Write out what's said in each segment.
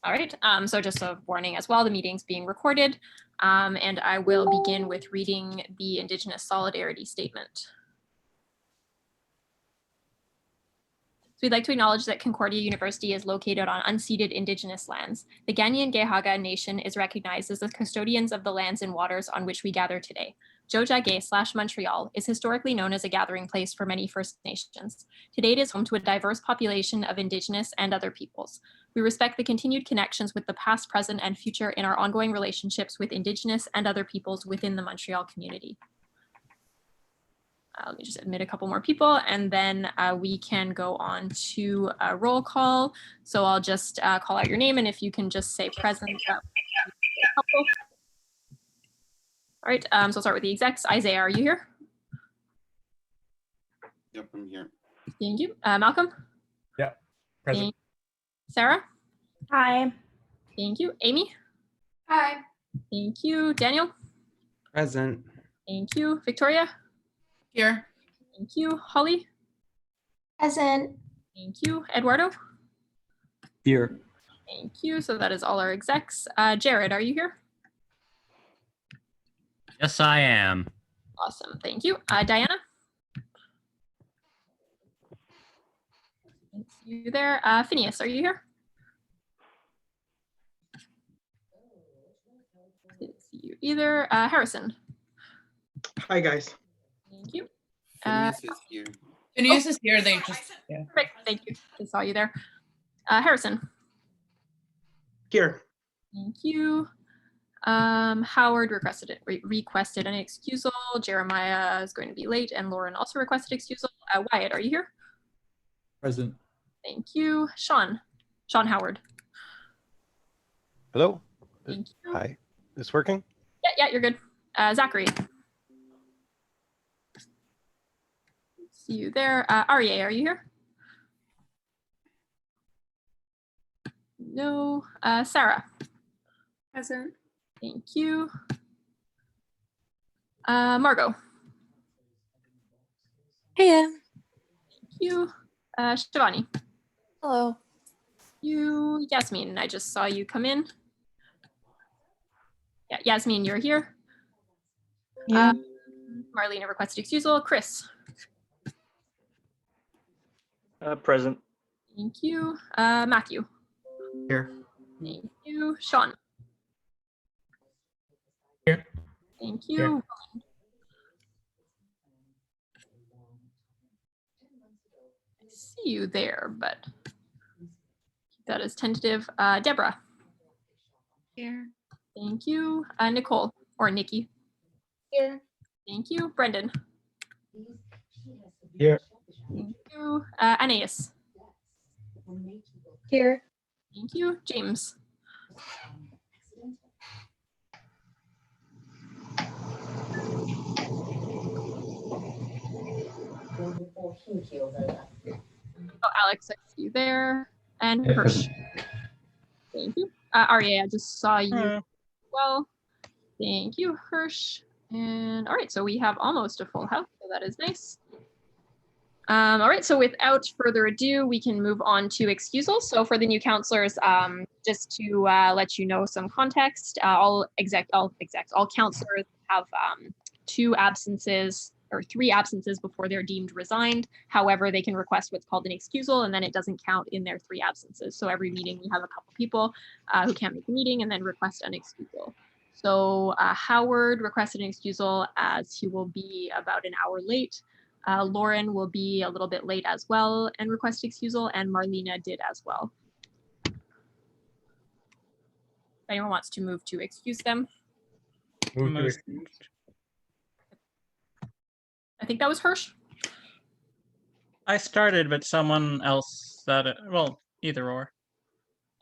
All right, so just a warning as well, the meeting's being recorded, and I will begin with reading the Indigenous Solidarity Statement. So we'd like to acknowledge that Concordia University is located on unceded Indigenous lands. The Ganyan-Gehaga Nation is recognized as the custodians of the lands and waters on which we gather today. Jojage/Montreal is historically known as a gathering place for many First Nations. Today it is home to a diverse population of Indigenous and other peoples. We respect the continued connections with the past, present, and future in our ongoing relationships with Indigenous and other peoples within the Montreal community. Let me just admit a couple more people, and then we can go on to a roll call. So I'll just call out your name, and if you can just say present, that would be helpful. All right, so I'll start with the execs. Isaiah, are you here? Yep, I'm here. Thank you. Malcolm? Yeah, present. Sarah? Hi. Thank you. Amy? Hi. Thank you. Daniel? Present. Thank you. Victoria? Here. Thank you. Holly? Present. Thank you. Eduardo? Here. Thank you. So that is all our execs. Jared, are you here? Yes, I am. Awesome. Thank you. Diana? Thanks you there. Phineas, are you here? Didn't see you either. Harrison? Hi, guys. Thank you. Phineas is here. Phineas is here. They just, yeah. Perfect. Thank you. I saw you there. Harrison? Here. Thank you. Howard requested an excusal. Jeremiah is going to be late, and Lauren also requested excusal. Wyatt, are you here? Present. Thank you. Sean Howard. Hello. Thank you. Hi. Is this working? Yeah, you're good. Zachary. See you there. Aryeh, are you here? No. Sarah. Present. Thank you. Margot. Hey. Thank you. Shivani. Hello. You, Yasmin, I just saw you come in. Yeah, Yasmin, you're here. Yeah. Marlena requested excusal. Chris. Present. Thank you. Matthew. Here. Thank you. Sean. Here. Thank you. I see you there, but that is tentative. Deborah. Here. Thank you. Nicole or Nikki. Here. Thank you. Brendan. Here. Thank you. Anais. Here. Thank you. James. Oh, Alex, I see you there. And Yeah, Hirsch. present. Thank you. Aryeh, I just saw you as well. Thank you, Hirsch. And all right, so we have almost a full house, so that is nice. All right, so without further ado, we can move on to excusals. So for the new counselors, just to let you know some context, all counselors have 2 absences or 3 absences before they're deemed resigned. However, they can request what's called an excusal, and then it doesn't count in their 3 absences. So every meeting we have a couple people who can't make the meeting and then request an excusal. So Howard requested an excusal as he will be about an hour late. Lauren will be a little bit late as well and request excusal, and Marlena did as well. If anyone wants to move to excuse them. Move to excuse. I think that was Hirsch. I started, but someone else said it. Well, either or.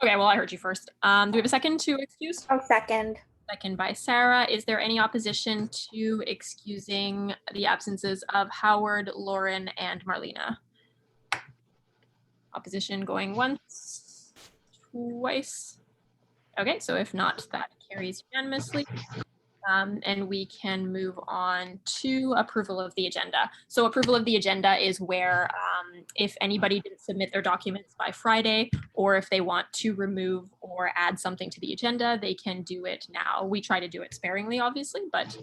Okay, well, I heard you first. Do we have a second to excuse? Oh, second. Second by Sarah. Is there any opposition to excusing the absences of Howard, Lauren, and Marlena? Opposition going once, twice. Okay, so if not, that carries unanimously. And we can move on to approval of the agenda. So approval of the agenda is where if anybody didn't submit their documents by Friday, or if they want to remove or add something to the agenda, they can do it now. We try to do it sparingly, obviously, but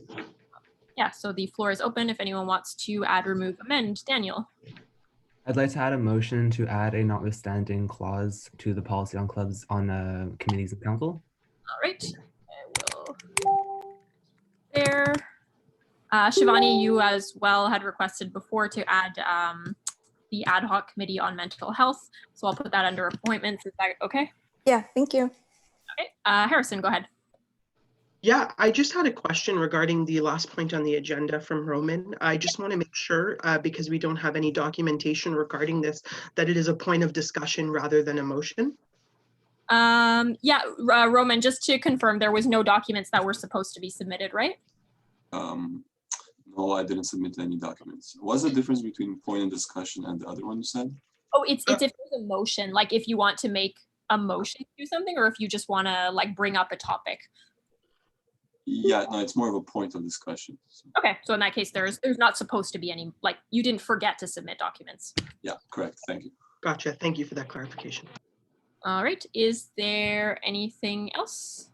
yeah, so the floor is open if anyone wants to add, remove, amend. Daniel. I'd like to add a motion to add a notwithstanding clause to the policy on clubs on committees of council. All right, I will. There. Shivani, you as well had requested before to add the ad hoc committee on mental health. So I'll put that under appointments. Is that okay? Yeah, thank you. Okay. Harrison, go ahead. Yeah, I just had a question regarding the last point on the agenda from Roman. I just want to make sure, because we don't have any documentation regarding this, that it is a point of discussion rather than a motion. Yeah, Roman, just to confirm, there was no documents that were supposed to be submitted, right? No, I didn't submit any documents. What's the difference between point of discussion and the other one you said? Oh, it's if there's a motion, like if you want to make a motion to do something, or if you just want to like bring up a topic. Yeah, no, it's more of a point of discussion. So, Okay, so in that case, there's not supposed to be any, like you didn't forget to submit documents. yeah, correct. Thank you. Gotcha. Thank you for that clarification. All right, is there anything else?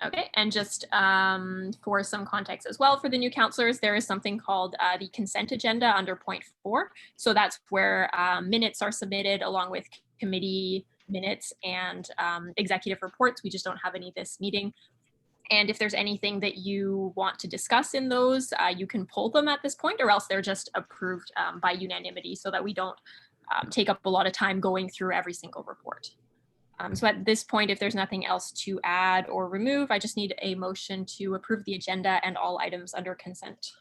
Okay, and just for some context as well for the new counselors, there is something called the consent agenda under point 4. So that's where minutes are submitted along with committee minutes and executive reports. We just don't have any this meeting. And if there's anything that you want to discuss in those, you can pull them at this point, or else they're just approved by unanimity so that we don't take up a lot of time going through every single report. So at this point, if there's nothing else to add or remove, I just need a motion to approve the agenda and all items under consent.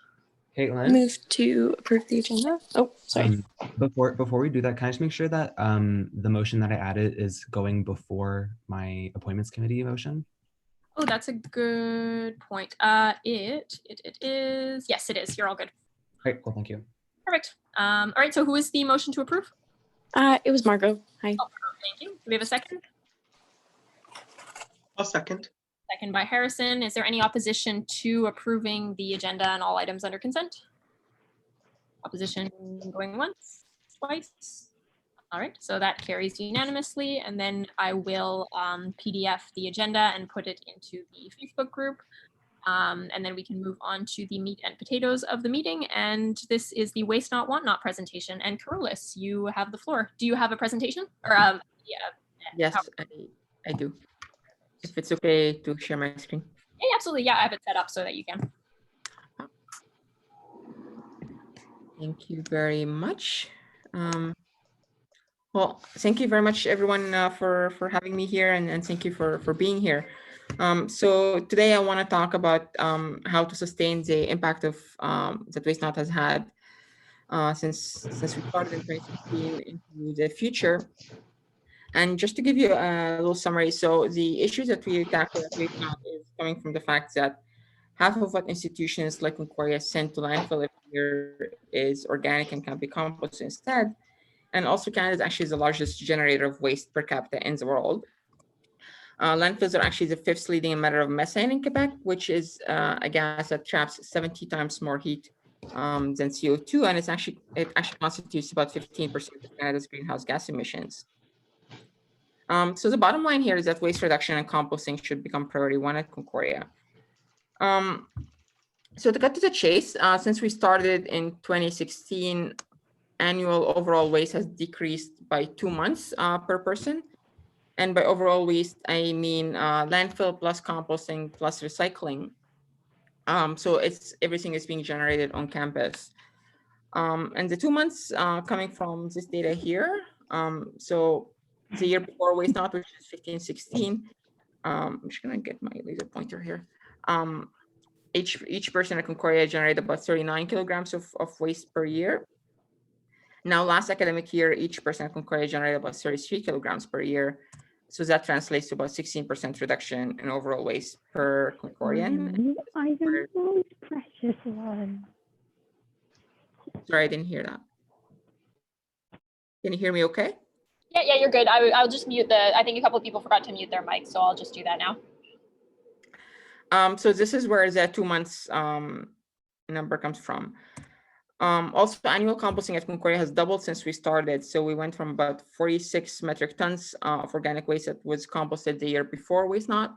Caitlin, Move to approve the agenda. Oh, sorry. before we do that, can I just make sure that the motion that I added is going before my appointments committee motion? Oh, that's a good point. It is. Yes, it is. You're all good. Great, cool, thank you. Perfect. All right, so who is the motion to approve? It was Margot. Hi. Oh, thank you. Do we have a second? I'll second. Second by Harrison. Is there any opposition to approving the agenda and all items under consent? Opposition going once, twice. All right, so that carries unanimously, and then I will PDF the agenda and put it into the Facebook group. And then we can move on to the meat and potatoes of the meeting. And this is the Waste Not, Want Not presentation. And Carolus, you have the floor. Do you have a presentation? Or yeah. Yes, I do. If it's okay to share my screen. Yeah, absolutely. Yeah, I have it set up so that you can. Thank you very much. Well, thank you very much, everyone, for having me here, and thank you for being here. So today I want to talk about how to sustain the impact of that Waste Not has had since we started in 2016 into the future. And just to give you a little summary, so the issues that we tackle at Waste Not is coming from the fact that half of what institutions like Concordia send to landfill every year is organic and can be composted instead. And also Canada is actually the largest generator of waste per capita in the world. Landfills are actually the 5th leading emitter of methane in Quebec, which is a gas that traps 70 times more heat than CO2, and it actually constitutes about 15% of Canada's greenhouse gas emissions. So the bottom line here is that waste reduction and composting should become priority 1 at Concordia. So to cut to the chase, since we started in 2016, annual overall waste has decreased by 2 months per person. And by overall waste, I mean landfill plus composting plus recycling. So everything is being generated on campus. And the 2 months coming from this data here. So the year before Waste Not, which is 15-16. I'm just gonna get my laser pointer here. Each person at Concordia generated about 39 kilograms of waste per year. Now, last academic year, each person at Concordia generated about 33 kilograms per year. So that translates to about 16% reduction in overall waste per Concordian. I don't know, precious one. Sorry, I didn't hear that. Can you hear me okay? Yeah, you're good. I'll just mute I think a couple of people forgot to mute their mic, so I'll just do that now. So this is where the 2 months number comes from. Also, annual composting at Concordia has doubled since we started. So we went from about 46 metric tons of organic waste that was composted the year before Waste Not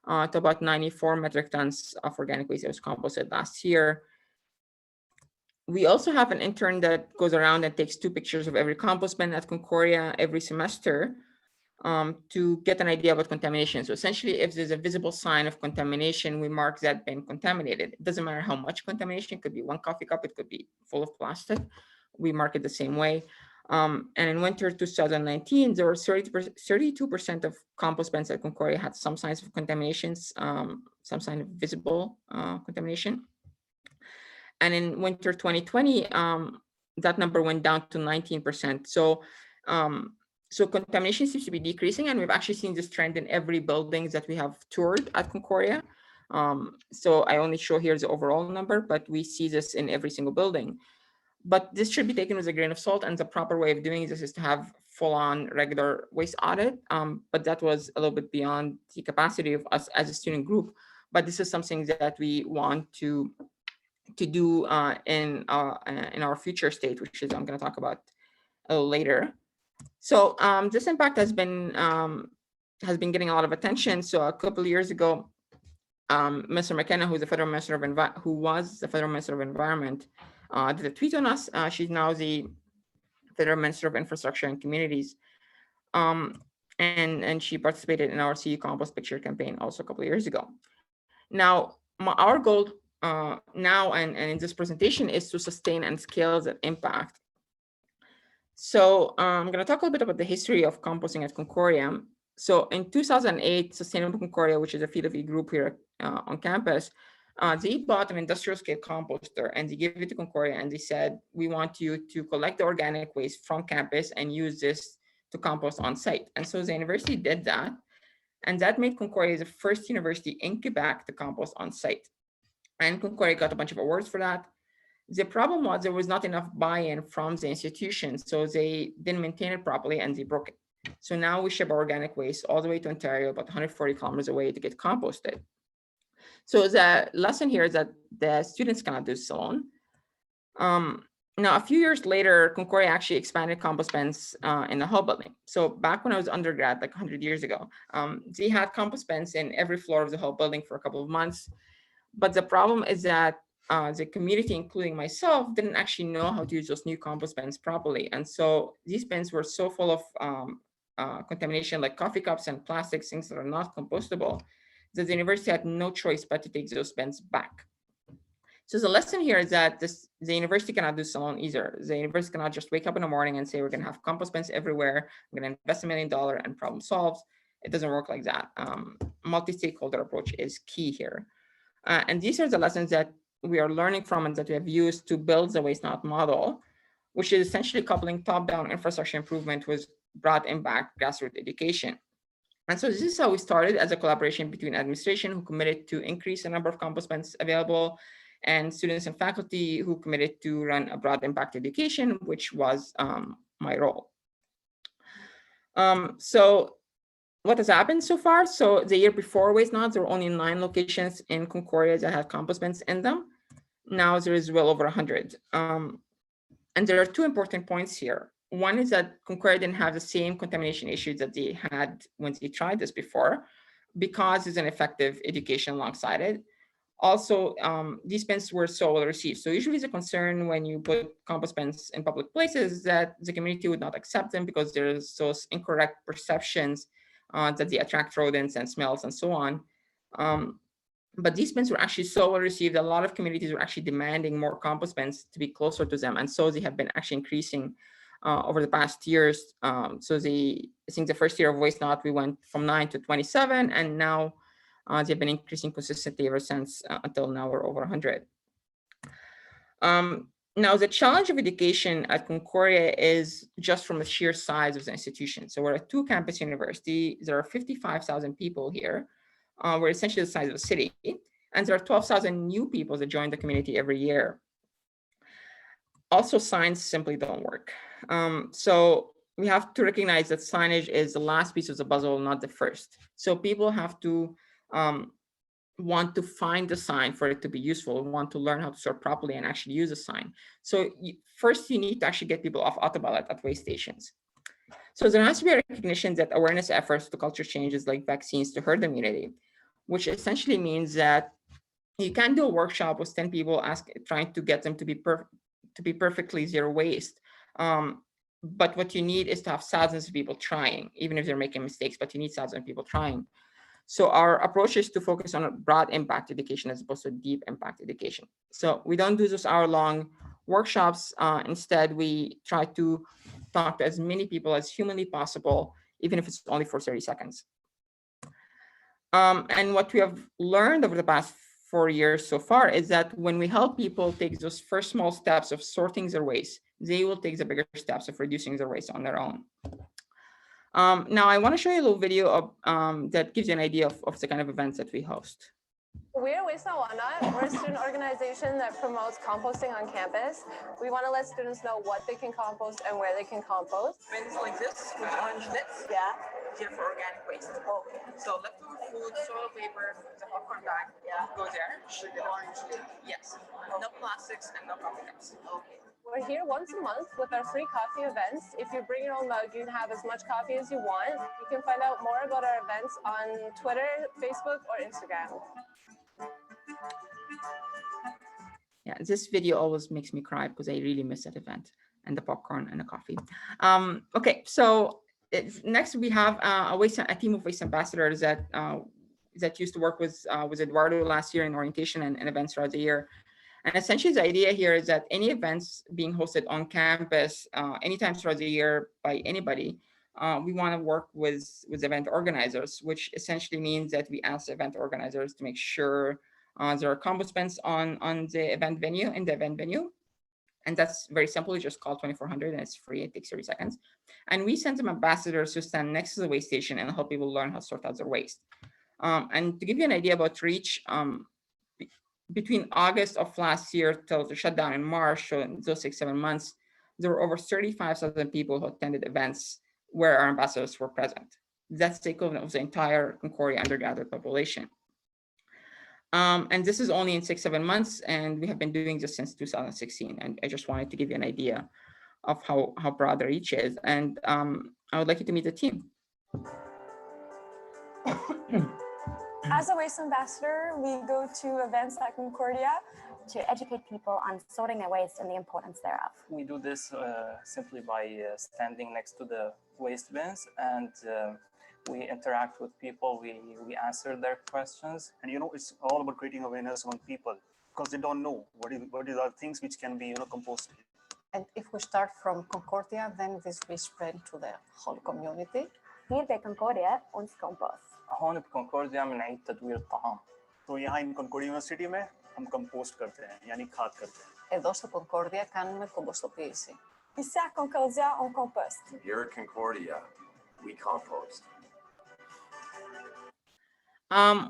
to about 94 metric tons of organic waste that was composted last year. We also have an intern that goes around and takes 2 pictures of every compost bin at Concordia every semester to get an idea about contamination. So essentially, if there's a visible sign of contamination, we mark that bin contaminated. It doesn't matter how much contamination. It could be 1 coffee cup. It could be full of plastic. We mark it the same way. And in winter 2019, there were 32% of compost bins at Concordia had some signs of contaminations, some sign of visible contamination. And in winter 2020, that number went down to 19%. So contamination seems to be decreasing, and we've actually seen this trend in every building that we have toured at Concordia. So I only show here the overall number, but we see this in every single building. But this should be taken with a grain of salt, and the proper way of doing this is to have full-on regular waste audit. But that was a little bit beyond the capacity of us as a student group. But this is something that we want to do in our future state, which is I'm going to talk about a little later. So this impact has been getting a lot of attention. So a couple of years ago, Mr. McKenna, who was the federal minister of Environment, did a tweet on us. She's now the federal minister of Infrastructure and Communities, and she participated in our CU Compost Picture campaign also a couple of years ago. Now, our goal now and in this presentation is to sustain and scale that impact. So I'm going to talk a little bit about the history of composting at Concordia. So in 2008, Sustainable Concordia, which is a Field of View group here on campus, they bought an industrial scale composter and they gave it to Concordia, and they said, we want you to collect the organic waste from campus and use this to compost on site. And so the university did that. And that made Concordia the first university in Quebec to compost on site. And Concordia got a bunch of awards for that. The problem was there was not enough buy-in from the institution, so they didn't maintain it properly and they broke it. So now we ship organic waste all the way to Ontario, about 140 kilometers away, to get composted. So the lesson here is that the students cannot do this alone. Now, a few years later, Concordia actually expanded compost bins in the Hall building. So back when I was undergrad, like 100 years ago, they had compost bins in every floor of the Hall building for a couple of months. But the problem is that the community, including myself, didn't actually know how to use those new compost bins properly. And so these bins were so full of contamination, like coffee cups and plastics, things that are not compostable, that the university had no choice but to take those bins back. So the lesson here is that the university cannot do this alone either. The university cannot just wake up in the morning and say, we're going to have compost bins everywhere, we're going to invest $1 million and problem solved. It doesn't work like that. Multi-stakeholder approach is key here. And these are the lessons that we are learning from and that we have used to build the Waste Not model, which is essentially coupling top-down infrastructure improvement with broad impact grassroots education. And so this is how we started, as a collaboration between administration, who committed to increase the number of compost bins available, and students and faculty who committed to run a broad impact education, which was my role. So what has happened so far? So the year before Waste Not, there were only 9 locations in Concordia that had compost bins in them. Now there is well over 100. And there are 2 important points here. One is that Concordia didn't have the same contamination issues that they had when they tried this before, because there's an effective education alongside it. Also, these bins were so well received. So usually the concern when you put compost bins in public places is that the community would not accept them because there's those incorrect perceptions that they attract rodents and smells and so on. But these bins were actually so well received. A lot of communities were actually demanding more compost bins to be closer to them. And so they have been actually increasing over the past years. So I think the first year of Waste Not, we went from 9 to 27, and now they've been increasing consistently ever since until now we're over 100. Now, the challenge of education at Concordia is just from the sheer size of the institution. So we're a 2-campus university. There are 55,000 people here. We're essentially the size of a city. And there are 12,000 new people that join the community every year. Also, signs simply don't work. So we have to recognize that signage is the last piece of the puzzle, not the first. So people have to want to find the sign for it to be useful, want to learn how to sort properly and actually use a sign. So first you need to actually get people off autoballot at waste stations. So there has to be a recognition that awareness efforts to culture changes like vaccines to herd immunity, which essentially means that you can't do a workshop with 10 people trying to get them to be perfectly zero waste. But what you need is to have thousands of people trying, even if they're making mistakes, but you need thousands of people trying. So our approach is to focus on a broad impact education as opposed to deep impact education. So we don't do those hour-long workshops. Instead, we try to talk to as many people as humanly possible, even if it's only for 30 seconds. And what we have learned over the past 4 years so far is that when we help people take those first small steps of sorting their waste, they will take the bigger steps of reducing their waste on their own. Now, I want to show you a little video of, that gives you an idea of the kind of events that we host. We're Waste Not Whatnot. We're a student organization that promotes composting on campus. We want to let students know what they can compost and where they can compost. Bins like this with orange lids. Yeah. Here for organic waste. Okay. So leftover food, soil paper, the popcorn bag, go there. The orange lid. Yes. No plastics and no coffee cups. Okay. We're here once a month with our free coffee events. If you bring your own mug, you can have as much coffee as you want. You can find out more about our events on Twitter, Facebook, or Instagram. Yeah, this video always makes me cry because I really miss that event and the popcorn and the coffee. Okay, so next we have a team of waste ambassadors that used to work with Eduardo last year in orientation and events throughout the year. And essentially the idea here is that any events being hosted on campus anytime throughout the year by anybody, we want to work with event organizers, which essentially means that we ask event organizers to make sure there are compost bins on the event venue, And that's very simple. You just call 2400 and it's free. It takes 30 seconds. And we send them ambassadors who stand next to the waste station and help people learn how to sort out their waste. And to give you an idea about reach, between August of last year till the shutdown in March, so in those 6-7 months, there were over 35,000 people who attended events where our ambassadors were present. That's the equivalent of the entire Concordia undergraduate population. And this is only in 6-7 months, and we have been doing this since 2016. And I just wanted to give you an idea of how broad the reach is. And I would like you to meet the team. As a waste ambassador, we go to events at Concordia to educate people on sorting their waste and the importance thereof. We do this simply by standing next to the waste bins, and we interact with people, we answer their questions. And it's all about creating awareness among people because they don't know what is the things which can be composted. And if we start from Concordia, then this will spread to the whole community. Hier bij Concordia ons compost. هون بكونكورديا بنعيد تدوير الطعام. तो यहाँ इन Concordia University में हम compost करते हैं यानी खाद करते हैं. Εδώ στο Concordia κάνουμε κομποστοποίηση. Ici à Concordia, on composte. Here at Concordia, we compost.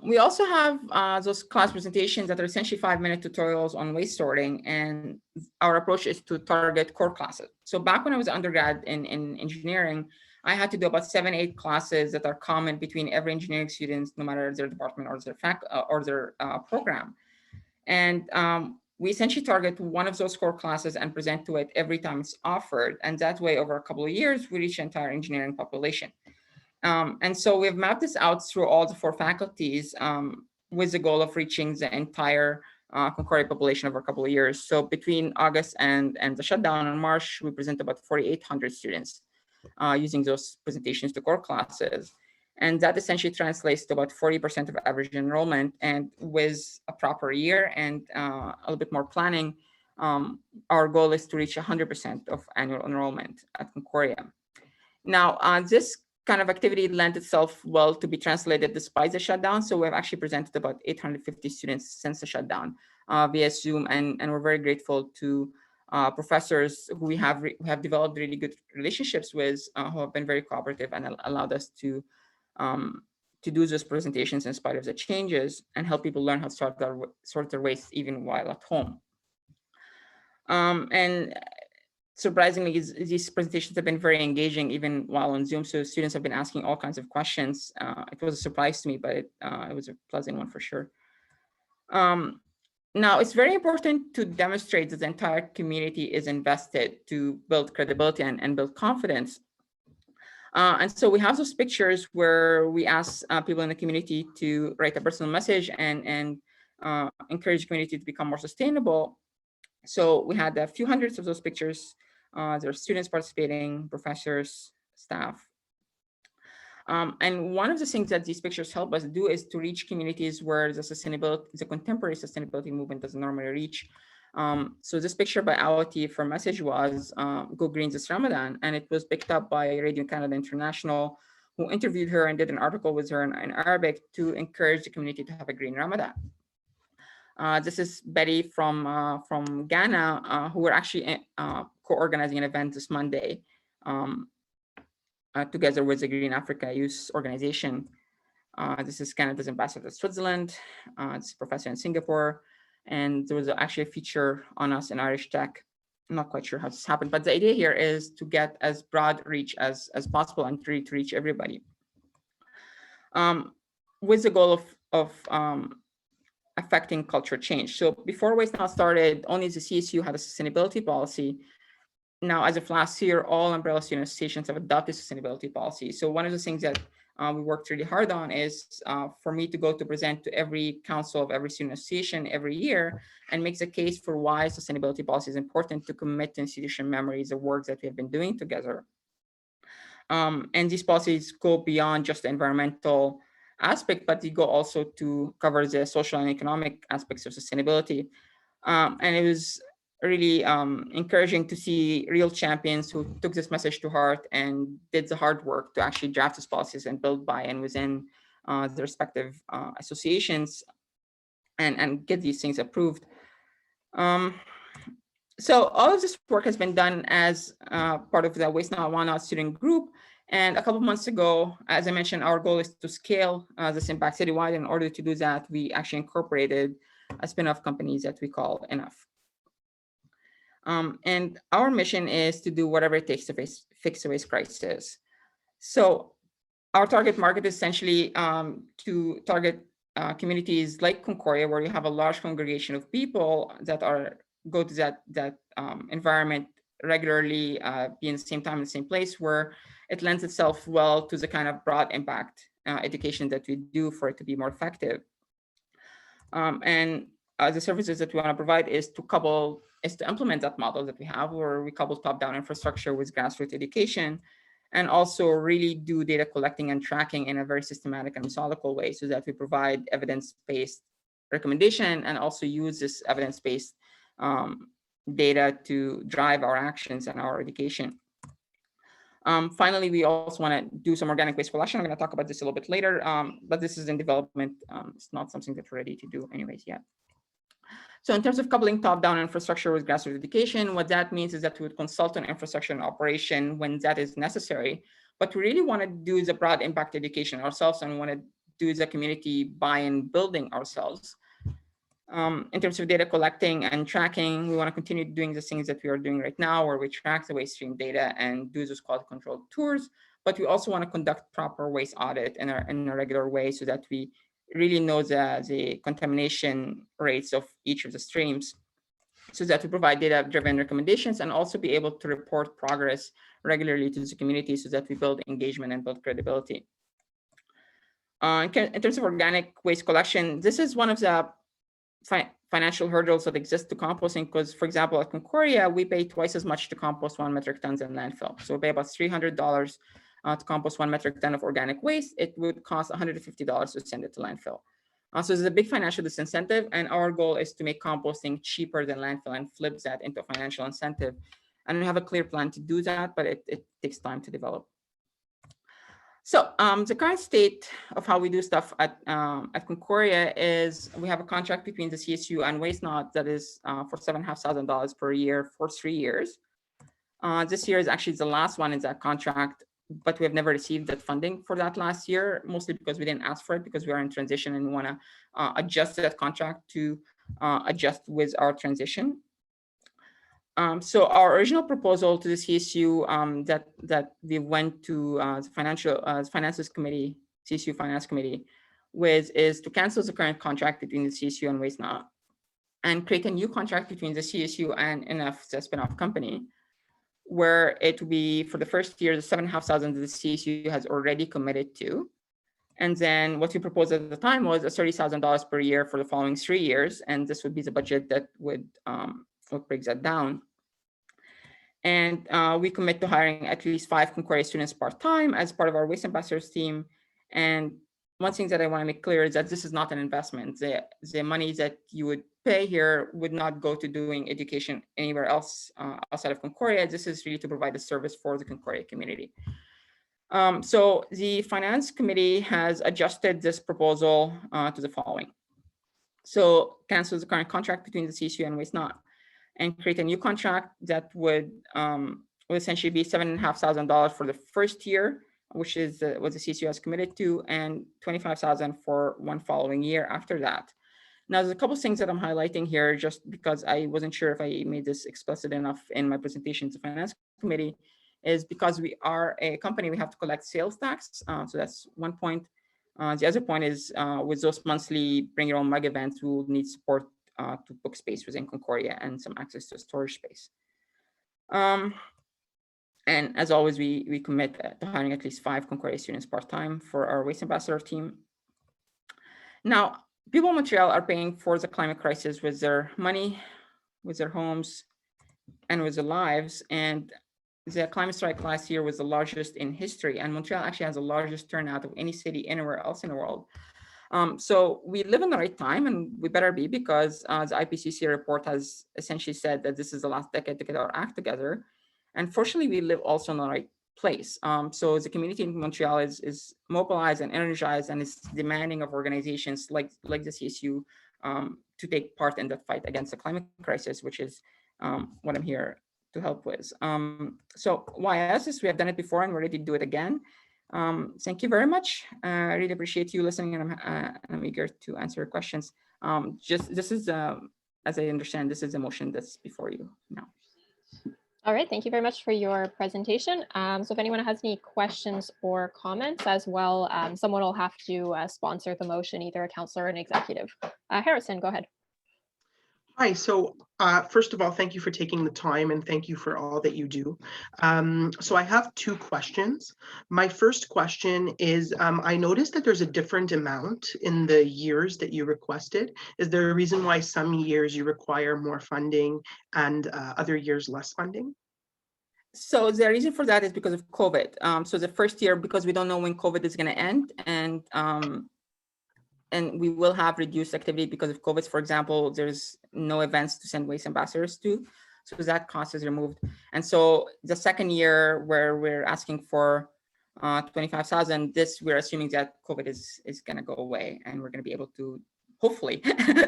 We also have those class presentations that are essentially 5-minute tutorials on waste sorting, and our approach is to target core classes. So back when I was an undergrad in engineering, I had to do about 7-8 classes that are common between every engineering student, no matter their department or their program. And we essentially target one of those core classes and present to it every time it's offered. And that way, over a couple of years, we reach the entire engineering population. And so we've mapped this out through all the 4 faculties with the goal of reaching the entire Concordia population over a couple of years. So between August and the shutdown in March, we present about 4,800 students using those presentations to core classes. And that essentially translates to about 40% of average enrollment. And with a proper year and a little bit more planning, our goal is to reach 100% of annual enrollment at Concordia. Now, this kind of activity lent itself well to be translated despite the shutdown. So we've actually presented about 850 students since the shutdown via Zoom, and we're very grateful to professors who we have developed really good relationships with, who have been very cooperative and allowed us to do those presentations in spite of the changes and help people learn how to sort their waste even while at home. And surprisingly, these presentations have been very engaging even while on Zoom. So students have been asking all kinds of questions. It was a surprise to me, but it was a pleasant one for sure. Now, it's very important to demonstrate that the entire community is invested to build credibility and build confidence. And so we have those pictures where we ask people in the community to write a personal message and encourage the community to become more sustainable. So we had a few hundreds of those pictures. There are students participating, professors, staff. And one of the things that these pictures help us do is to reach communities where the contemporary sustainability movement doesn't normally reach. So this picture by Awati, her message was Go Green this Ramadan, and it was picked up by Radio Canada International, who interviewed her and did an article with her in Arabic to encourage the community to have a green Ramadan. This is Betty from Ghana, who were actually co-organizing an event this Monday together with the Green Africa Youth Organization. This is Canada's ambassador to Switzerland. This is a professor in Singapore. And there was actually a feature on us in Irish Tech. I'm not quite sure how this happened, but the idea here is to get as broad reach as possible and to reach everybody. With the goal of affecting culture change. So before Waste Not started, only the CSU had a sustainability policy. Now, as of last year, all umbrella student associations have adopted sustainability policy. So one of the things that we worked really hard on is for me to go to present to every council of every student association every year and make the case for why sustainability policy is important to commit to institution memories of work that we have been doing together. And these policies go beyond just the environmental aspect, but they go also to cover the social and economic aspects of sustainability. And it was really encouraging to see real champions who took this message to heart and did the hard work to actually draft these policies and build buy-in within the respective associations and get these things approved. So all of this work has been done as part of the Waste Not Want Not student group. And a couple of months ago, as I mentioned, our goal is to scale this impact citywide. In order to do that, we actually incorporated a spin-off company that we call Enough. And our mission is to do whatever it takes to fix the waste crisis. So our target market is essentially to target communities like Concordia, where you have a large congregation of people that go to that environment regularly, be in the same time in the same place, where it lends itself well to the kind of broad impact education that we do for it to be more effective. And the services that we want to provide is to implement that model that we have, where we couple top-down infrastructure with grassroots education, and also really do data collecting and tracking in a very systematic and methodical way, so that we provide evidence-based recommendation and also use this evidence-based data to drive our actions and our education. Finally, we also want to do some organic waste collection. I'm going to talk about this a little bit later, but this is in development. It's not something that we're ready to do anyways yet. So in terms of coupling top-down infrastructure with grassroots education, what that means is that we would consult on infrastructure and operation when that is necessary. But we really want to do the broad impact education ourselves and want to do the community buy-in building ourselves. In terms of data collecting and tracking, we want to continue doing the things that we are doing right now, where we track the waste stream data and do those quality control tours. But we also want to conduct proper waste audit in a regular way, so that we really know the contamination rates of each of the streams, so that we provide data-driven recommendations and also be able to report progress regularly to the community, so that we build engagement and build credibility. In terms of organic waste collection, this is one of the financial hurdles that exist to composting, because, for example, at Concordia, we pay twice as much to compost 1 metric ton in landfill. So we pay about $300 to compost 1 metric ton of organic waste. It would cost $150 to send it to landfill. So there's a big financial disincentive, and our goal is to make composting cheaper than landfill and flip that into a financial incentive. And we have a clear plan to do that, but it takes time to develop. So the current state of how we do stuff at Concordia is we have a contract between the CSU and Waste Not that is for $7,500 per year for 3 years. This year is actually the last one in that contract, but we have never received that funding for that last year, mostly because we didn't ask for it, because we are in transition and we want to adjust that contract to adjust with our transition. So our original proposal to the CSU that we went to the finances committee, CSU finance committee, with is to cancel the current contract between the CSU and Waste Not and create a new contract between the CSU and NF, the spin-off company, where it will be for the first year, the $7,500 that the CSU has already committed to. And then what we proposed at the time was a $30,000 per year for the following 3 years. And this would be the budget that would break that down. And we commit to hiring at least 5 Concordia students part-time as part of our Waste Ambassadors team. And one thing that I want to make clear is that this is not an investment. The money that you would pay here would not go to doing education anywhere else outside of Concordia. This is really to provide a service for the Concordia community. So the Finance Committee has adjusted this proposal to the following. So cancel the current contract between the CSU and Waste Not and create a new contract that would essentially be $7,500 for the first year, which is what the CSU has committed to, and $25,000 for one following year after that. Now, there's a couple of things that I'm highlighting here just because I wasn't sure if I made this explicit enough in my presentation to the Finance Committee, is because we are a company, we have to collect sales tax. So that's one point. The other point is with those monthly bring your own mug events, we will need support to book space within Concordia and some access to storage space. And as always, we commit to hiring at least 5 Concordia students part-time for our Waste Ambassador team. Now, people in Montreal are paying for the climate crisis with their money, with their homes, and with their lives. And the climate strike last year was the largest in history. And Montreal actually has the largest turnout of any city anywhere else in the world. So we live in the right time, and we better be, because the IPCC report has essentially said that this is the last decade to get our act together. And fortunately, we live also in the right place. So the community in Montreal is mobilized and energized and is demanding of organizations like the CSU to take part in the fight against the climate crisis, which is what I'm here to help with. So why ask this? We have done it before and we're ready to do it again. Thank you very much. I really appreciate you listening, and I'm eager to answer your questions. This is, as I understand, this is a motion that's before you now. All right, thank you very much for your presentation. So if anyone has any questions or comments as well, someone will have to sponsor the motion, either a counselor or an executive. Harrison, go ahead. Hi, so first of all, thank you for taking the time and thank you for all that you do. So I have 2 questions. My first question is, I noticed that there's a different amount in the years that you requested. Is there a reason why some years you require more funding and other years less funding? So the reason for that is because of COVID. So the first year, because we don't know when COVID is going to end, and we will have reduced activity because of COVID. For example, there's no events to send Waste Ambassadors to, so that cost is removed. And so the second year where we're asking for 25,000, this we're assuming that COVID is going to go away, and we're going to be able to hopefully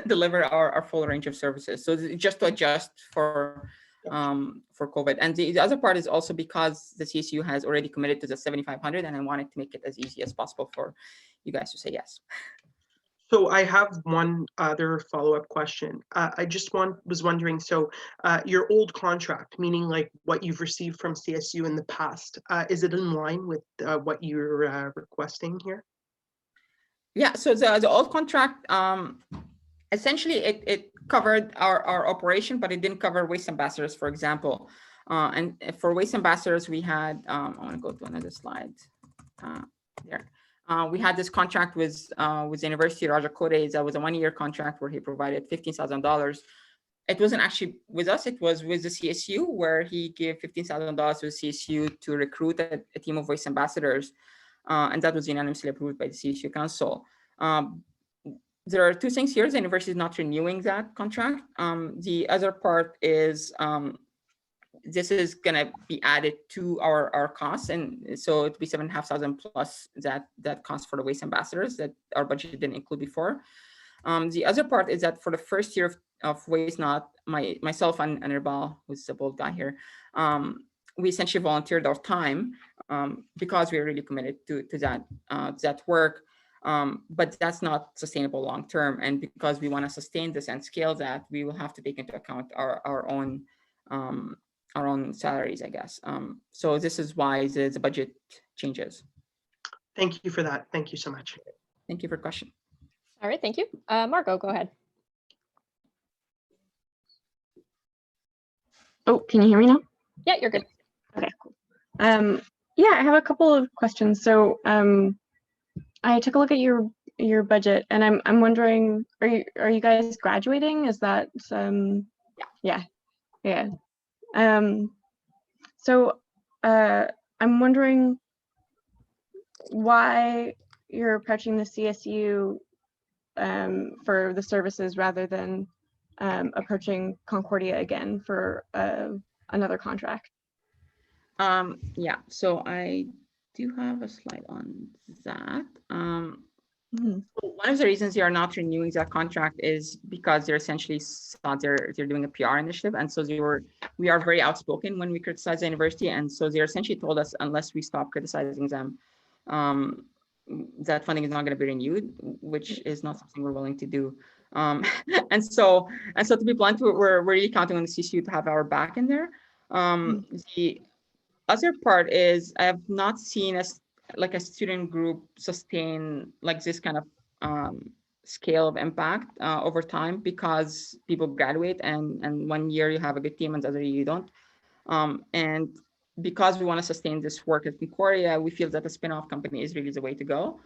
deliver our full range of services. So just to adjust for COVID. And the other part is also because the CSU has already committed to the 7,500, and I wanted to make it as easy as possible for you guys to say yes. So I have one other follow-up question. I just was wondering, so your old contract, meaning like what you've received from CSU in the past, is it in line with what you're requesting here? Yeah, so the old contract, essentially it covered our operation, but it didn't cover Waste Ambassadors, for example. And for Waste Ambassadors, we had, I want to go to another slide there. We had this contract with the University of Raja Kode. That was a 1-year contract where he provided $15,000. It wasn't actually with us, it was with the CSU, where he gave $15,000 to the CSU to recruit a team of Waste Ambassadors. And that was unanimously approved by the CSU Council. There are 2 things here. The university is not renewing that contract. The other part is this is going to be added to our costs, and so it'll be 7,500 plus that cost for the Waste Ambassadors that our budget didn't include before. The other part is that for the first year of Waste Not, myself and Irbal, who's the bold guy here, we essentially volunteered our time because we are really committed to that work. But that's not sustainable long term, and because we want to sustain this and scale that, we will have to take into account our own salaries, I guess. So this is why the budget changes. Thank you for that. Thank you so much. Thank you for the question. All right, thank you. Margot, go ahead. Oh, can you hear me now? Yeah, you're good. Okay, cool. Yeah, I have a couple of questions. So I took a look at your budget, and I'm wondering, are you guys graduating? Is that yeah. So I'm wondering why you're approaching the CSU for the services rather than approaching Concordia again for another contract. Yeah, so I do have a slide on that. So one of the reasons you are not renewing that contract is because they're essentially they're doing a PR initiative, and so we are very outspoken when we criticize the university, and so they essentially told us unless we stop criticizing them, that funding is not going to be renewed, which is not something we're willing to do. And so to be blunt, we're really counting on the CSU to have our back in there. The other part is I have not seen like a student group sustain like this kind of scale of impact over time, because people graduate and 1 year you have a good team and the other year you don't. And because we want to sustain this work at Concordia, we feel that a spin-off company is really the way to go,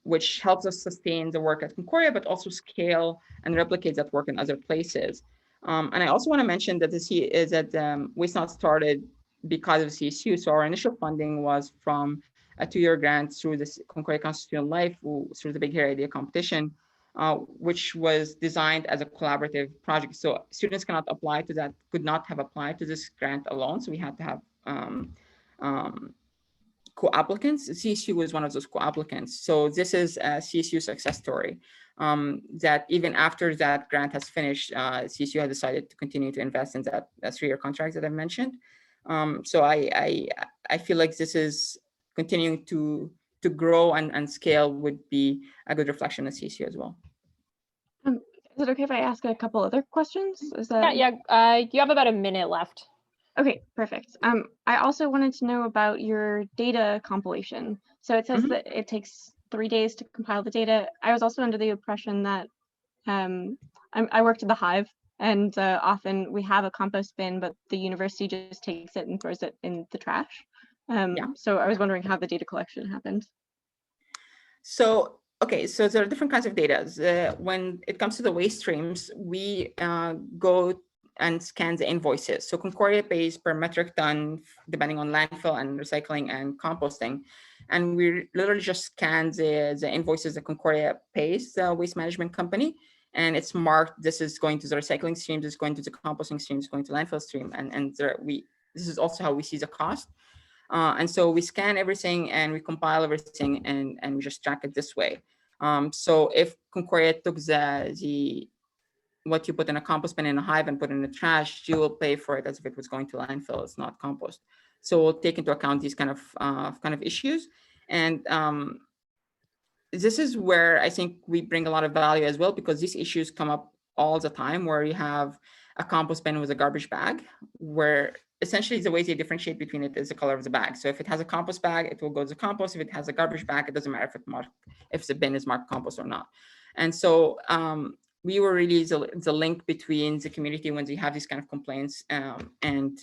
which helps us sustain the work at Concordia, but also scale and replicate that work in other places. And I also want to mention that Waste Not started because of CSU. So our initial funding was from a 2-year grant through the Concordia Constitutional Life, through the Big Hair Idea competition, which was designed as a collaborative project. So students cannot apply to that, could not have applied to this grant alone. So we had to have co-applicants. CSU was one of those co-applicants. So this is a CSU success story, that even after that grant has finished, CSU has decided to continue to invest in that 3-year contract that I mentioned. So I feel like this is continuing to grow and scale would be a good reflection of CSU as well. Is it okay if I ask a couple other questions? Is that... Yeah. You have about a minute left. Okay, perfect. I also wanted to know about your data compilation. So it says that it takes 3 days to compile the data. I was also under the impression that I worked at the Hive, and often we have a compost bin, but the university just takes it and throws it in the trash. So I was wondering how the data collection happened. So, okay, so there are different kinds of data. When it comes to the waste streams, we go and scan the invoices. So Concordia pays per metric ton, depending on landfill and recycling and composting. And we literally just scan the invoices that Concordia pays the waste management company. And it's marked, this is going to the recycling streams, this is going to the composting streams, going to landfill stream. And this is also how we see the cost. And so we scan everything and we compile everything and we just track it this way. So if Concordia took what you put in a compost bin in a Hive and put in the trash, you will pay for it as if it was going to landfill. It's not compost. So we'll take into account these kind of issues. And this is where I think we bring a lot of value as well, because these issues come up all the time, where you have a compost bin with a garbage bag, where essentially the way they differentiate between it is the color of the bag. So if it has a compost bag, it will go to compost. If it has a garbage bag, it doesn't matter if the bin is marked compost or not. And so we were really the link between the community when they have these kind of complaints and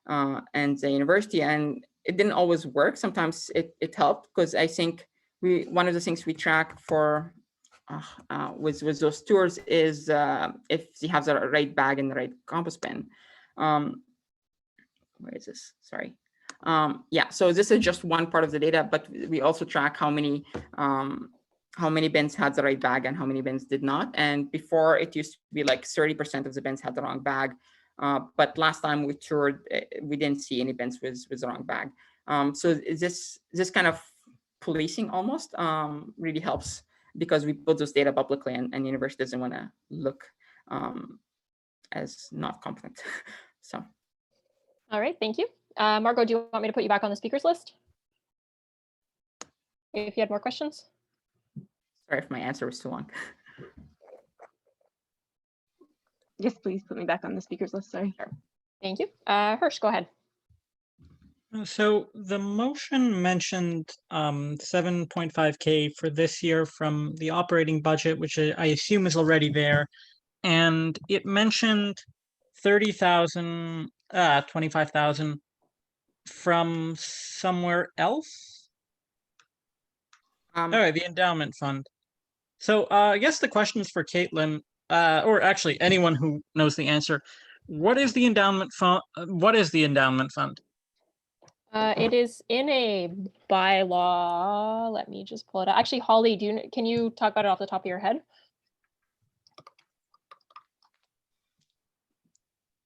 the university. And it didn't always work. Sometimes it helped, because I think one of the things we track for with those tours is if they have the right bag in the right compost bin. Where is this? Sorry. Yeah, so this is just one part of the data, but we also track how many bins had the right bag and how many bins did not. And before, it used to be like 30% of the bins had the wrong bag. But last time we toured, we didn't see any bins with the wrong bag. So this kind of policing almost really helps, because we put those data publicly and the university doesn't want to look as not competent. So. All right, thank you. Margot, do you want me to put you back on the speakers list if you had more questions? Sorry if my answer was too long. Yes, please put me back on the speakers list. Sorry. Sure. Thank you. Hirsch, go ahead. So the motion mentioned 7.5K for this year from the operating budget, which I assume is already there. And it mentioned 30,000, 25,000 from somewhere else. All right, the Endowment Fund. So I guess the question is for Caitlin, or actually anyone who knows the answer. What is the Endowment Fund? What is the Endowment Fund? It is in a bylaw. Let me just pull it out. Actually, Holly, can you talk about it off the top of your head?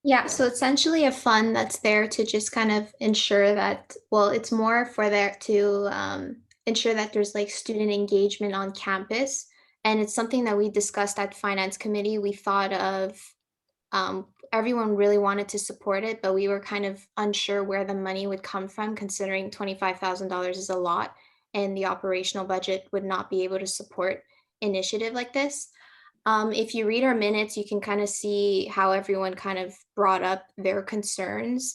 Yeah, so essentially a fund that's there to just kind of ensure that, well, it's more for there to ensure that there's like student engagement on campus. And it's something that we discussed at Finance Committee. We thought of, everyone really wanted to support it, but we were kind of unsure where the money would come from, considering $25,000 is a lot and the operational budget would not be able to support initiative like this. If you read our minutes, you can kind of see how everyone kind of brought up their concerns,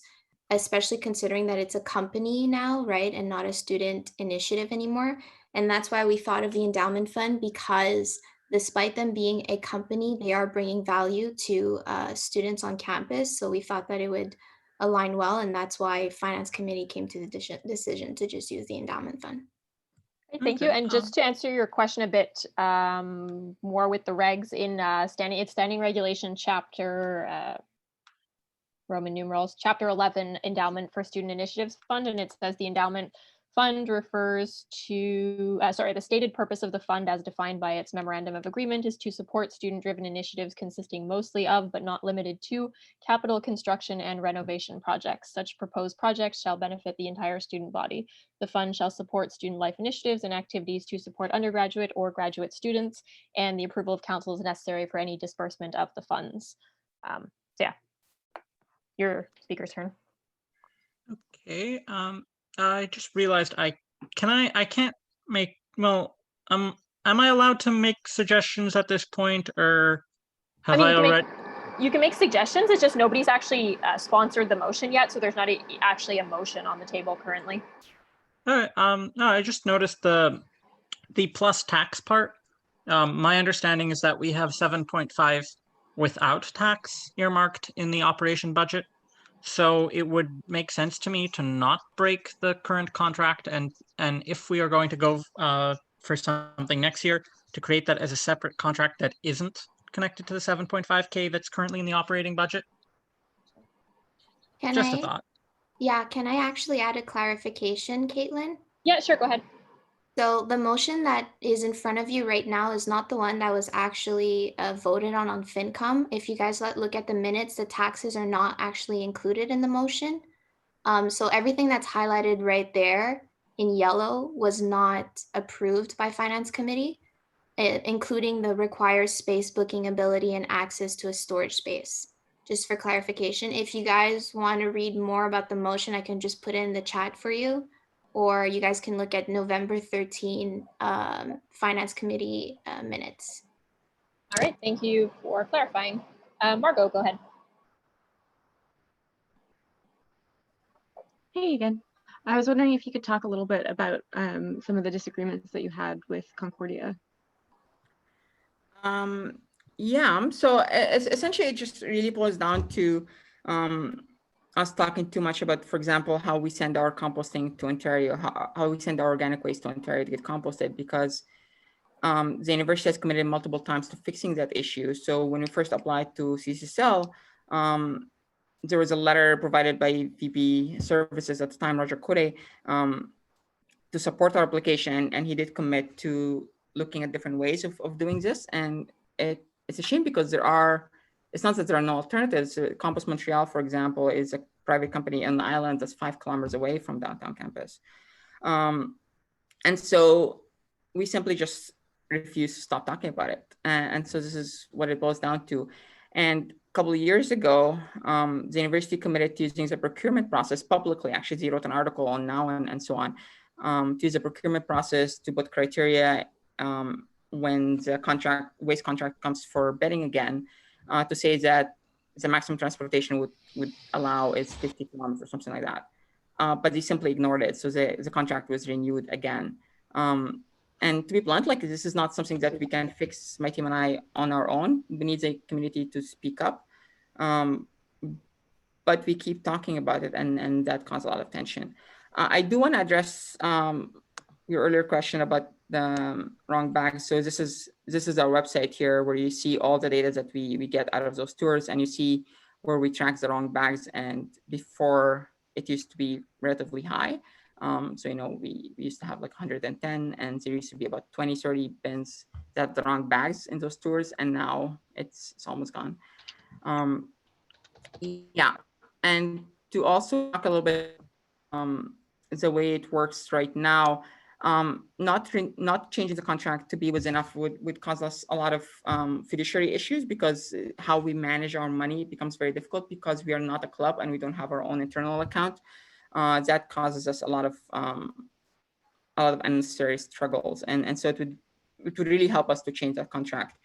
especially considering that it's a company now, right? And not a student initiative anymore. And that's why we thought of the endowment fund, because despite them being a company, they are bringing value to students on campus. So we thought that it would align well. And that's why Finance Committee came to the decision to just use the endowment fund. Thank you. And just to answer your question a bit more with the regs in standing regulation chapter, Roman numerals, chapter 11, endowment for student initiatives fund. And it says the endowment fund refers to, the stated purpose of the fund as defined by its memorandum of agreement is to support student-driven initiatives consisting mostly of, but not limited to, capital construction and renovation projects. Such proposed projects shall benefit the entire student body. The fund shall support student life initiatives and activities to support undergraduate or graduate students, and the approval of council is necessary for any disbursement of the funds. So yeah, your speaker's turn. Okay. I just realized I can't make, well, am I allowed to make suggestions at this point, or have I already? You can make suggestions. It's just nobody's actually sponsored the motion yet, so there's not actually a motion on the table currently. All right. No, I just noticed the plus tax part. My understanding is that we have 7.5 without tax earmarked in the operation budget. So it would make sense to me to not break the current contract, and if we are going to go for something next year, to create that as a separate contract that isn't connected to the 7.5K that's currently in the operating budget. Just a thought. Yeah, can I actually add a clarification, Caitlin? Yeah, sure, go ahead. So the motion that is in front of you right now is not the one that was actually voted on FinCom. If you guys look at the minutes, the taxes are not actually included in the motion. So everything that's highlighted right there in yellow was not approved by Finance Committee, including the required space booking ability and access to a storage space. Just for clarification, if you guys want to read more about the motion, I can just put it in the chat for you. Or you guys can look at November 13 Finance Committee minutes. All right, thank you for clarifying. Margot, go ahead. Hey again. I was wondering if you could talk a little bit about some of the disagreements that you had with Concordia. Yeah, so essentially it just really boils down to us talking too much about, for example, how we send our composting to Ontario, how we send our organic waste to Ontario to get composted, because the university has committed multiple times to fixing that issue. So when we first applied to CCSL, there was a letter provided by VP Services at the time, Roger Kure, to support our application, and he did commit to looking at different ways of doing this. And it's a shame because it's not that there are no alternatives. Compost Montreal, for example, is a private company on the island that's 5 kilometers away from downtown campus. And so we simply just refuse to stop talking about it. And so this is what it boils down to. And a couple of years ago, the university committed to using the procurement process publicly. Actually, they wrote an article on Now and so on, to use the procurement process to put criteria when the waste contract comes for bidding again, to say that the maximum transportation would allow is 50 kilometers or something like that. but they simply ignored it. So the contract was renewed again. And to be blunt, like this is not something that we can fix, my team and I, on our own. We need the community to speak up. But we keep talking about it, and that caused a lot of tension. I do want to address your earlier question about the wrong bags. So this is our website here, where you see all the data that we get out of those tours, and you see where we track the wrong bags. And before, it used to be relatively high. So, you know, we used to have like 110, and there used to be about 20, 30 bins that had the wrong bags in those tours, and now it's almost gone. Yeah, and to also talk a little bit the way it works right now, not changing the contract to be was enough would cause us a lot of fiduciary issues, because how we manage our money becomes very difficult, because we are not a club and we don't have our own internal account. That causes us a lot of unnecessary struggles, and so it would really help us to change that contract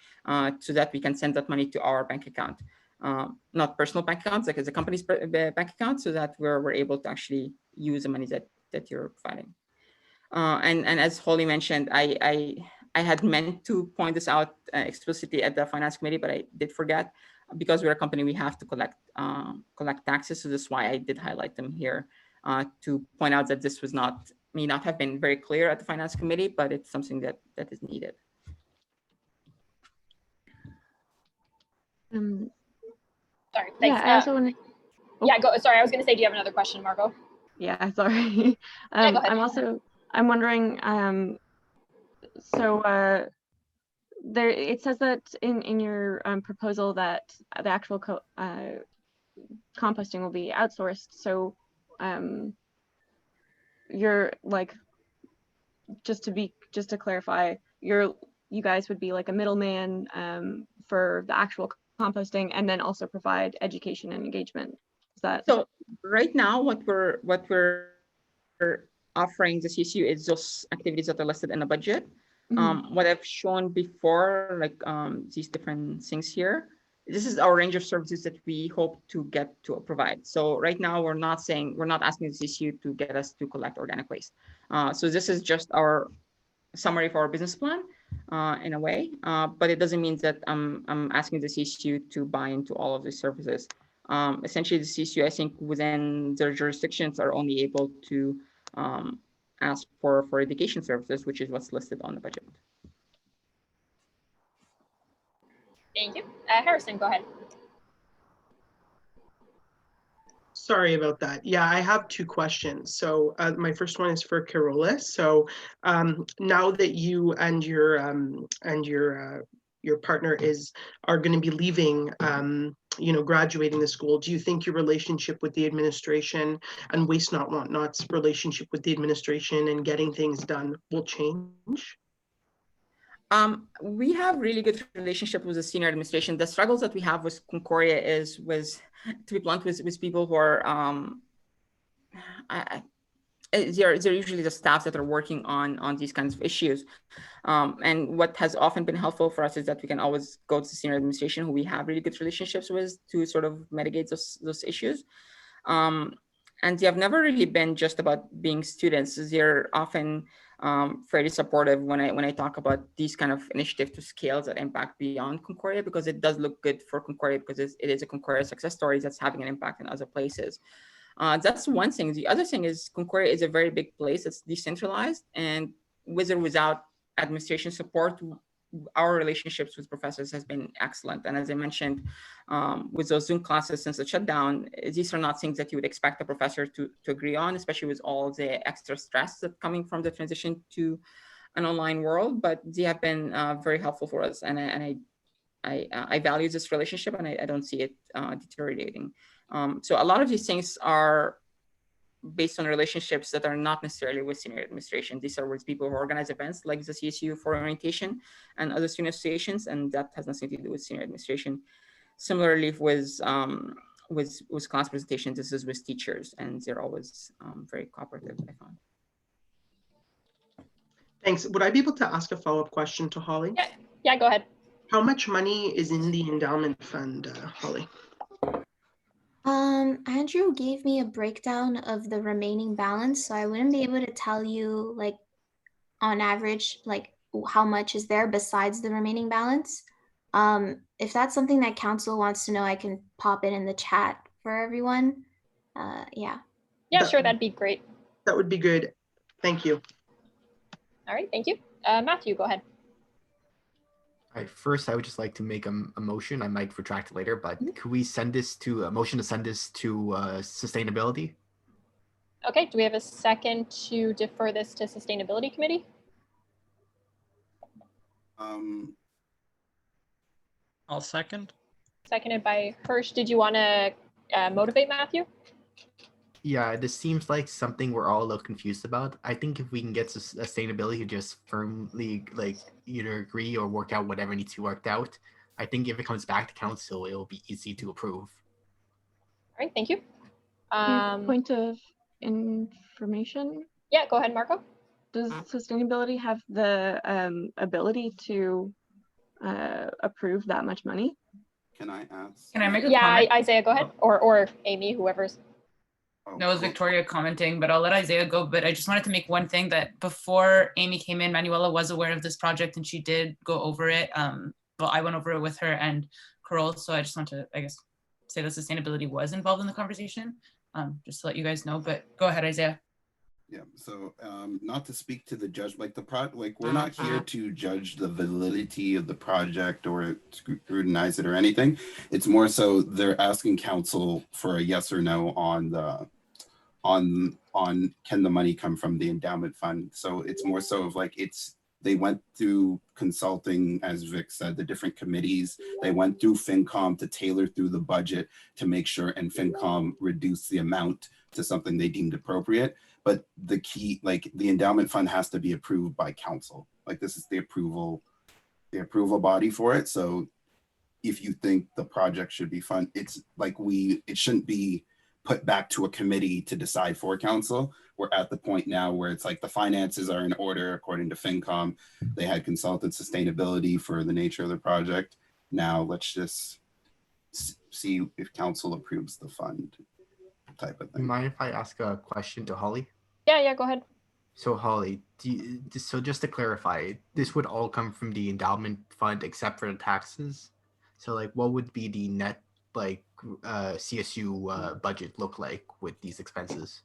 so that we can send that money to our bank account. Not personal bank accounts, like as a company's bank account, so that we're able to actually use the money that you're providing. And as Holly mentioned, I had meant to point this out explicitly at the finance committee, but I did forget. Because we're a company, we have to collect taxes, so that's why I did highlight them here to point out that this may not have been very clear at the finance committee, but it's something that is needed. Sorry, thanks. Yeah, I also want to. Yeah, go. Sorry, I was going to say, do you have another question, Margot? Yeah, sorry. Yeah, go ahead. I'm wondering. So there, it says that in your proposal that the actual composting will be outsourced. So, you're like, just to clarify, you guys would be like a middleman for the actual composting, and then also provide education and engagement. Is that so? Right now, what we're offering the CSU is those activities that are listed in the budget. What I've shown before, like these different things here, this is our range of services that we hope to get to provide. So right now, we're not asking the CSU to get us to collect organic waste. So this is just our summary for our business plan in a way, but it doesn't mean that I'm asking the CSU to buy into all of these services. Essentially, the CSU, I think, within their jurisdictions are only able to ask for education services, which is what's listed on the budget. Thank you. Harrison, go ahead. Sorry about that. Yeah, I have two questions. So my first one is for Carolis. So now that you and your partner are going to be leaving, graduating the school, do you think your relationship with the administration and Waste Not Want Not's relationship with the administration and getting things done will change? We have really good relationship with the senior administration. The struggles that we have with Concordia to be blunt, with people who are, they're usually the staff that are working on these kinds of issues. And what has often been helpful for us is that we can always go to the senior administration, who we have really good relationships with, to sort of mitigate those issues. And they have never really been just about being students. They're often fairly supportive when I talk about these kind of initiatives to scale that impact beyond Concordia, because it does look good for Concordia, because it is a Concordia success story that's having an impact in other places. That's one thing. The other thing is Concordia is a very big place. It's decentralized, and with or without administration support, our relationships with professors has been excellent. And as I mentioned, with those Zoom classes since the shutdown, these are not things that you would expect a professor to agree on, especially with all the extra stress that's coming from the transition to an online world. But they have been very helpful for us, and I value this relationship, and I don't see it deteriorating. So a lot of these things are based on relationships that are not necessarily with senior administration. These are with people who organize events like the CSU for orientation and other student associations, and that has nothing to do with senior administration. Similarly, with class presentations, this is with teachers, and they're always very cooperative, I found. Thanks. Would I be able to ask a follow-up question to Holly? Yeah, go ahead. How much money is in the endowment fund, Holly? Andrew gave me a breakdown of the remaining balance, so I wouldn't be able to tell you like on average like how much is there besides the remaining balance. If that's something that council wants to know, I can pop it in the chat for everyone. Yeah. Yeah, sure, that'd be great. That would be good. Thank you. All right, thank you. Matthew, go ahead. All right, first, I would just like to make a motion. I might retract it later, but could we send this to a motion to send this to sustainability? Okay, do we have a second to defer this to Sustainability Committee? I'll second. Seconded by Hirsch. Did you want to motivate Matthew? Yeah, this seems like something we're all a little confused about. I think if we can get sustainability to just firmly like either agree or work out whatever needs to be worked out, I think if it comes back to council, it'll be easy to approve. All right, thank you. Point of information. Yeah, go ahead, Marco. Does sustainability have the ability to approve that much money? Can I ask? Can I make a comment? Yeah, Isaiah, go ahead. Or Amy, whoever's. No, it was Victoria commenting, but I'll let Isaiah go. But I just wanted to make one thing that before Amy came in, Manuela was aware of this project and she did go over it. Well, I went over it with her and Carol. So I just want to, I guess, say that sustainability was involved in the conversation, just to let you guys know. But go ahead, Isaiah. Yeah, so not to speak to the judge, like we're not here to judge the validity of the project or scrutinize it or anything. It's more so they're asking council for a yes or no on the can the money come from the endowment fund. So it's more so of like they went through consulting, as Vic said, the different committees. They went through FinCom to tailor through the budget to make sure, and FinCom reduced the amount to something they deemed appropriate. But the key, like the endowment fund has to be approved by council. Like this is the approval body for it. So if you think the project should be funded, it's like it shouldn't be put back to a committee to decide for council. We're at the point now where it's like the finances are in order according to FinCom. They had consulted sustainability for the nature of the project. Now let's just see if council approves the fund type of thing. You mind if I ask a question to Holly? Yeah, go ahead. So Holly, so just to clarify, this would all come from the endowment fund except for the taxes. So like, what would be the net like CSU budget look like with these expenses?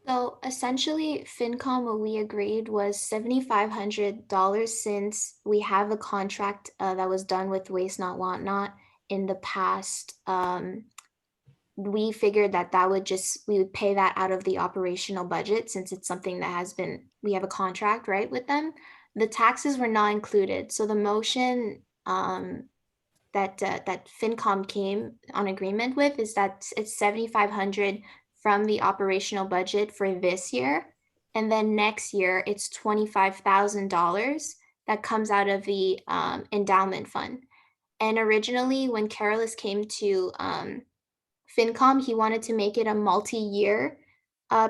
So essentially, FinCom, what we agreed was $7,500 since we have a contract that was done with Waste Not Want Not in the past. We figured that we would pay that out of the operational budget since it's something that we have a contract, right, with them. The taxes were not included. So the motion that FinCom came on agreement with is that it's $7,500 from the operational budget for this year. And then next year it's $25,000 that comes out of the endowment fund. And originally when Carolus came to FinCom, he wanted to make it a multi-year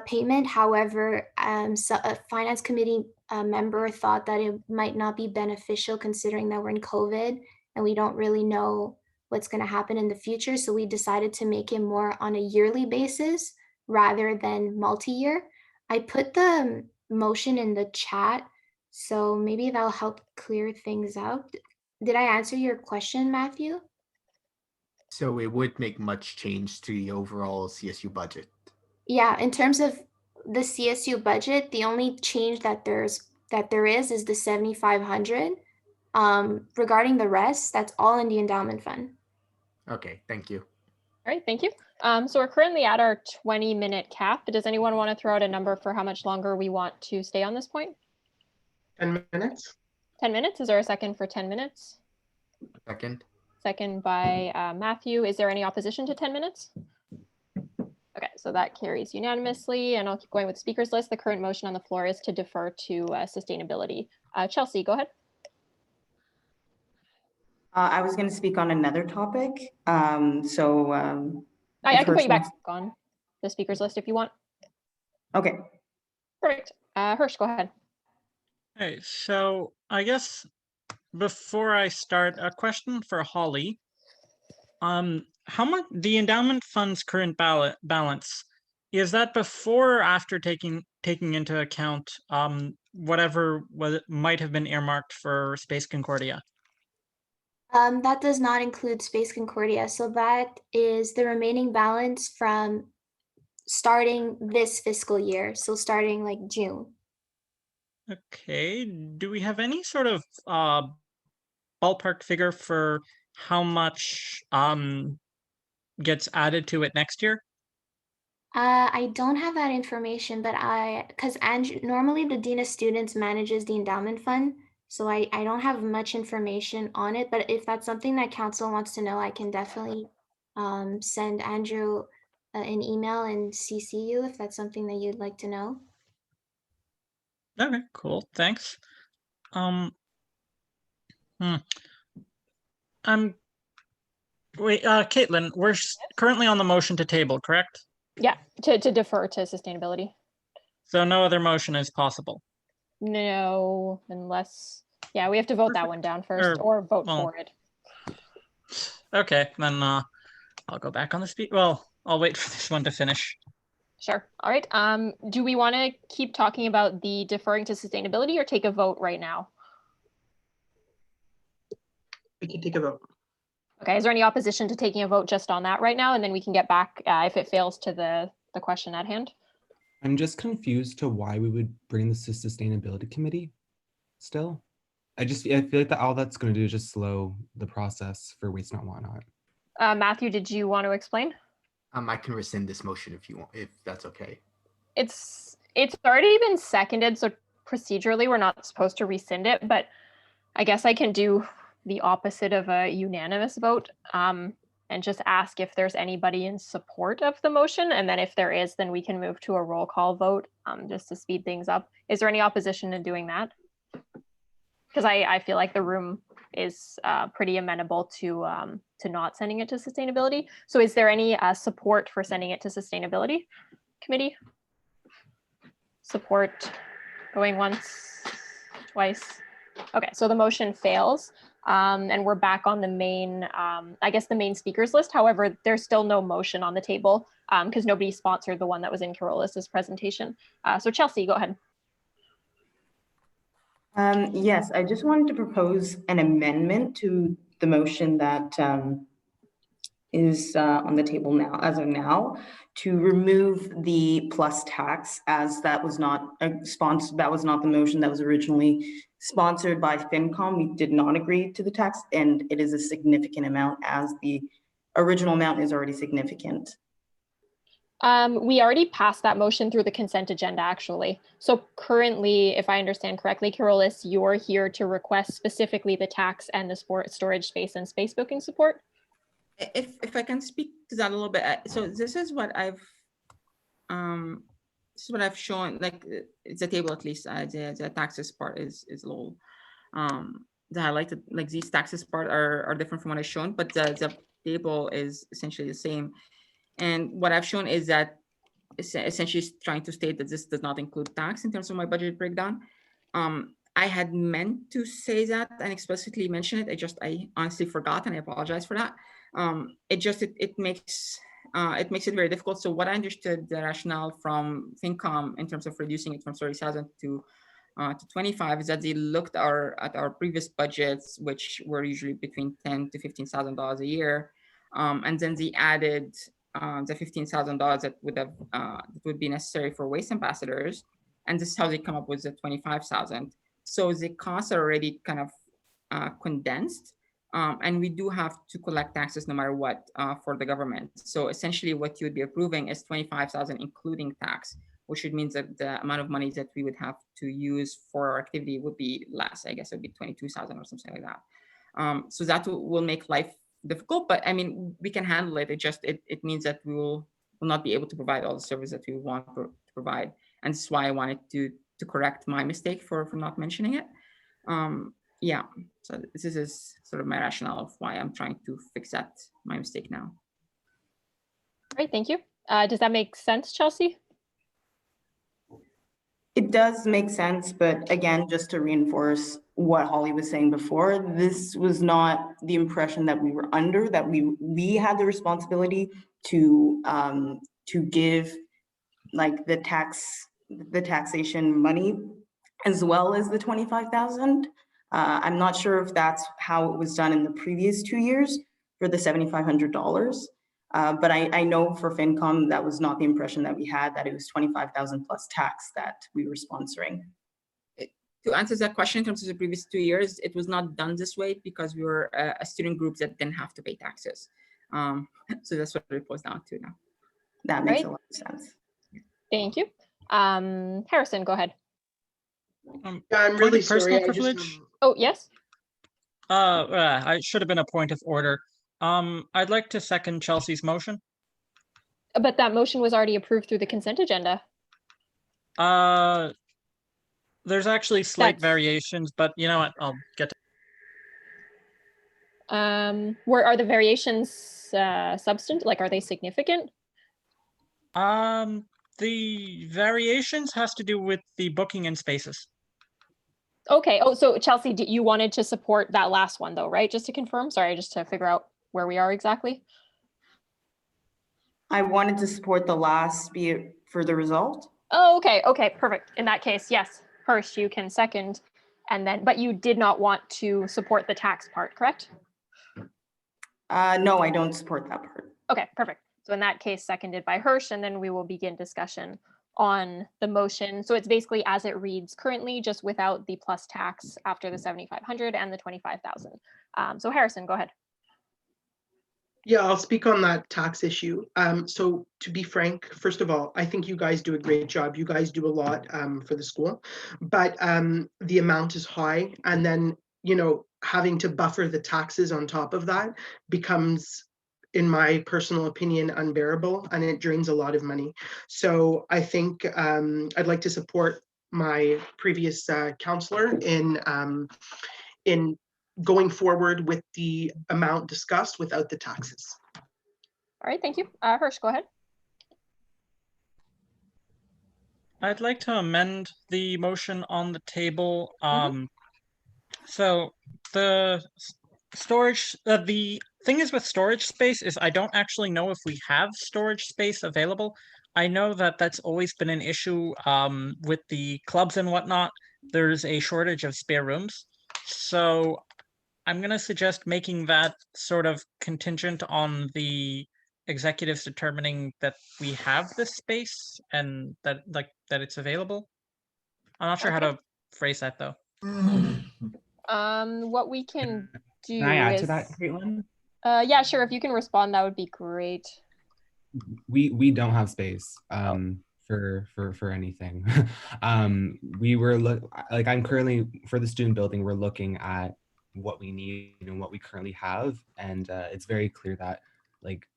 payment. However, so a finance committee member thought that it might not be beneficial considering that we're in COVID and we don't really know what's going to happen in the future. So we decided to make it more on a yearly basis rather than multi-year. I put the motion in the chat, so maybe that'll help clear things out. Did I answer your question, Matthew? So it would make much change to the overall CSU budget. Yeah, in terms of the CSU budget, the only change that there is the $7,500. Regarding the rest, that's all in the endowment fund. Okay, thank you. All right, thank you. So we're currently at our 20-minute cap, but does anyone want to throw out a number for how much longer we want to stay on this point? 10 minutes. 10 minutes? Is there a second for 10 minutes? Second. Second by Matthew. Is there any opposition to 10 minutes? Okay, so that carries unanimously, and I'll keep going with the speakers list. The current motion on the floor is to defer to sustainability. Chelsea, go ahead. I was going to speak on another topic. I can put you back on the speakers list if you want. Okay. Perfect. Hirsch, go ahead. Okay, so I guess before I start, a question for Holly. how much the endowment fund's current balance, is that before or after taking into account whatever might have been earmarked for Space Concordia? That does not include Space Concordia. So that is the remaining balance from starting this fiscal year. So starting like June. Okay. Do we have any sort of ballpark figure for how much gets added to it next year? I don't have that information, but because Andrew, normally the Dean of Students manages the endowment fund, so I don't have much information on it, but if that's something that council wants to know, I can definitely send Andrew an email and CC you if that's something that you'd like to know. Okay, cool, thanks. Wait, Caitlin, we're currently on the motion to table, correct? Yeah, to defer to sustainability. So no other motion is possible. No, unless, yeah, we have to vote that one down first or vote for it. Okay, then I'll go back on the speed. Well, I'll wait for this one to finish. Sure. All right. Do we want to keep talking about the deferring to sustainability or take a vote right now? We can take a vote. Okay. Is there any opposition to taking a vote just on that right now? And then we can get back if it fails to the question at hand. I'm just confused to why we would bring this to Sustainability Committee still. I feel like all that's going to do is just slow the process for Waste Not Want Not. Matthew, did you want to explain? I can rescind this motion if you want, if that's okay. It's already been seconded, so procedurally we're not supposed to rescind it, but I guess I can do the opposite of a unanimous vote and just ask if there's anybody in support of the motion, and then if there is, then we can move to a roll call vote just to speed things up. Is there any opposition to doing that? Because I feel like the room is pretty amenable to not sending it to sustainability. So is there any support for sending it to sustainability committee? Support going once, twice. Okay, so the motion fails. And we're back on the main, I guess the main speakers list. However, there's still no motion on the table because nobody sponsored the one that was in Carolus's presentation. So Chelsea, go ahead. Yes, I just wanted to propose an amendment to the motion that is on the table now, as of now, to remove the plus tax, as that was not a sponsor. That was not the motion that was originally sponsored by FinCom. We did not agree to the tax, and it is a significant amount, as the original amount is already significant. We already passed that motion through the consent agenda, actually. So currently, if I understand correctly, Carolus, you're here to request specifically the tax and the storage space and space booking support. If I can speak to that a little bit, so this is what I've shown. Like it's a table, at least the taxes part is a little the highlighted, like these taxes part are different from what I've shown, but the table is essentially the same. And what I've shown is that essentially trying to state that this does not include tax in terms of my budget breakdown. I had meant to say that and explicitly mention it. I honestly forgot, and I apologize for that. It makes it very difficult. So what I understood the rationale from FinCom in terms of reducing it from 30,000 to 25 is that they looked at our previous budgets, which were usually between $10,000 to $15,000 a year, and then they added the $15,000 that would be necessary for waste ambassadors, and this is how they come up with the 25,000. So the costs are already kind of condensed, and we do have to collect taxes no matter what for the government. So essentially, what you would be approving is 25,000 including tax, which would mean that the amount of money that we would have to use for our activity would be less. I guess it would be 22,000 or something like that. So that will make life difficult, but I mean, we can handle it. It means that we will not be able to provide all the service that we want to provide, and this is why I wanted to correct my mistake for not mentioning it. Yeah, so this is sort of my rationale of why I'm trying to fix my mistake now. All right, thank you. Does that make sense, Chelsea? It does make sense, but again, just to reinforce, what Holly was saying before, this was not the impression that we were under, that we had the responsibility to give like the taxation money as well as the 25,000. I'm not sure if that's how it was done in the previous 2 years for the $7,500. But I know for FinCom, that was not the impression that we had, that it was 25,000 plus tax that we were sponsoring. To answer that question, in terms of the previous 2 years, it was not done this way because we were a student group that didn't have to pay taxes. So that's what it boils down to now. That makes a lot of sense. Thank you. Harrison, go ahead. I'm really sorry. Privilege. Oh, yes. I should have been a point of order. I'd like to second Chelsea's motion. But that motion was already approved through the consent agenda. There's actually slight variations, but you know what? I'll get to. Where are the variations substantive? Like, are they significant? The variations has to do with the booking and spaces. Okay. Oh, so Chelsea, you wanted to support that last one though, right? Just to confirm. Sorry, just to figure out where we are exactly. I wanted to support the last, be it for the result. Oh, okay. Okay, perfect. In that case, yes, Hirsch, you can second, and then, but you did not want to support the tax part, correct? No, I don't support that part. Okay, perfect. So in that case, seconded by Hirsch, and then we will begin discussion on the motion. So it's basically as it reads currently, just without the plus tax after the 7,500 and the 25,000. So Harrison, go ahead. Yeah, I'll speak on that tax issue. So to be frank, first of all, I think you guys do a great job. You guys do a lot for the school, but the amount is high. And then, you know, having to buffer the taxes on top of that becomes, in my personal opinion, unbearable, and it drains a lot of money. So I think I'd like to support my previous counselor in going forward with the amount discussed without the taxes. All right, thank you. Hirsch, go ahead. I'd like to amend the motion on the table. So the storage, the thing is with storage space is I don't actually know if we have storage space available. I know that that's always been an issue with the clubs and whatnot. There's a shortage of spare rooms. So I'm going to suggest making that sort of contingent on the executives determining that we have this space and that it's available. I'm not sure how to phrase that though. What we can do Can I add is, to that, Caitlin? yeah, sure. If you can respond, that would be great. We don't have space for anything. We were like I'm currently for the student building. We're looking at what we need and what we currently have, and it's very clear that like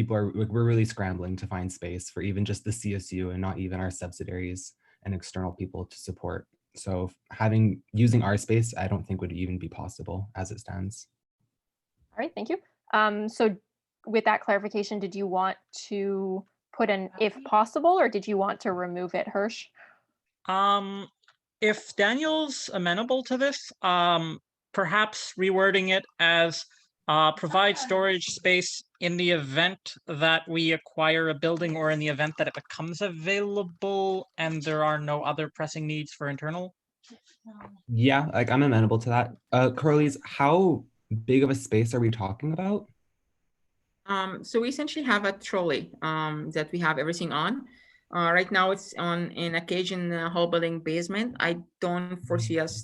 we're really scrambling to find space for even just the CSU and not even our subsidiaries and external people to support. So using our space, I don't think would even be possible as it stands. All right, thank you. So with that clarification, did you want to put an if possible, or did you want to remove it, Hirsch? If Daniel's amenable to this, perhaps rewording it as provide storage space in the event that we acquire a building or in the event that it becomes available and there are no other pressing needs for internal. Yeah, like I'm amenable to that. Curly's, how big of a space are we talking about? So we essentially have a trolley that we have everything on. Right now it's in a cage in the whole building basement. I don't foresee us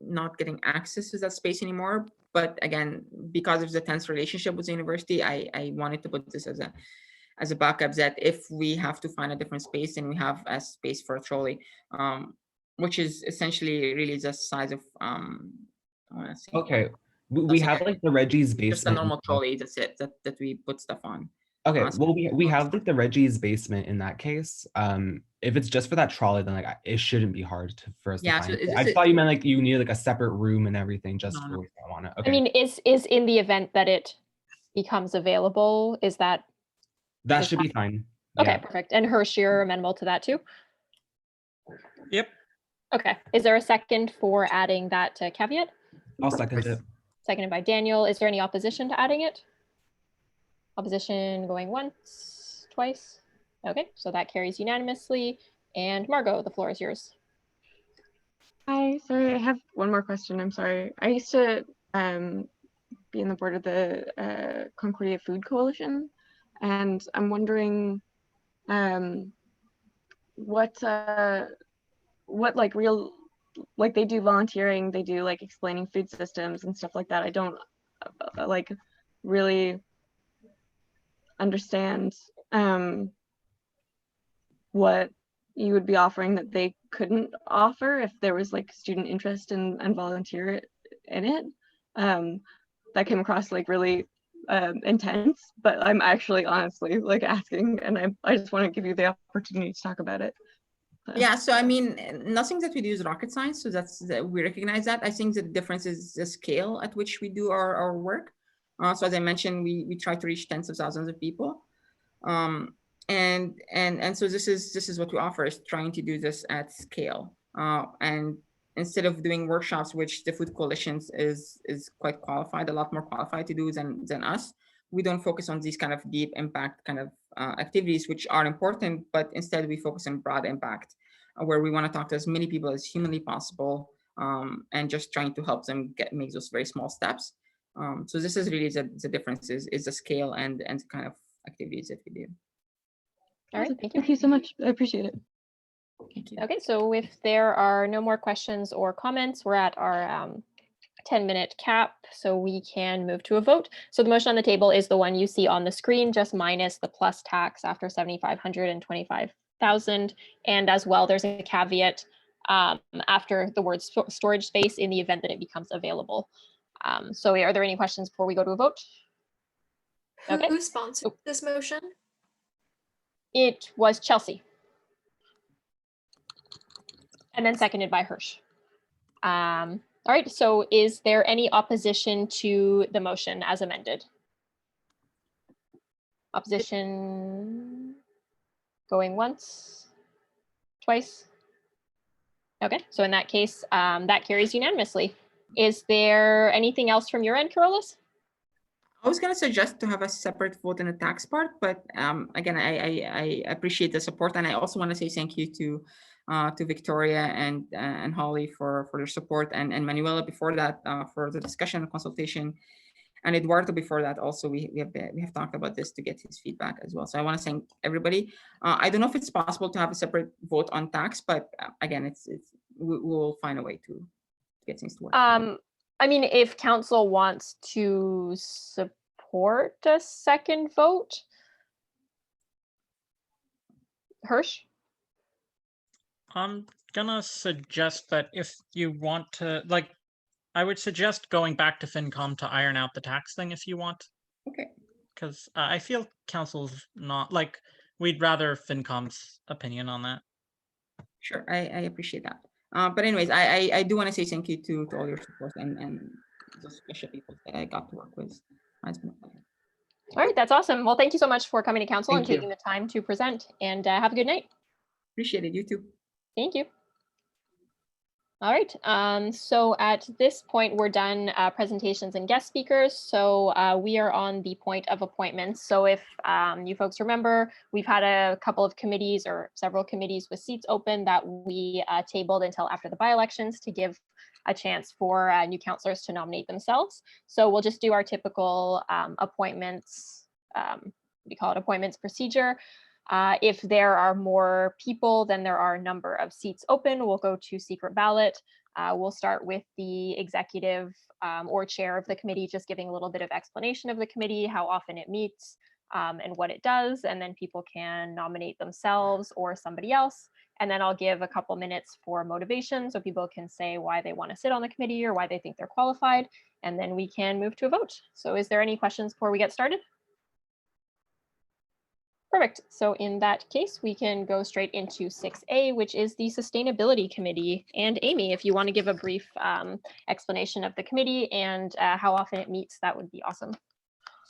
not getting access to that space anymore. But again, because of the tense relationship with the university, I wanted to put this as a backup that if we have to find a different space, then we have a space for a trolley, which is essentially really just the size of Okay, we have like the Reggie's basement. Just a normal trolley. That's it. That we put stuff on. Okay, well we have like the Reggie's basement in that case. If it's just for that trolley, then like it shouldn't be hard for us to find. So I thought you meant like you need like a separate room and everything just for marijuana. Okay. I mean, is in the event that it becomes available, is that should be fine. Okay, Yeah. perfect. And Hirsch, you're amenable to that too? Yep. Okay, is there a second for adding that caveat? I'll second it. Seconded by Daniel. Is there any opposition to adding it? Opposition going once, twice? Okay, so that carries unanimously. And Margot, the floor is yours. Hi, sorry, I have one more question. I'm sorry. I used to be on the board of the Concordia Food Coalition, and I'm wondering what like real, like they do volunteering, they do like explaining food systems and stuff like that. I don't like really understand what you would be offering that they couldn't offer if there was like student interest and volunteer in it. That came across like really intense, but I'm actually honestly like asking, and I just want to give you the opportunity to talk about it. Yeah, so I mean, nothing that we do is rocket science, so we recognize that. I think the difference is the scale at which we do our work. So as I mentioned, we try to reach tens of thousands of people. And so this is what we offer, is trying to do this at scale. And instead of doing workshops, which the Food Coalitions is quite qualified, a lot more qualified to do than us, we don't focus on these kind of deep impact kind of activities, which are important, but instead we focus on broad impact, where we want to talk to as many people as humanly possible, and just trying to help them make those very small steps. So this is really the difference is the scale and the kind of activities that we do. All right, thank you. Thank you so much. I appreciate it. Thank you. Okay, so if there are no more questions or comments, we're at our 10-minute cap, so we can move to a vote. So the motion on the table is the one you see on the screen, just minus the plus tax after 7,500 and 25,000. And as well, there's a caveat after the word storage space in the event that it becomes available. So are there any questions before we go to a vote? Okay. Who sponsored this motion? It was Chelsea. And then seconded by Hirsch. All right, so is there any opposition to the motion as amended? Opposition going once, twice? Okay, so in that case, that carries unanimously. Is there anything else from your end, Carolus? I was going to suggest to have a separate vote in the tax part, but again, I appreciate the support, and I also want to say thank you to Victoria and Holly for their support, and Manuela before that for the discussion and consultation, and Eduardo before that also. We have talked about this to get his feedback as well. So I want to thank everybody. I don't know if it's possible to have a separate vote on tax, but again, we'll find a way to get things to work. I mean, if council wants to support a second vote. Hirsch? I'm gonna suggest that if you want to, like, I would suggest going back to FinCom to iron out the tax thing if you want. Okay. Because I feel council's not, like, we'd rather FinCom's opinion on that. Sure, I appreciate that. But anyways, I do want to say thank you to all your support and the special people that I got to work with. It's been a pleasure. All right, that's awesome. Well, thank you so much for coming to council and Thank you. taking the time to present, and have a good night. Appreciate it, you too. Thank you. All right, so at this point, we're done presentations and guest speakers. So we are on the point of appointments. So if you folks remember, we've had a couple of committees or several committees with seats open that we tabled until after the by-elections to give a chance for new councillors to nominate themselves. So we'll just do our typical appointments, we call it appointments procedure. If there are more people than there are a number of seats open, we'll go to secret ballot. We'll start with the executive or chair of the committee, just giving a little bit of explanation of the committee, how often it meets, and what it does. And then people can nominate themselves or somebody else. And then I'll give a couple minutes for motivation, so people can say why they want to sit on the committee or why they think they're qualified. And then we can move to a vote. So is there any questions before we get started? Perfect. So in that case, we can go straight into 6A, which is the Sustainability Committee. And Amy, if you want to give a brief explanation of the committee and how often it meets, that would be awesome.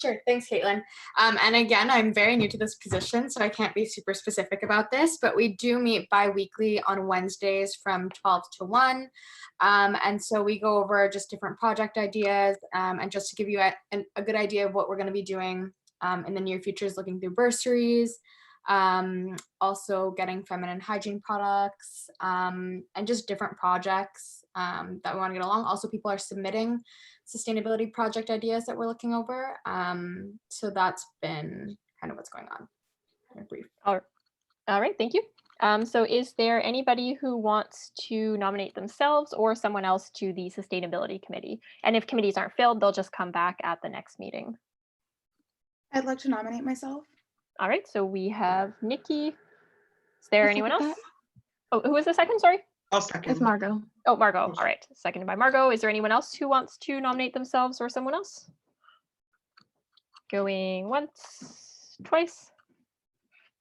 Sure, thanks, Caitlin. And again, I'm very new to this position, so I can't be super specific about this, but we do meet bi-weekly on Wednesdays from 12 to 1. And so we go over just different project ideas, and just to give you a good idea of what we're going to be doing in the near future is looking through bursaries, also getting feminine hygiene products, and just different projects that we want to get along. Also, people are submitting sustainability project ideas that we're looking over. So that's been kind of what's going on in a brief. All right, thank you. So is there anybody who wants to nominate themselves or someone else to the Sustainability Committee? And if committees aren't filled, they'll just come back at the next meeting. I'd like to nominate myself. All right, so we have Nikki. Is there I'll anyone second else? that. Oh, who was the second? Sorry. I'll second. It's Margot. Oh, Margot. All right, seconded by Margot. Is there anyone else who wants to nominate themselves or someone else? Going once, twice.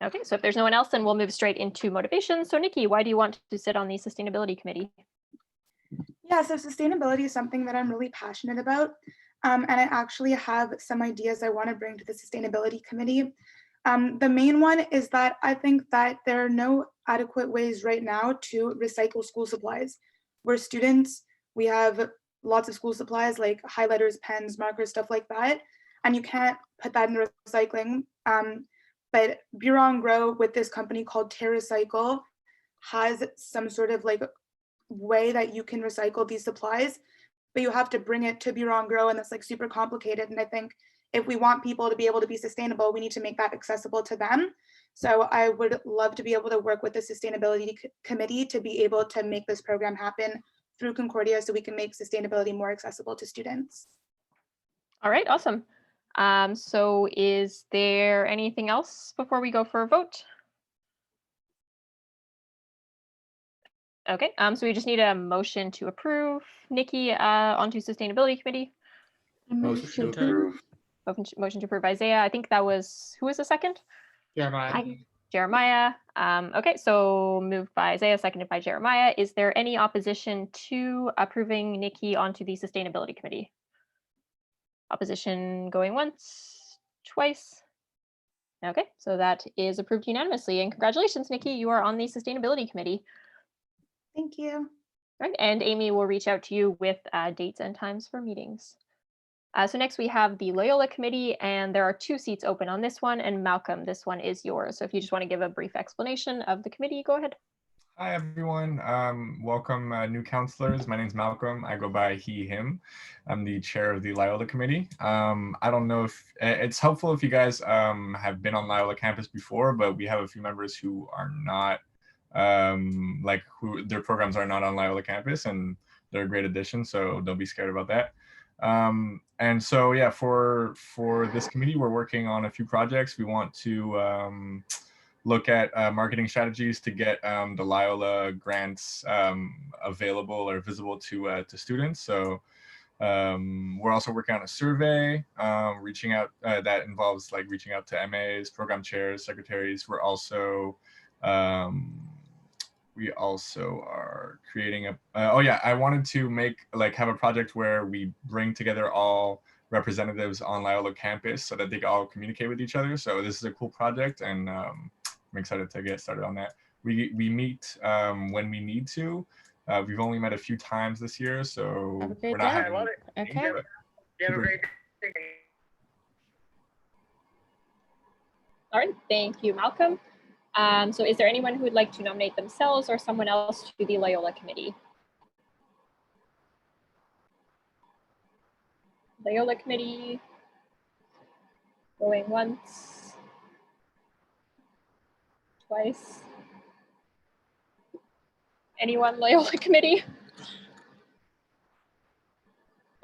Okay, so if there's no one else, then we'll move straight into motivation. So Nikki, why do you want to sit on the Sustainability Committee? Yeah, so sustainability is something that I'm really passionate about. And I actually have some ideas I want to bring to the Sustainability Committee. The main one is that I think that there are no adequate ways right now to recycle school supplies. We're students, we have lots of school supplies like highlighters, pens, markers, stuff like that. And you can't put that in the recycling. But Bureau and Grow with this company called TerraCycle has some sort of like way that you can recycle these supplies, but you have to bring it to Bureau and Grow, and that's like super complicated. And I think if we want people to be able to be sustainable, we need to make that accessible to them. So I would love to be able to work with the Sustainability Committee to be able to make this program happen through Concordia so we can make sustainability more accessible to students. All right, awesome. So is there anything else before we go for a vote? Okay, so we just need a motion to approve Nikki onto Sustainability Committee. Motion to approve. Motion to approve Isaiah. I think that was, who was the second? Jeremiah. Jeremiah. Okay, so moved by Isaiah, seconded by Jeremiah. Is there any opposition to approving Nikki onto the Sustainability Committee? Opposition going once, twice. Okay, so that is approved unanimously. And congratulations, Nikki, you are on the Sustainability Committee. Thank you. Right, and Amy will reach out to you with dates and times for meetings. So next we have the Loyola Committee, and there are 2 seats open on this one, and Malcolm, this one is yours. So if you just want to give a brief explanation of the committee, go ahead. Hi, everyone. Welcome, new counselors. My name's Malcolm. I go by he, him. I'm the chair of the Loyola Committee. I don't know if it's helpful if you guys have been on Loyola campus before, but we have a few members who are not, who their programs are not on Loyola campus, and they're a great addition, so don't be scared about that. And so, yeah, for this committee, we're working on a few projects. We want to look at marketing strategies to get the Loyola grants available or visible to students. So we're also working on a survey, reaching out that involves like reaching out to MAs, program chairs, secretaries. We're also we also are creating a I wanted to have a project where we bring together all representatives on Loyola campus so that they can all communicate with each other. So this is a cool project, and I'm excited to get started on that. We meet when we need to. We've only met a few times this year, so we're not having. Okay. You have a great day. All right, thank you, Malcolm. So is there anyone who would like to nominate themselves or someone else to the Loyola Committee? Loyola Committee, going once, twice. Anyone Loyola Committee?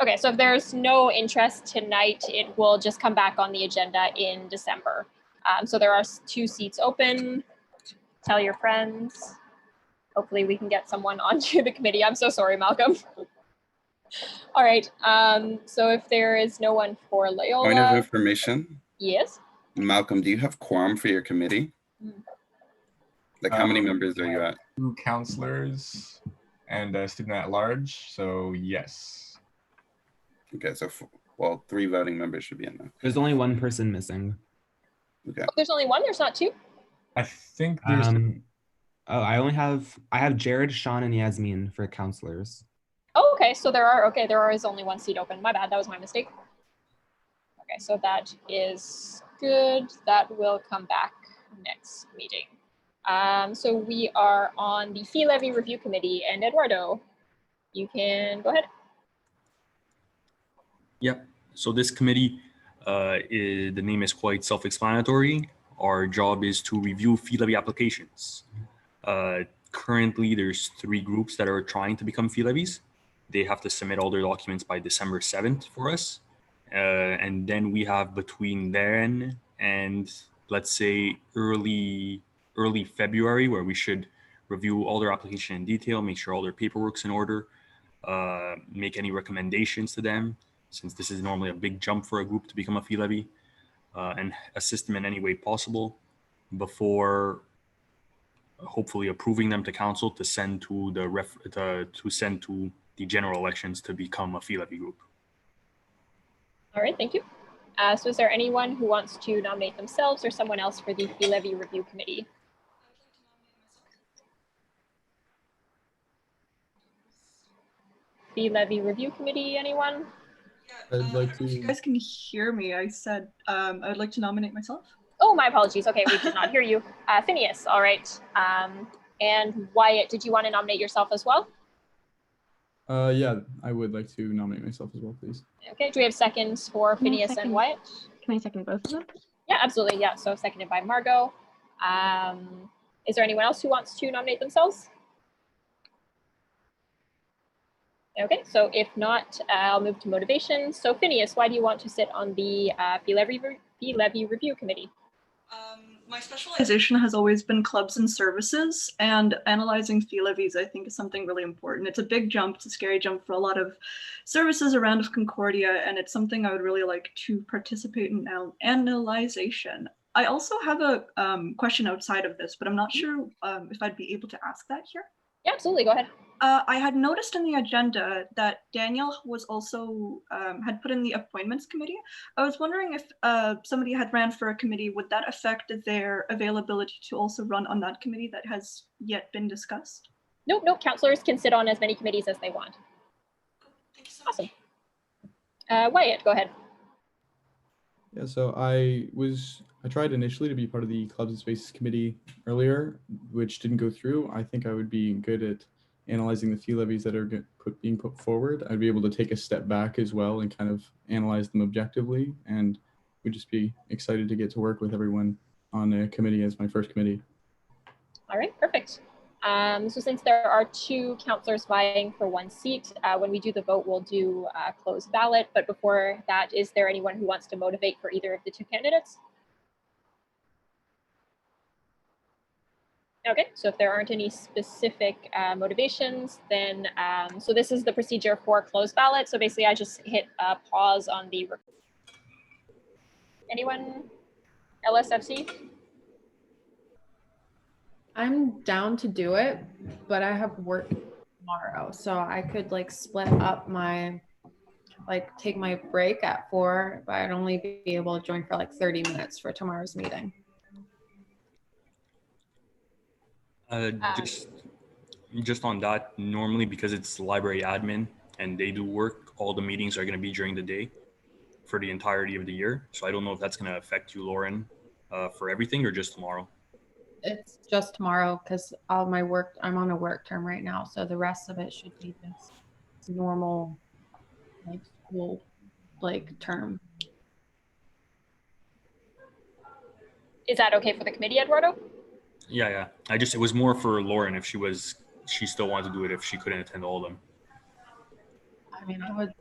Okay, so if there's no interest tonight, it will just come back on the agenda in December. So there are 2 seats open. Tell your friends. Hopefully we can get someone onto the committee. I'm so sorry, Malcolm. All right, so if there is no one for Loyola. Point of information. Yes? Malcolm, do you have quorum for your committee? Like how many members are you at? 2 counselors and a student at large, so yes. Okay, so Well, 3 voting members should be in there. There's only one person missing. Okay. Oh, there's only one. There's not 2. I think there's. Oh, I have Jared, Sean, and Yasmin for counselors. Oh, okay. So there is only 1 seat open. My bad. That was my mistake. Okay, so that is good. That will come back next meeting. So we are on the Fee Levy Review Committee, and Eduardo, you can go ahead. Yep. So this committee, the name is quite self-explanatory. Our job is to review fee levy applications. Currently, there's 3 groups that are trying to become fee levies. They have to submit all their documents by December 7th for us. And then we have between then and let's say early February, where we should review all their application in detail, make sure all their paperwork's in order, make any recommendations to them, since this is normally a big jump for a group to become a fee levy, and assist them in any way possible before hopefully approving them to council to send to the general elections to become a fee levy group. All right, thank you. So is there anyone who wants to nominate themselves or someone else for the Fee Levy Review Committee? Fee Levy Review Committee, anyone? I'd like to. If you guys can hear me, I said I would like to nominate myself. Oh, my apologies. Okay, we did not hear you. Phineas, all right. And Wyatt, did you want to nominate yourself as well? Yeah, I would like to nominate myself as well, please. Okay, do we have seconds for Phineas and Wyatt? Can I second both of them? Yeah, absolutely. Yeah, so seconded by Margot. Is there anyone else who wants to nominate themselves? Okay, so if not, I'll move to motivation. So Phineas, why do you want to sit on the Fee Levy Review Committee? My specialization has always been clubs and services, and analyzing fee levies I think is something really important. It's a big jump, it's a scary jump for a lot of services around Concordia, and it's something I would really like to participate in analyzation. I also have a question outside of this, but I'm not sure if I'd be able to ask that here. Yeah, absolutely, go ahead. I had noticed in the agenda that Daniel was also had put in the appointments committee. I was wondering if somebody had ran for a committee, would that affect their availability to also run on that committee that has yet been discussed? Nope, nope, counselors can sit on as many committees as they want. Thank you so much. Awesome. Wyatt, go ahead. Yeah, so I tried initially to be part of the Clubs and Spaces Committee earlier, which didn't go through. I think I would be good at analyzing the fee levies that are being put forward. I'd be able to take a step back as well and kind of analyze them objectively, and would just be excited to get to work with everyone on a committee as my first committee. All right, perfect. So since there are 2 counselors vying for 1 seat, when we do the vote, we'll do a closed ballot. But before that, is there anyone who wants to motivate for either of the 2 candidates? Okay, so if there aren't any specific motivations, then, so this is the procedure for closed ballot. So basically I just hit pause on the, anyone, LSFC? I'm down to do it, but I have work tomorrow, so I could like split up my, like take my break at 4, but I'd only be able to join for like 30 minutes for tomorrow's meeting. Just on that, normally because it's library admin and they do work, all the meetings are going to be during the day for the entirety of the year. So I don't know if that's going to affect you, Lauren, for everything or just tomorrow. It's just tomorrow because all my work, I'm on a work term right now, so the rest of it should be just normal like school like term. Is that okay for the committee, Eduardo? Yeah. It was more for Lauren if she still wanted to do it if she couldn't attend all of them. I mean, I would,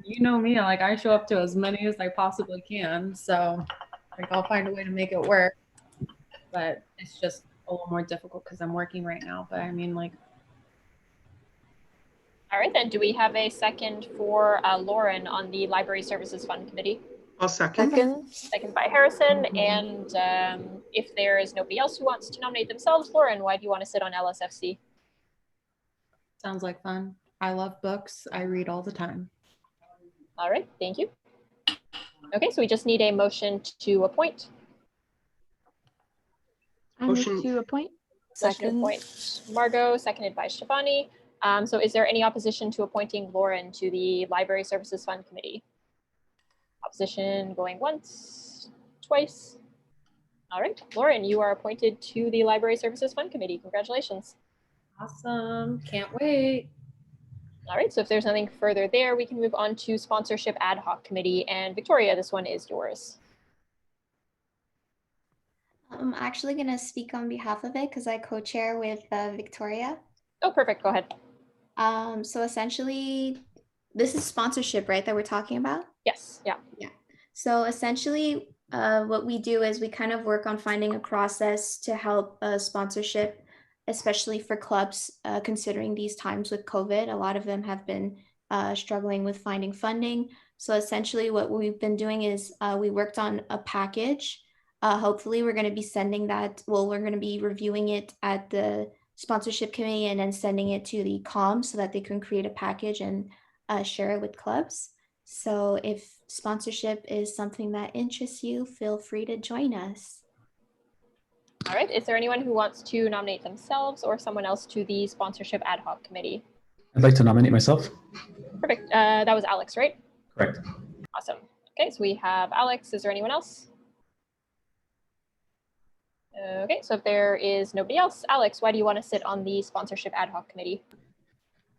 you know me, like I show up to as many as I possibly can, so like I'll find a way to make it work. But it's just a little more difficult because I'm working right now. But I mean, like. All right, then. Do we have a second for Lauren on the Library Services Fund Committee? I'll second. Second by Harrison. And if there is nobody else who wants to nominate themselves, Lauren, why do you want to sit on LSFC? Sounds like fun. I love books. I read all the time. All right, thank you. Okay, so we just need a motion to appoint. I move to appoint. Motion to appoint Margot, seconded by Shivani. So is there any opposition to appointing Lauren to the Library Services Fund Committee? Opposition going once, twice. All right, Lauren, you are appointed to the Library Services Fund Committee. Congratulations. Awesome, can't wait. All right, so if there's nothing further there, we can move on to Sponsorship Ad Hoc Committee. And Victoria, this one is yours. I'm actually going to speak on behalf of it because I co-chair with Victoria. Oh, perfect. Go ahead. So essentially, this is sponsorship, right, that we're talking about? Yes. Yeah. Yeah. So essentially, what we do is we kind of work on finding a process to help sponsorship, especially for clubs, considering these times with COVID. A lot of them have been struggling with finding funding. So essentially what we've been doing is we worked on a package. Hopefully we're going to be sending that, well, we're going to be reviewing it at the sponsorship committee and then sending it to the COM so that they can create a package and share it with clubs. So if sponsorship is something that interests you, feel free to join us. All right, is there anyone who wants to nominate themselves or someone else to the Sponsorship Ad Hoc Committee? I'd like to nominate myself. Perfect. That was Alex, right? Correct. Awesome. Okay, so we have Alex. Is there anyone else? Okay, so if there is nobody else, Alex, why do you want to sit on the Sponsorship Ad Hoc Committee?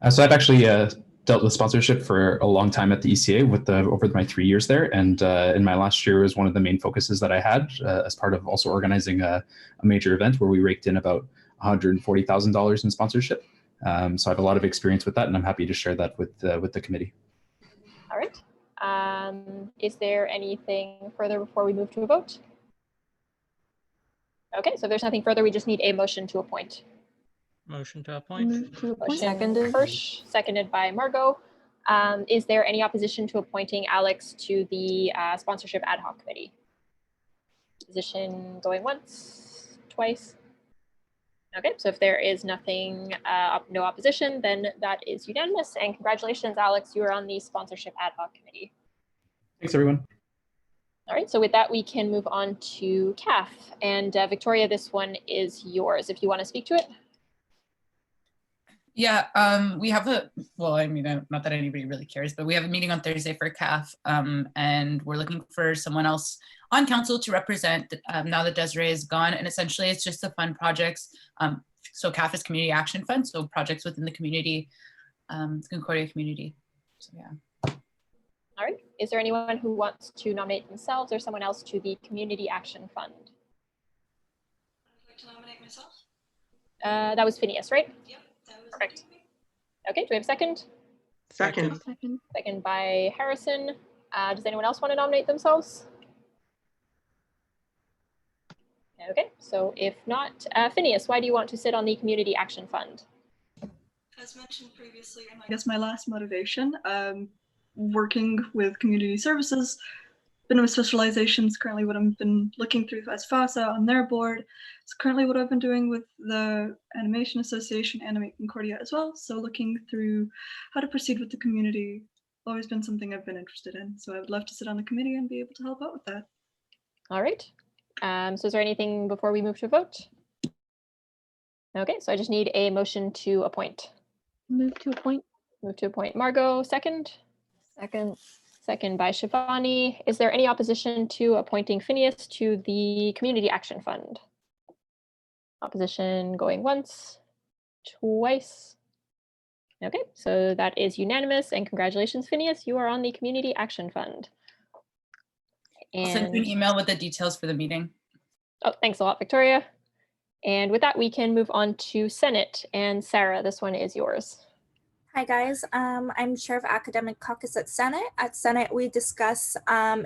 So I've actually dealt with sponsorship for a long time at the ECA with over my 3 years there. And in my last year was one of the main focuses that I had as part of also organizing a major event where we raked in about $140,000 in sponsorship. So I have a lot of experience with that, and I'm happy to share that with the committee. All right. Is there anything further before we move to a vote? Okay, so if there's nothing further, we just need a motion to appoint. Motion to appoint. Seconded. Hirsch, seconded by Margot. Is there any opposition to appointing Alex to the Sponsorship Ad Hoc Committee? Position going once, twice. Okay, so if there is nothing, no opposition, then that is unanimous. And congratulations, Alex, you are on the Sponsorship Ad Hoc Committee. Thanks, everyone. All right, so with that, we can move on to CAF. And Victoria, this one is yours, if you want to speak to it. Yeah, we have I mean, not that anybody really cares, but we have a meeting on Thursday for CAF, and we're looking for someone else on council to represent now that Desiree is gone. And essentially, it's just to fund projects. So CAF is Community Action Fund, so projects within the community, Concordia community. So yeah. All right, is there anyone who wants to nominate themselves or someone else to the Community Action Fund? I'd like to nominate myself. That was Phineas, right? Yep. Perfect. Okay, do we have a second? Second. Second by Harrison. Does anyone else want to nominate themselves? Okay, so if not, Phineas, why do you want to sit on the Community Action Fund? As mentioned previously, and I guess my last motivation, working with community services, been with specializations, currently what I've been looking through as FASA on their board. It's currently what I've been doing with the Animation Association, Animate Concordia as well. So looking through how to proceed with the community, always been something I've been interested in. So I would love to sit on the committee and be able to help out with that. All right. So is there anything before we move to a vote? Okay, so I just need a motion to appoint. Move to appoint. Move to appoint Margot, second. Second. Second by Shivani. Is there any opposition to appointing Phineas to the Community Action Fund? Opposition going once, twice. Okay, so that is unanimous, and congratulations, Phineas, you are on the Community Action Fund. I'll send you an email with the details for the meeting. Oh, thanks a lot, Victoria. And with that, we can move on to Senate. And Sarah, this one is yours. Hi guys, I'm Chair of Academic Caucus at Senate. At Senate, we discuss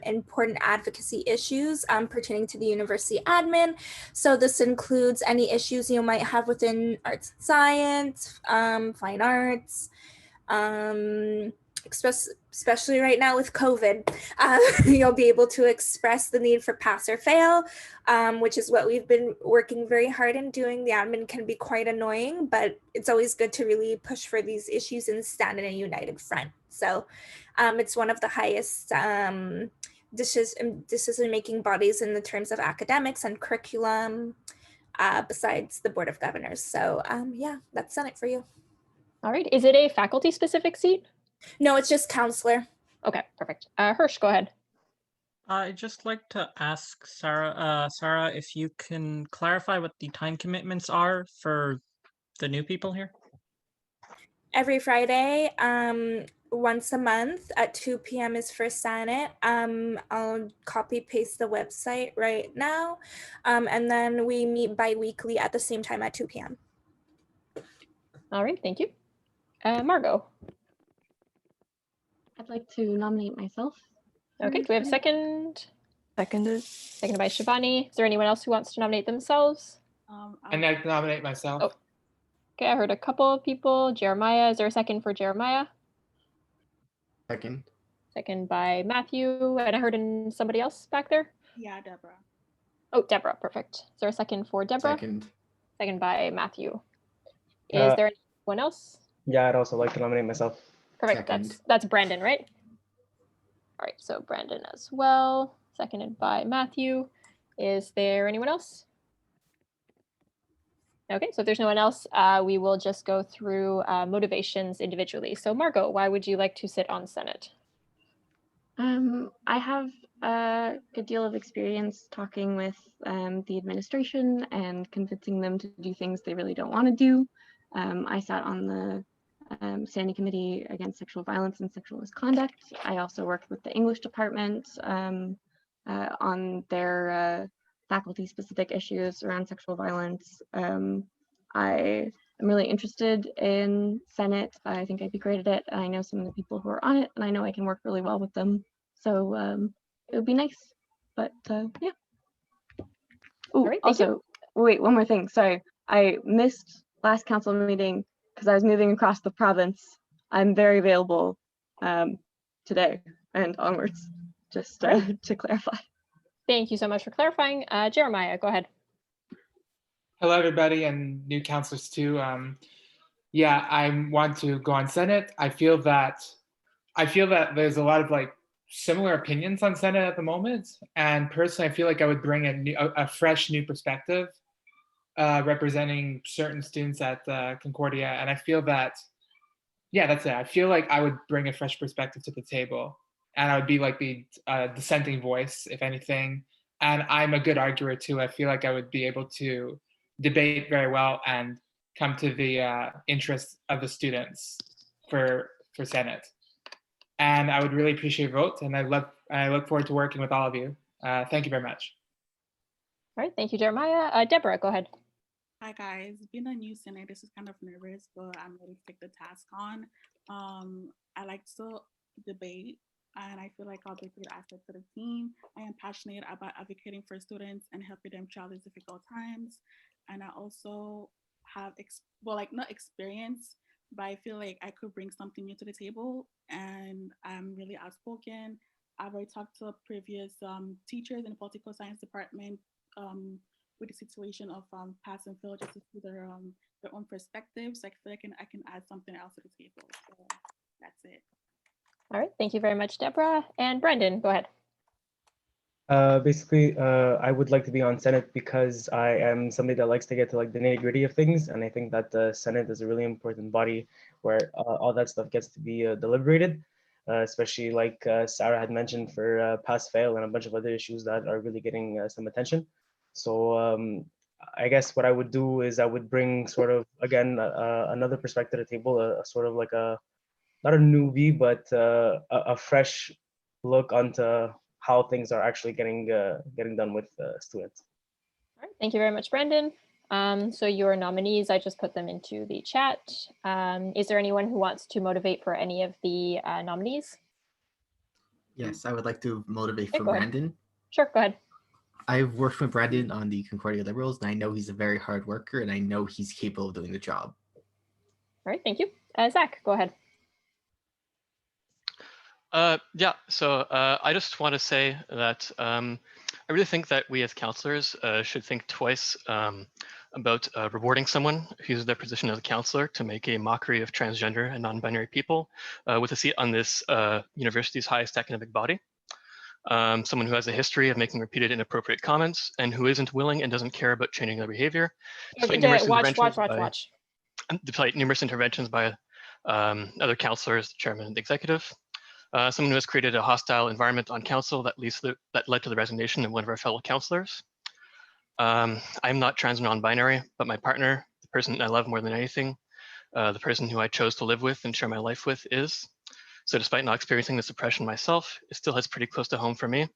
important advocacy issues pertaining to the university admin. So this includes any issues you might have within arts and science, fine arts, especially right now with COVID. You'll be able to express the need for pass or fail, which is what we've been working very hard in doing. The admin can be quite annoying, but it's always good to really push for these issues and stand in a united front. So it's one of the highest decision-making bodies in the terms of academics and curriculum, besides the Board of Governors. So yeah, that's Senate for you. All right. Is it a faculty-specific seat? No, it's just counselor. Okay, perfect. Hirsch, go ahead. I'd just like to ask Sarah, if you can clarify what the time commitments are for the new people here. Every Friday, once a month at 2 p.m. is for Senate. I'll copy paste the website right now. And then we meet bi-weekly at the same time at 2 p.m. All right, thank you. Margot. I'd like to nominate myself. Okay, do we have a second? Seconded by Shivani. Is there anyone else who wants to nominate themselves? I'd like to nominate myself. Oh. Okay, I heard a couple of people. Jeremiah, is there a second for Jeremiah? Second. Second by Matthew, and I heard somebody else back there? Yeah, Deborah. Oh, Deborah, perfect. Is there a second for Deborah? Second. Second by Matthew. Is there anyone else? Yeah, I'd also like to nominate myself. Perfect, that's Brandon, right? All right, so Brandon as well, seconded by Matthew. Is there anyone else? Okay, so if there's no one else, we will just go through motivations individually. So Margot, why would you like to sit on Senate? I have a good deal of experience talking with the administration and convincing them to do things they really don't want to do. I sat on the Standing Committee Against Sexual Violence and Sexual Misconduct. I also worked with the English department on their faculty-specific issues around sexual violence. I am really interested in Senate. I think I'd be great at it. I know some of the people who are on it, and I know I can work really well with them. So it would be nice. But yeah. Oh, right, also, wait, one more thing. Sorry, I missed last council meeting because I was moving across the province. I'm very available today and onwards, just to clarify. Thank you so much for clarifying. Jeremiah, go ahead. Hello, everybody, and new councilors too. Yeah, I want to go on Senate. I feel that there's a lot of like similar opinions on Senate at the moment, and personally, I feel like I would bring a fresh new perspective, representing certain students at Concordia, and I feel that, yeah, that's it. I feel like I would bring a fresh perspective to the table, and I would be like the dissenting voice, if anything. And I'm a good arguer too. I feel like I would be able to debate very well and come to the interests of the students for Senate. And I would really appreciate a vote, and I look forward to working with all of you. Thank you very much. All right, thank you, Jeremiah. Deborah, go ahead. Hi guys, being a new Senate, this is kind of nervous, but I'm ready to take the task on. I like to debate, and I feel like I'll be a good asset to the team. I am passionate about advocating for students and helping them through these difficult times. And I also have, not experience, but I feel like I could bring something new to the table, and I'm really outspoken. I've already talked to previous teachers in the political science department with the situation of pass and fail, just to see their own perspectives. I feel like I can add something else to the table. So that's it. All right, thank you very much, Deborah. And Brendan, go ahead. Basically, I would like to be on Senate because I am somebody that likes to get to like the nitty-gritty of things, and I think that the Senate is a really important body where all that stuff gets to be deliberated, especially like Sarah had mentioned for pass-fail and a bunch of other issues that are really getting some attention. So I guess what I would do is I would bring sort of, again, another perspective to the table, a sort of like not a newbie, but a fresh look onto how things are actually getting done with students. All right, thank you very much, Brendan. So your nominees, I just put them into the chat. Is there anyone who wants to motivate for any of the nominees? Yes, I would like to motivate for go ahead. Brandon. Sure, go ahead. I've worked with Brandon on the Concordia Liberals, and I know he's a very hard worker, and I know he's capable of doing the job. All right, thank you. Zach, go ahead. Yeah, so I just want to say that I really think that we as counselors should think twice about rewarding someone who uses their position as a counselor to make a mockery of transgender and non-binary people with a seat on this university's highest academic body. someone who has a history of making repeated inappropriate comments and who isn't willing and doesn't care about changing their behavior. Despite numerous interventions by other counselors, the chairman and the executive. Someone who has created a hostile environment on council that led to the resignation of one of our fellow counselors. I'm not trans and non-binary, but my partner, the person I love more than anything, the person who I chose to live with and share my life with is. So despite not experiencing this oppression myself, it still has pretty close to home for me.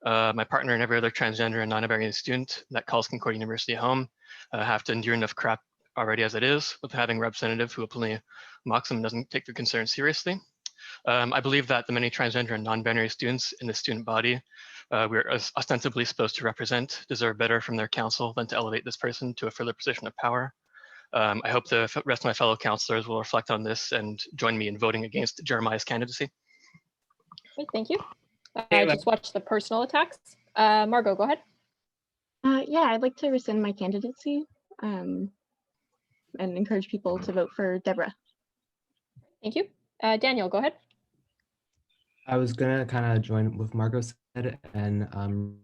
My partner and every other transgender and non-binary student that calls Concordia University home have to endure enough crap already as it is, with having a representative who openly mocks them and doesn't take their concerns seriously. I believe that the many transgender and non-binary students in the student body we're ostensibly supposed to represent deserve better from their council than to elevate this person to a further position of power. I hope the rest of my fellow councilors will reflect on this and join me in voting against Jeremiah's candidacy. Okay, thank you. Just watch the personal attacks. Margot, go ahead. Yeah, I'd like to rescind my candidacy and encourage people to vote for Deborah. Thank you. Daniel, go ahead. I was gonna kind of join with Margot said and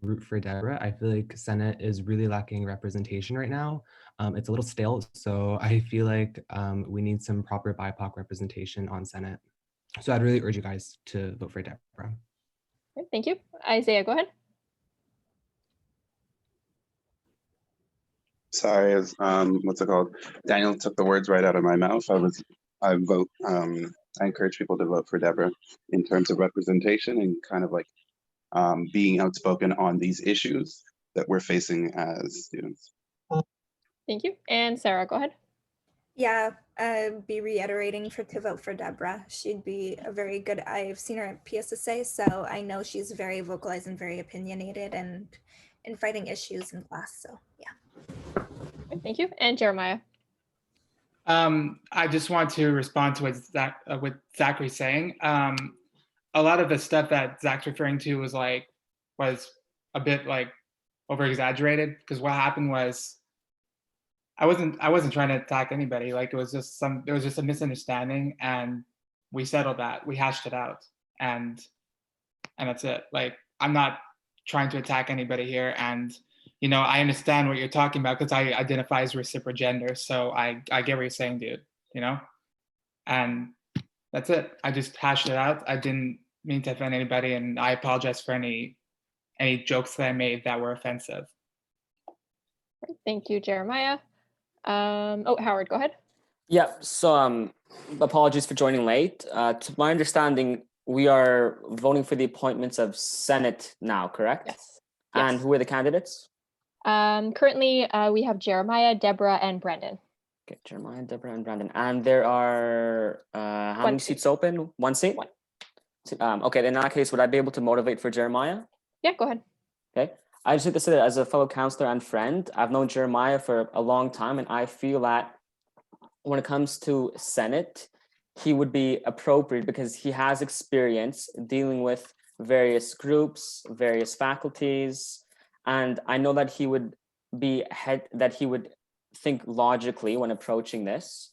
root for Deborah. I feel like Senate is really lacking representation right now. It's a little stale, so I feel like we need some proper BIPOC representation on Senate. So I'd really urge you guys to vote for Deborah. Okay, thank you. Isaiah, go ahead. Sorry, as what's it called? Daniel took the words right out of my mouth. I encourage people to vote for Deborah in terms of representation and kind of like being outspoken on these issues that we're facing as students. Thank you. And Sarah, go ahead. Yeah, I'd be reiterating to vote for Deborah. She'd be a very good, I've seen her at PSSA, so I know she's very vocalized and very opinionated and in fighting issues in class, so yeah. Okay, thank you. And Jeremiah. I just want to respond to what Zachary's saying. A lot of the stuff that Zach's referring to was a bit like over exaggerated, because what happened was I wasn't trying to attack anybody. Like there was just a misunderstanding, and we settled that. We hashed it out, and that's it. Like I'm not trying to attack anybody here, and you know, I understand what you're talking about because I identify as reciprocal gender. So I get what you're saying, dude, you know? And that's it. I just hashed it out. I didn't mean to offend anybody, and I apologize for any jokes that I made that were offensive. Thank you, Jeremiah. Oh, Howard, go ahead. Yeah, so apologies for joining late. To my understanding, we are voting for the appointments of Senate now, correct? Yes. And who are the candidates? Currently, we have Jeremiah, Deborah, and Brandon. Okay, Jeremiah, Deborah, and Brandon. And there are how many seats open? One seat? One. Okay, then in that case, would I be able to motivate for Jeremiah? Yeah, go ahead. Okay. I just need to say that as a fellow counselor and friend, I've known Jeremiah for a long time, and I feel that when it comes to Senate, he would be appropriate because he has experience dealing with various groups, various faculties, and I know that he would think logically when approaching this.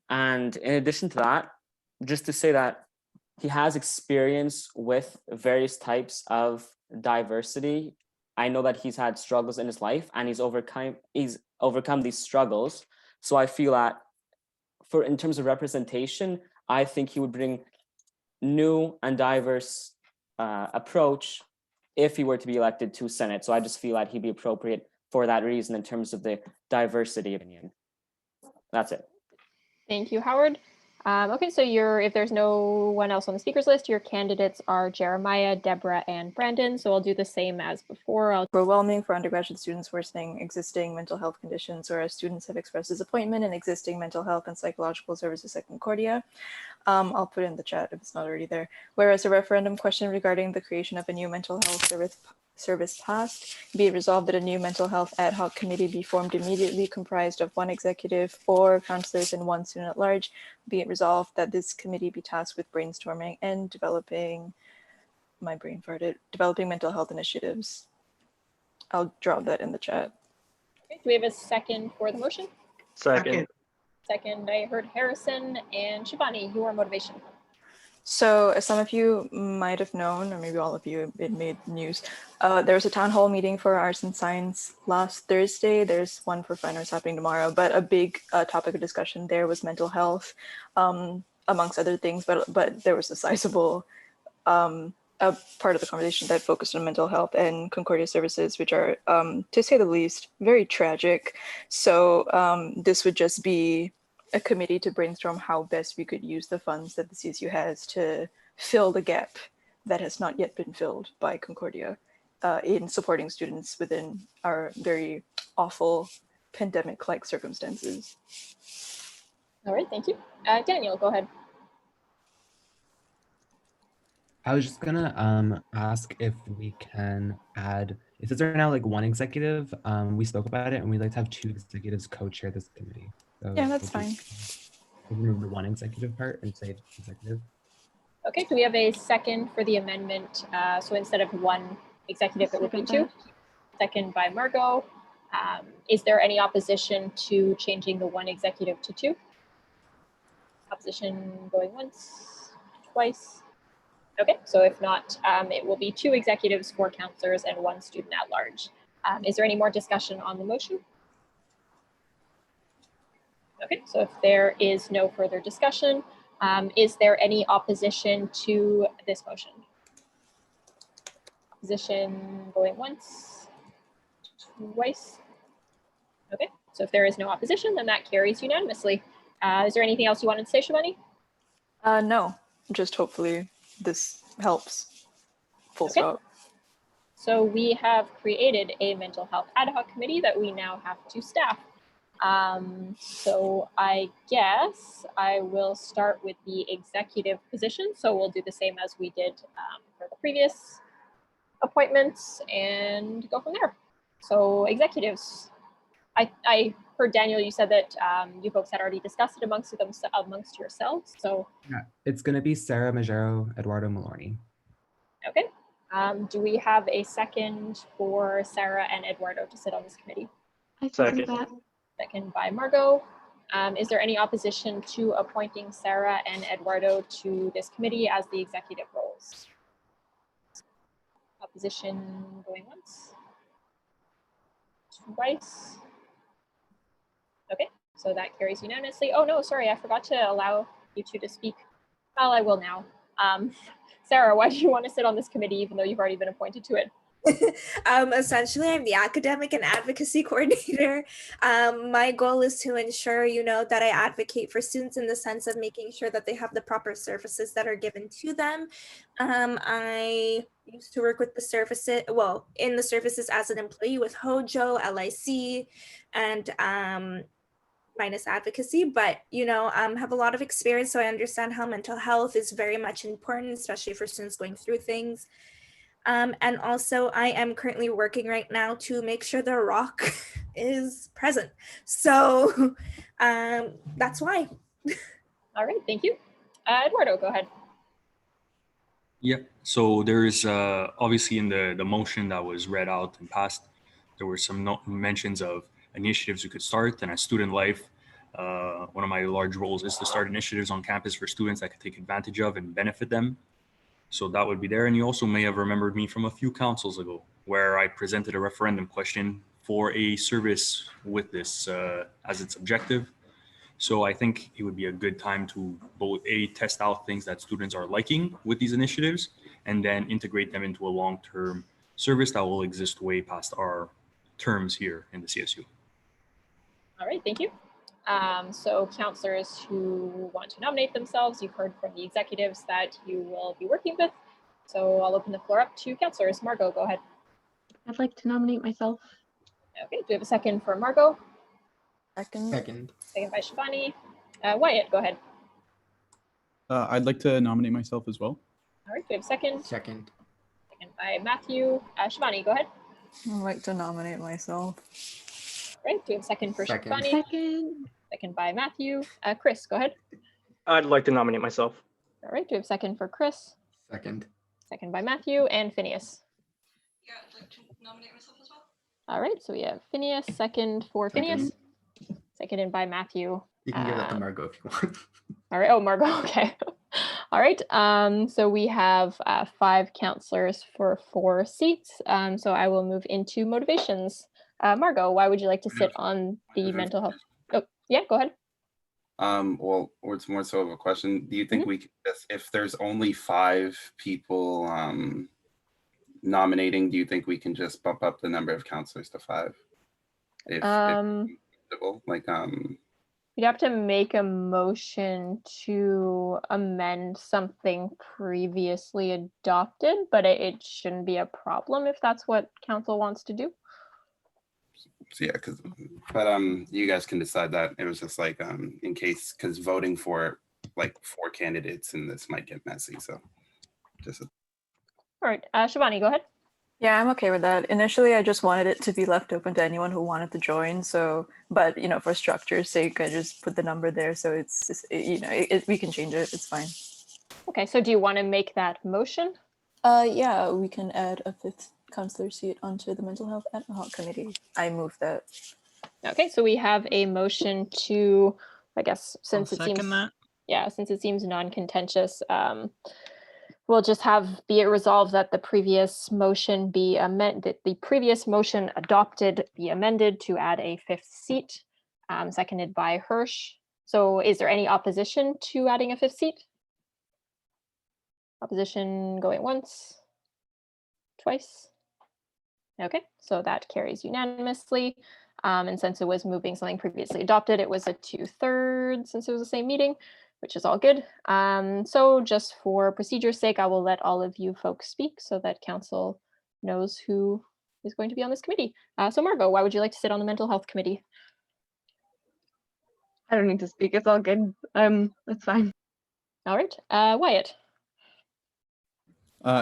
And in addition to that, just to say that he has experience with various types of diversity. I know that he's had struggles in his life and he's overcome these struggles. So I feel that in terms of representation, I think he would bring new and diverse approach if he were to be elected to Senate. So I just feel that he'd be appropriate for that reason in terms of the diversity opinion. That's it. Thank you, Howard. Okay, so if there's no one else on the speakers list, your candidates are Jeremiah, Deborah, and Brandon. So I'll do the same as before. Overwhelming for undergraduate students worsening existing mental health conditions, whereas students have expressed disappointment in existing mental health and psychological services at Concordia. I'll put it in the chat if it's not already there. Whereas a referendum question regarding the creation of a new mental health service passed, be it resolved that a new mental health ad hoc committee be formed immediately comprised of 1 executive, 4 counselors, and 1 student at large. Be it resolved that this committee be tasked with brainstorming and developing mental health initiatives. I'll drop that in the chat. Okay, do we have a second for the motion? Second. Second, I heard Harrison and Shivani, your motivation. So as some of you might have known, or maybe all of you, it made news. There was a town hall meeting for arts and science last Thursday. There's one for fine arts happening tomorrow, but a big topic of discussion there was mental health, amongst other things, but there was a sizable a part of the conversation that focused on mental health and Concordia services, which are, to say the least, very tragic. So this would just be a committee to brainstorm how best we could use the funds that the CSU has to fill the gap that has not yet been filled by Concordia in supporting students within our very awful pandemic-like circumstances. All right, thank you. Daniel, go ahead. I was just gonna ask if we can add, if there are now like one executive, we spoke about it and we'd like to have 2 executives co-chair this committee. So Yeah, that's fine. Remove the 1 executive part and say executive. Okay, do we have a second for the amendment? So instead of 1 executive, it would be 2. Second by Margot. Is there any opposition to changing the 1 executive to 2? Opposition going once, twice? Okay, so if not, it will be 2 executives, 4 counselors, and 1 student at large. Is there any more discussion on the motion? Okay, so if there is no further discussion, is there any opposition to this motion? Opposition going once, twice? Okay, so if there is no opposition, then that carries unanimously. Is there anything else you wanted to say, Shivani? No, just hopefully this helps. Full stop. So we have created a mental health ad hoc committee that we now have to staff. So I guess I will start with the executive position. So we'll do the same as we did for the previous appointments and go from there. So executives, I heard Daniel, you said that you folks had already discussed it amongst yourselves. So yeah, it's gonna be Sarah Majero, Eduardo Malorni. Okay. Do we have a second for Sarah and Eduardo to sit on this committee? I second that. Second by Margot. Is there any opposition to appointing Sarah and Eduardo to this committee as the executive roles? Opposition going once? Twice? Okay, so that carries unanimously. Oh no, sorry, I forgot to allow you two to speak. Well, I will now. Sarah, why do you want to sit on this committee even though you've already been appointed to it? Essentially, I'm the academic and advocacy coordinator. My goal is to ensure, that I advocate for students in the sense of making sure that they have the proper services that are given to them. I used to work with the services, in the services as an employee with Hojo, LIC, and minus advocacy, but have a lot of experience, so I understand how mental health is very much important, especially for students going through things. And also I am currently working right now to make sure the rock is present. So that's why. All right, thank you. Eduardo, go ahead. Yep. So there is obviously in the motion that was read out and passed, there were some mentions of initiatives we could start. And as student life, one of my large roles is to start initiatives on campus for students that could take advantage of and benefit them. So that would be there. And you also may have remembered me from a few councils ago, where I presented a referendum question for a service with this as its objective. So I think it would be a good time to both test out things that students are liking with these initiatives, and then integrate them into a long-term service that will exist way past our terms here in the CSU. All right, thank you. So counselors who want to nominate themselves, you've heard from the executives that you will be working with. So I'll open the floor up to counselors. Margot, go ahead. I'd like to nominate myself. Okay, do we have a second for Margot? Second. Second by Shivani. Wyatt, go ahead. I'd like to nominate myself as well. All right, do we have a second? Second. Second by Matthew. Shivani, go ahead. I'd like to nominate myself. All right, do we have a second for Second. Shivani? Second. Second by Matthew. Chris, go ahead. I'd like to nominate myself. All right, do we have a second for Chris? Second. Second by Matthew and Phineas. Yeah, I'd like to nominate myself as well. All right, so we have Phineas, second for Phineas. Seconded by Matthew. You can give that to Margot if you want. All right, oh, Margot, okay. All right, so we have 5 counselors for 4 seats. So I will move into motivations. Margot, why would you like to sit on the mental health? Oh, yeah, go ahead. Well, or it's more so of a question. Do you think we could just, if there's only 5 people nominating, do you think we can just bump up the number of counselors to 5? If like You'd have to make a motion to amend something previously adopted, but it shouldn't be a problem if that's what council wants to do. so yeah, but you guys can decide that. It was just like in case, because voting for like 4 candidates and this might get messy. So just all right, Shivani, go ahead. Yeah, I'm okay with that. Initially, I just wanted it to be left open to anyone who wanted to join. So, but for structure's sake, I just put the number there. So it's just, we can change it. It's fine. Okay, so do you want to make that motion? Yeah, we can add a 5th counselor seat onto the mental health ad hoc committee. I move that. Okay, so we have a motion to, I guess, since it seems that. Yeah, since it seems non-contentious, we'll just be it resolved that the previous motion be amended, the previous motion adopted be amended to add a 5th seat, seconded by Hirsch. So is there any opposition to adding a 5th seat? Opposition going once, twice. Okay, so that carries unanimously. And since it was moving something previously adopted, it was a 2/3 since it was the same meeting, which is all good. So just for procedure's sake, I will let all of you folks speak so that council knows who is going to be on this committee. So Margot, why would you like to sit on the mental health committee? I don't need to speak. It's all good. That's fine. All right, Wyatt.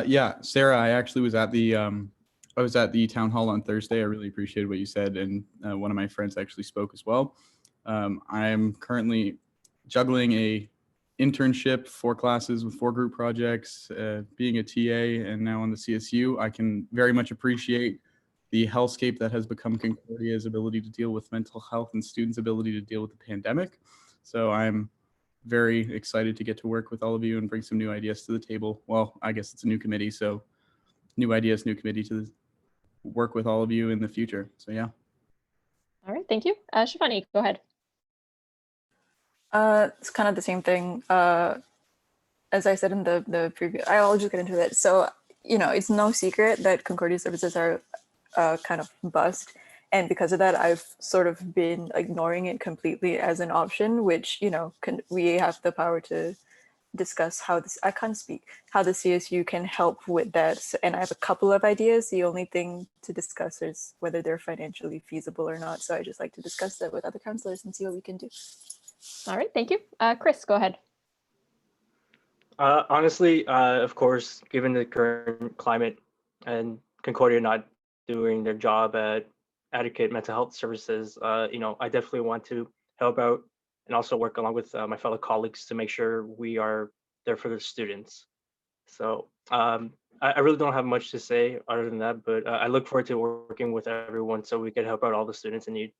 Yeah, Sarah, I actually was at the town hall on Thursday. I really appreciated what you said, and one of my friends actually spoke as well. I'm currently juggling a internship, 4 classes with 4 group projects, being a TA, and now on the CSU. I can very much appreciate the hellscape that has become Concordia's ability to deal with mental health and students' ability to deal with the pandemic. So I'm very excited to get to work with all of you and bring some new ideas to the table. Well, I guess it's a new committee, so new ideas, new committee to work with all of you in the future. So yeah. All right, thank you. Shivani, go ahead. It's kind of the same thing. As I said in the previous, I'll just get into that. So, it's no secret that Concordia services are kind of bust. And because of that, I've sort of been ignoring it completely as an option, which, we have the power to discuss how the CSU can help with that. And I have a couple of ideas. The only thing to discuss is whether they're financially feasible or not. So I just like to discuss that with other counselors and see what we can do. All right, thank you. Chris, go ahead. Honestly, of course, given the current climate and Concordia not doing their job at adequate mental health services, I definitely want to help out and also work along with my fellow colleagues to make sure we are there for the students. So I really don't have much to say other than that, but I look forward to working with everyone so we can help out all the students in need.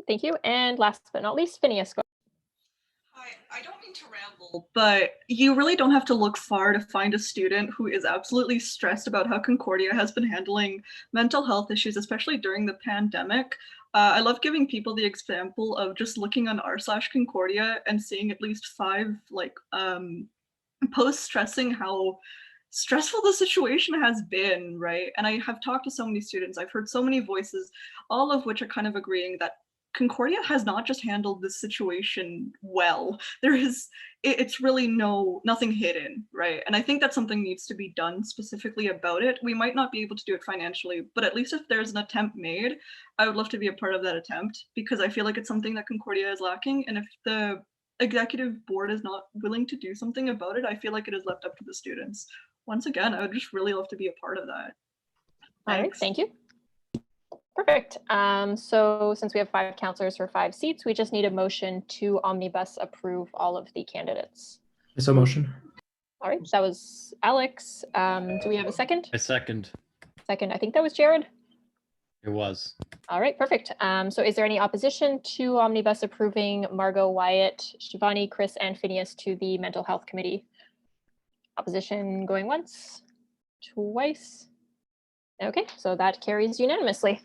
Thank you. And last but not least, Phineas, go. I don't mean to ramble, but you really don't have to look far to find a student who is absolutely stressed about how Concordia has been handling mental health issues, especially during the pandemic. I love giving people the example of just looking on r/Concordia and seeing at least 5 posts stressing how stressful the situation has been, right? And I have talked to so many students, I've heard so many voices, all of which are kind of agreeing that Concordia has not just handled this situation well. It's really nothing hidden, right? And I think that something needs to be done specifically about it. We might not be able to do it financially, but at least if there's an attempt made, I would love to be a part of that attempt because I feel like it's something that Concordia is lacking. And if the executive board is not willing to do something about it, I feel like it is left up to the students. Once again, I would just really love to be a part of that. All right, thank you. Perfect. So since we have 5 counselors for 5 seats, we just need a motion to omnibus approve all of the candidates. So motion. All right, that was Alex. Do we have a second? A second. Second, I think that was Jared. It was. All right, perfect. So is there any opposition to Omnibus approving Margot, Wyatt, Shivani, Chris, and Phineas to the Mental Health Committee? Opposition going once, twice. Okay, so that carries unanimously.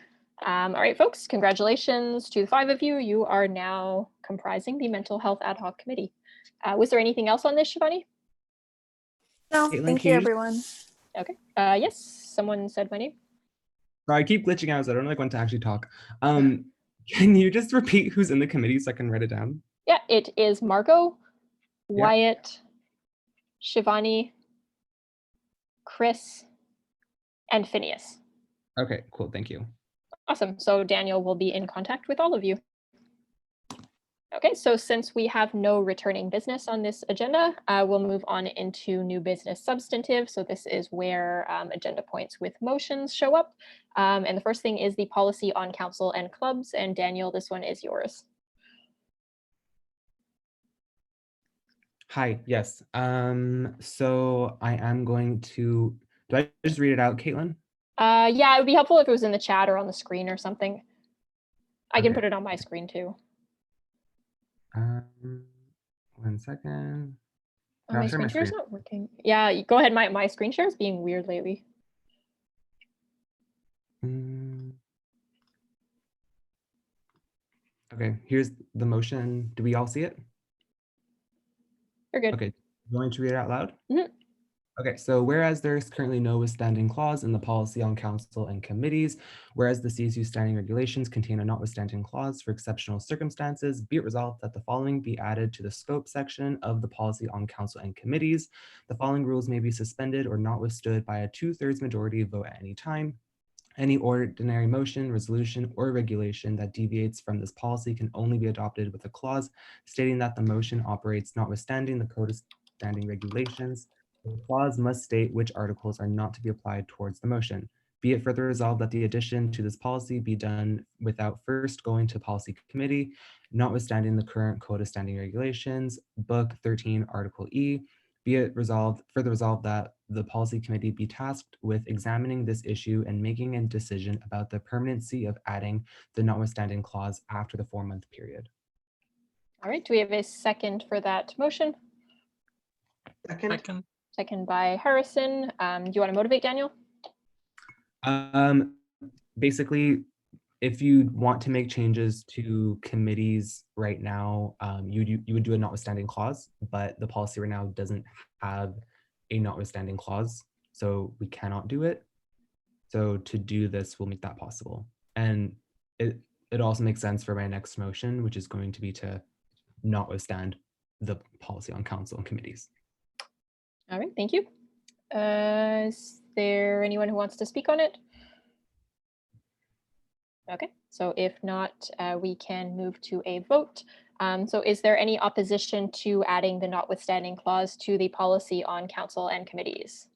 All right, folks, congratulations to the 5 of you. You are now comprising the Mental Health Ad Hoc Committee. Was there anything else on this, Shivani? No, Caitlin, thank can you, you just- everyone. Okay, yes, someone said my name. Sorry, I keep glitching out, so I don't know when to actually talk. Can you just repeat who's in the committee so I can write it down? Yeah, it is Margot, Yeah. Wyatt, Shivani, Chris, and Phineas. Okay, cool, thank you. Awesome. So Daniel will be in contact with all of you. Okay, so since we have no returning business on this agenda, we'll move on into new business substantive. So this is where agenda points with motions show up. And the first thing is the policy on council and clubs. And Daniel, this one is yours. Hi, yes. So I am going to, do I just read it out, Caitlin? Yeah, it would be helpful if it was in the chat or on the screen or something. I can Okay. put it on my screen too. 1 second. Oh, I'll my share my screen share's screen. not working. Yeah, go ahead. My screen share is being weird lately. Okay, here's the motion. Do we all see it? You're good. Okay, you want me to read it out loud? Mhm. Okay, so whereas there is currently no withstanding clause in the policy on council and committees, whereas the CSU standing regulations contain a notwithstanding clause for exceptional circumstances, be it resolved that the following be added to the scope section of the policy on council and committees. The following rules may be suspended or not withstood by a 2/3 majority vote at any time. Any ordinary motion, resolution, or regulation that deviates from this policy can only be adopted with a clause stating that the motion operates notwithstanding the code of standing regulations. The clause must state which articles are not to be applied towards the motion. Be it further resolved that the addition to this policy be done without first going to policy committee, notwithstanding the current code of standing regulations, book 13, article E. Be it further resolved that the policy committee be tasked with examining this issue and making a decision about the permanency of adding the notwithstanding clause after the 4-month period. All right, do we have a second for that motion? Second. Second by Harrison. Do you want to motivate Daniel? Basically, if you want to make changes to committees right now, you would do a notwithstanding clause, but the policy right now doesn't have a notwithstanding clause, so we cannot do it. So to do this will make that possible. And it also makes sense for my next motion, which is going to be to notwithstand the policy on council and committees. All right, thank you. Is there anyone who wants to speak on it? Okay, so if not, we can move to a vote. So is there any opposition to adding the notwithstanding clause to the policy on council and committees?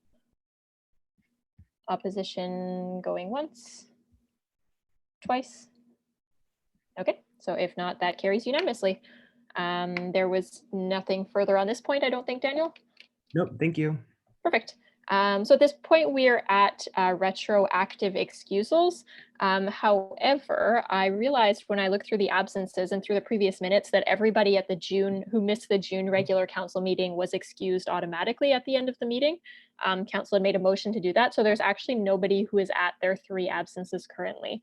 Opposition going once, twice. Okay, so if not, that carries unanimously. There was nothing further on this point, I don't think, Daniel? Nope, thank you. Perfect. So at this point, we are at retroactive excusals. However, I realized when I looked through the absences and through the previous minutes that everybody at the who missed the June regular council meeting was excused automatically at the end of the meeting. Council had made a motion to do that. So there's actually nobody who is at their 3 absences currently.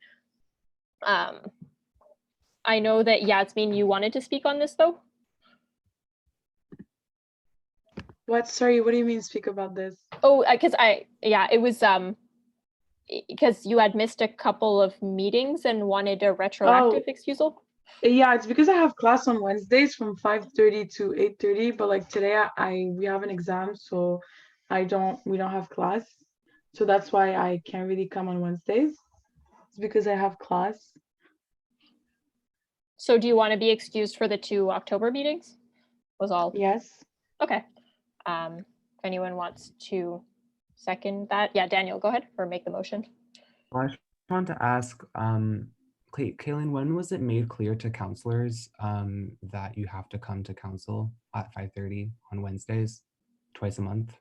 I know that Yasmin, you wanted to speak on this though? What? Sorry, what do you mean speak about this? Oh, because it was because you had missed a couple of meetings and wanted a retroactive excusal. Yeah, it's because I have class on Wednesdays from 5:30 to 8:30, but like today we have an exam, so we don't have class. So that's why I can't really come on Wednesdays. It's because I have class. So do you want to be excused for the 2 October meetings? Was all? Yes. Okay. If anyone wants to second that, yeah, Daniel, go ahead or make the motion. Well, I just want to ask, Kaylin, when was it made clear to counselors that you have to come to council at 5:30 on Wednesdays, twice a month?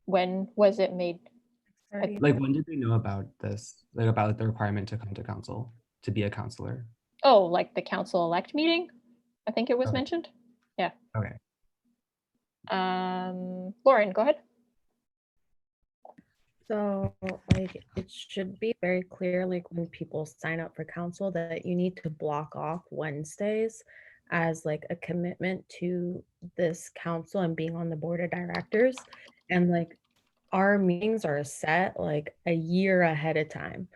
When was it made? Like, when did they know about this? Like, about the requirement to come to council to be a counselor? Oh, like the council-elect meeting? I think it was Okay. mentioned. Yeah. Okay. Lauren, go ahead. So, like, it should be very clear, like, when people sign up for council, that you need to block off Wednesdays as like a commitment to this council and being on the board of directors. And like, our meetings are set like a year ahead of time.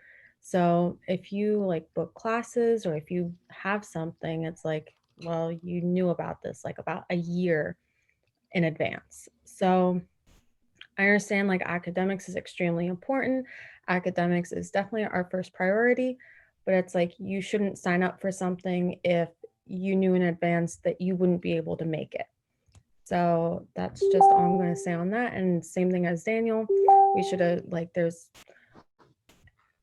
So if you like book classes or if you have something, it's like, well, you knew about this like about a year in advance. So I understand like academics is extremely important. Academics is definitely our first priority, but it's like you shouldn't sign up for something if you knew in advance that you wouldn't be able to make it. So that's just all I'm going to say on that. And same thing as Daniel, we should have like there's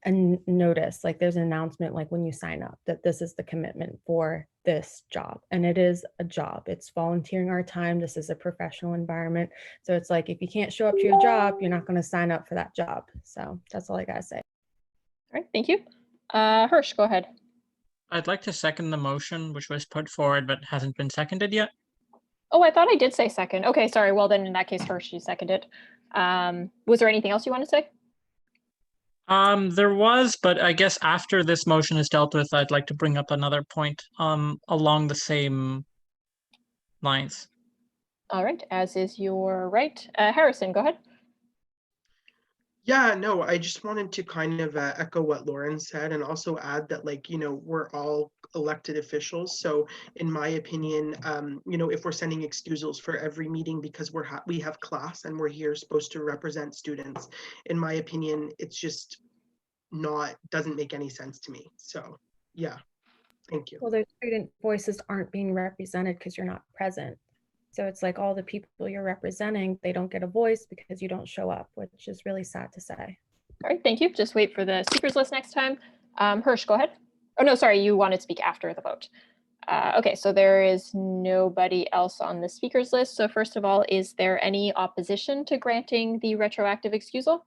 a notice, like there's an announcement like when you sign up that this is the commitment for this job. And it is a job. It's volunteering our time. This is a professional environment. So it's like if you can't show up to your job, you're not going to sign up for that job. So that's all I got to say. All right, thank you. Hirsch, go ahead. I'd like to second the motion, which was put forward but hasn't been seconded yet. Oh, I thought I did say second. Okay, sorry. Well, then in that case, Hirsch, you seconded. Was there anything else you want to say? There was, but I guess after this motion is dealt with, I'd like to bring up another point along the same lines. All right, as is your right. Harrison, go ahead. Yeah, no, I just wanted to kind of echo what Lauren said and also add that, like, you know, we're all elected officials. So in my opinion, you know, if we're sending excusals for every meeting because we have class and we're here supposed to represent students, in my opinion, it's just doesn't make any sense to me. So yeah, thank you. Well, those student voices aren't being represented because you're not present. So it's like all the people you're representing, they don't get a voice because you don't show up, which is really sad to say. All right, thank you. Just wait for the speakers list next time. Hirsch, go ahead. Oh, no, sorry, you want to speak after the vote. Okay, so there is nobody else on the speakers list. So first of all, is there any opposition to granting the retroactive excusal?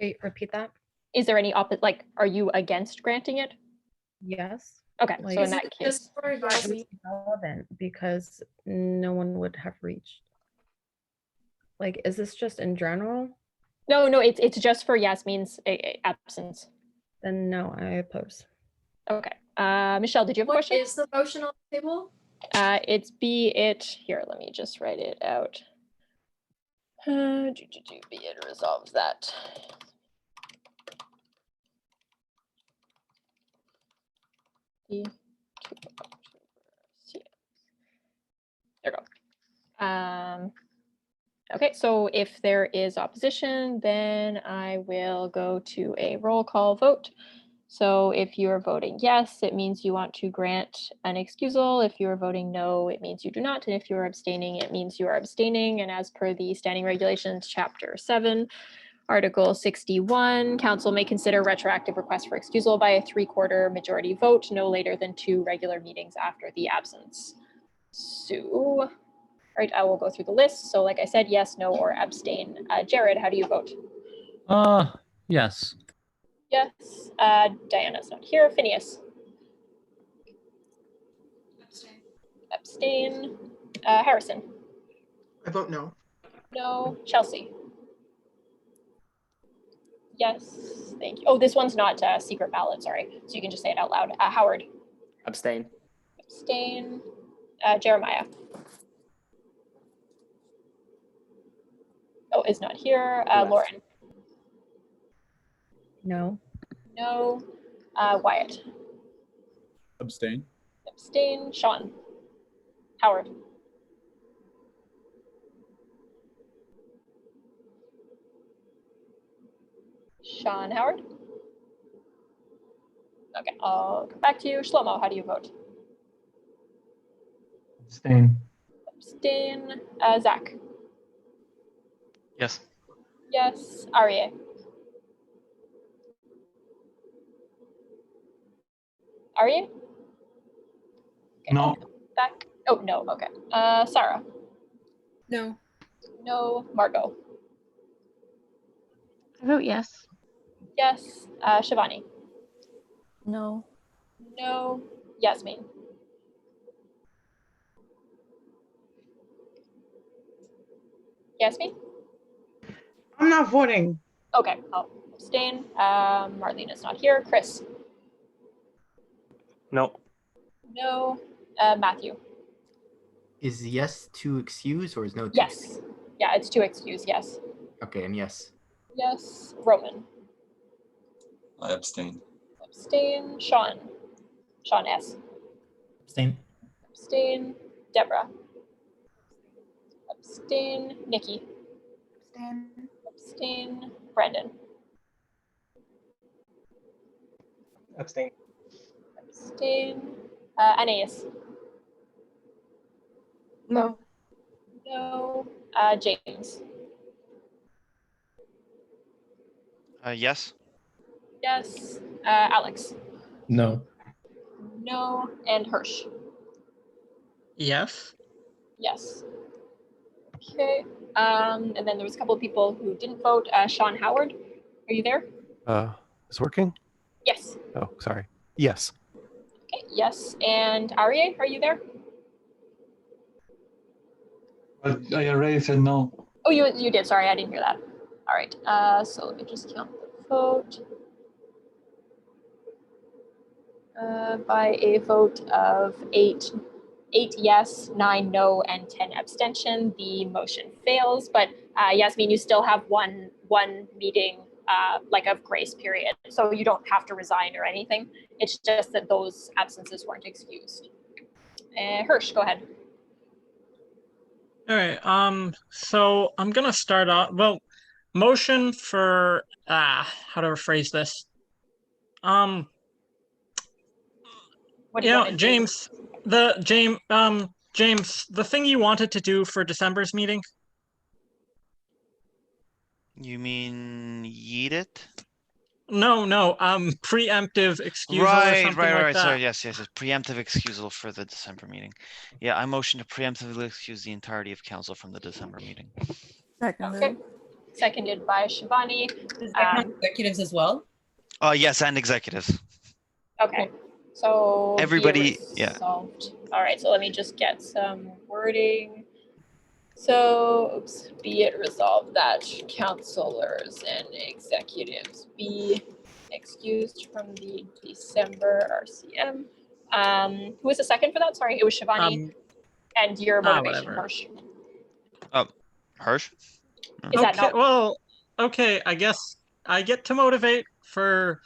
Wait, repeat that. Is there any like, are you against granting it? Yes. Okay, Like, so in that case. It's really relevant because no one would have reached. Like, is this just in general? No, it's just for Yasmin's absence. Then no, I oppose. Okay. Michelle, did you have a question? What is the motion on the table? It's be it, here, let me just write it out. Be it resolves that. There we go. Okay, so if there is opposition, then I will go to a roll call vote. So if you are voting yes, it means you want to grant an excusal. If you are voting no, it means you do not. And if you are abstaining, it means you are abstaining. And as per the standing regulations, Chapter 7, Article 61, council may consider retroactive requests for excusal by a 3/4 majority vote no later than 2 regular meetings after the absence. So, all right, I will go through the list. So like I said, yes, no, or abstain. Jared, how do you vote? Yes. Yes. Diana's not here. Phineas? Abstain. Harrison? I vote no. No. Chelsea? Yes, thank you. Oh, this one's not secret ballot, sorry. So you can just say it out loud. Howard? Abstain. Abstain. Jeremiah? Oh, is not here. Lauren? No. No. Wyatt? Abstain. Abstain. Sean? Howard? Sean Howard? Okay, I'll come back to you. Shlomo, how do you vote? Abstain. Abstain. Zach? Yes. Yes. Aryeh? Aryeh? Okay, No. back. Oh, no, okay. Sarah? No. No. Margot? I vote yes. Yes. Shivani? No. No. Yasmin? Yasmin? I'm not voting. Okay, I'll abstain. Marlene is not here. Chris? No. No. Matthew? Is yes to excuse or is no to Yes. excuse? Yeah, it's to excuse. Yes. Okay, and yes. Yes. Roman? I abstain. Abstain. Sean? Sean S. Abstain. Abstain. Deborah? Abstain. Nikki? Abstain. Abstain. Brandon? Abstain. Abstain. Anais? No. No. James? Yes. Yes. Alex? No. No. And Hirsch? Yes. Yes. Okay. And then there was a couple of people who didn't vote. Sean Howard, are you there? Is working? Yes. Oh, sorry. Yes. Okay. Yes. And Aryeh, are you there? I already said no. Oh, you did. Sorry, I didn't hear that. All right. So let me just count the vote. By a vote of eight yes, 9 no, and 10 abstention, the motion fails. But Yasmin, you still have one meeting like of grace period, so you don't have to resign or anything. It's just that those absences weren't excused. Hirsch, go ahead. All right. So I'm gonna start off. Well, motion for how to phrase this. What do you want to James, James, the thing you wanted to do for December's meeting. You mean yeet it? No, preemptive excusal or Right, something right, like right. that. Sorry, yes. Preemptive excusal for the December meeting. Yeah, I motion to preemptively excuse the entirety of council from the December meeting. Seconded. Okay. Seconded by Shivani. Executives as well? Yes, and executives. Okay. So Everybody, yeah. solved. All right. So let me just get some wording. So, be it resolved that councilors and executives be excused from the December RCM. Who was the second for that? Sorry, it was Shivani. And your motivation, whatever. Hirsch. Hirsch? Is that not? Well, okay, I guess I get to motivate for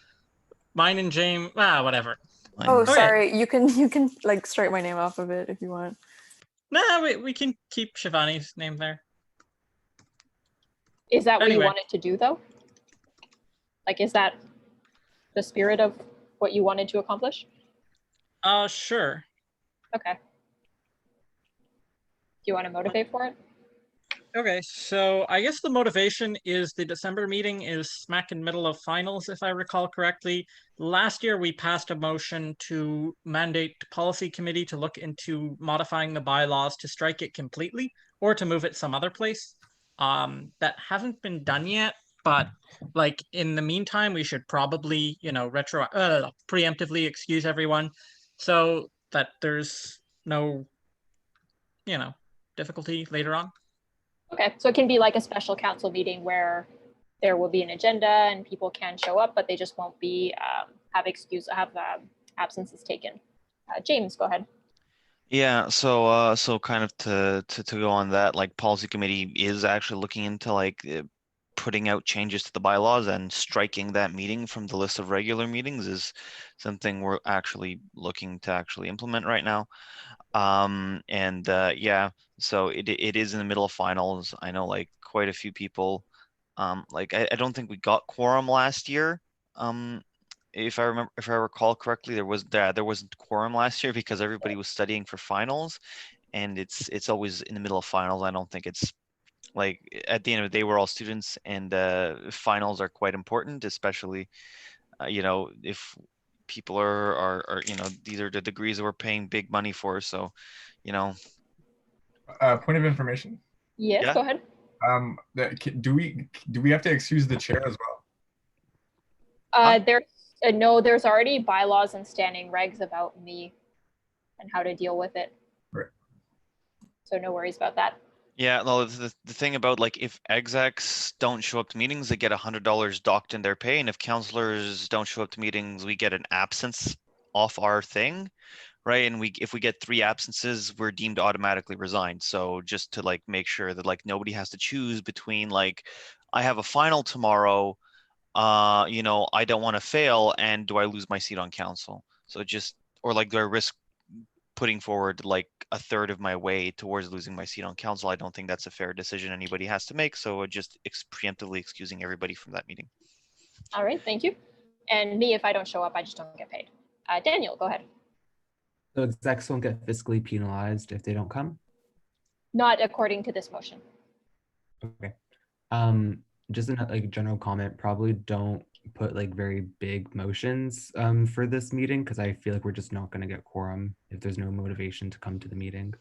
mine and James. Whatever. Oh, Okay. sorry. You can like strike my name off of it if you want. Nah, we can keep Shivani's name there. Is that what Anyway. you wanted to do, though? Like, is that the spirit of what you wanted to accomplish? Sure. Okay. Do you want to motivate for it? Okay, so I guess the motivation is the December meeting is smack in the middle of finals, if I recall correctly. Last year, we passed a motion to mandate the policy committee to look into modifying the bylaws to strike it completely or to move it some other place. That hasn't been done yet, but like in the meantime, we should probably, preemptively excuse everyone so that there's no, difficulty later on. Okay, so it can be like a special council meeting where there will be an agenda and people can show up, but they just won't be have absences taken. James, go ahead. Yeah, so kind of to go on that, like policy committee is actually looking into putting out changes to the bylaws, and striking that meeting from the list of regular meetings is something we're actually looking to actually implement right now. Yeah, so it is in the middle of finals. I know like quite a few people, I don't think we got quorum last year. If I recall correctly, there wasn't quorum last year because everybody was studying for finals, and it's always in the middle of finals. I don't think it's like at the end of the day we're all students, and finals are quite important, especially if people are these are the degrees that we're paying big money for, so Point of information. Yes, Yeah. go ahead. Do we have to excuse the chair as well? There's no, there's already bylaws and standing regs about me and how to deal with it. Right. So no worries about that. Yeah, no, the thing about like if execs don't show up to meetings, they get $100 docked in their pay, and if counselors don't show up to meetings, we get an absence off our thing, right? And if we get 3 absences, we're deemed automatically resigned. So just to like make sure that like nobody has to choose between like I have a final tomorrow, you know, I don't want to fail, and do I lose my seat on council? So just, or like do I risk putting forward like a third of my way towards losing my seat on council? I don't think that's a fair decision anybody has to make. So just preemptively excusing everybody from that meeting. All right, thank you. And me, if I don't show up, I just don't get paid. Daniel, go ahead. So execs won't get fiscally penalized if they don't come? Not according to this motion. Okay. Just a like general comment, probably don't put like very big motions for this meeting, because I feel like we're just not going to get quorum if there's no motivation to come to the meeting.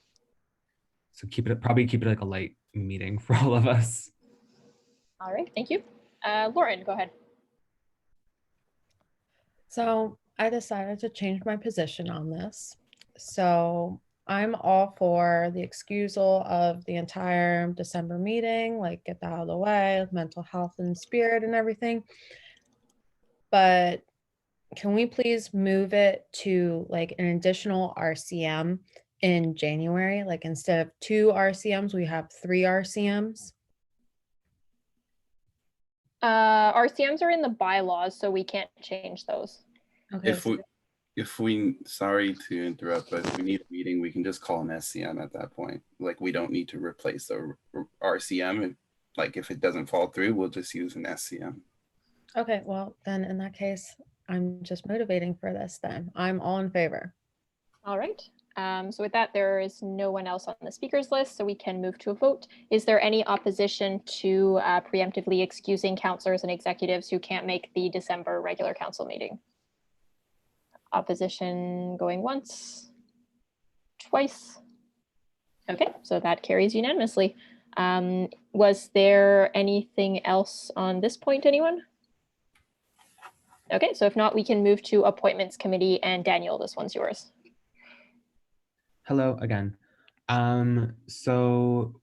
So probably keep it like a light meeting for all of us. All right, thank you. Lauren, go ahead. So I decided to change my position on this. So I'm all for the excusal of the entire December meeting, like get that out of the way, mental health and spirit and everything. But can we please move it to like an additional RCM in January? Like instead of 2 RCMs, we have 3 RCMs. RCMs are in the bylaws, so we can't change those. Okay. If we, sorry to interrupt, but if we need a meeting, we can just call an SCM at that point. Like we don't need to replace the RCM. Like if it doesn't fall through, we'll just use an SCM. Okay, well then in that case, I'm just motivating for this then. I'm all in favor. All right. So with that, there is no one else on the speakers list, so we can move to a vote. Is there any opposition to preemptively excusing counselors and executives who can't make the December regular council meeting? Opposition going once, twice. Okay, so that carries unanimously. Was there anything else on this point, anyone? Okay, so if not, we can move to appointments committee, and Daniel, this one's yours. Hello again. So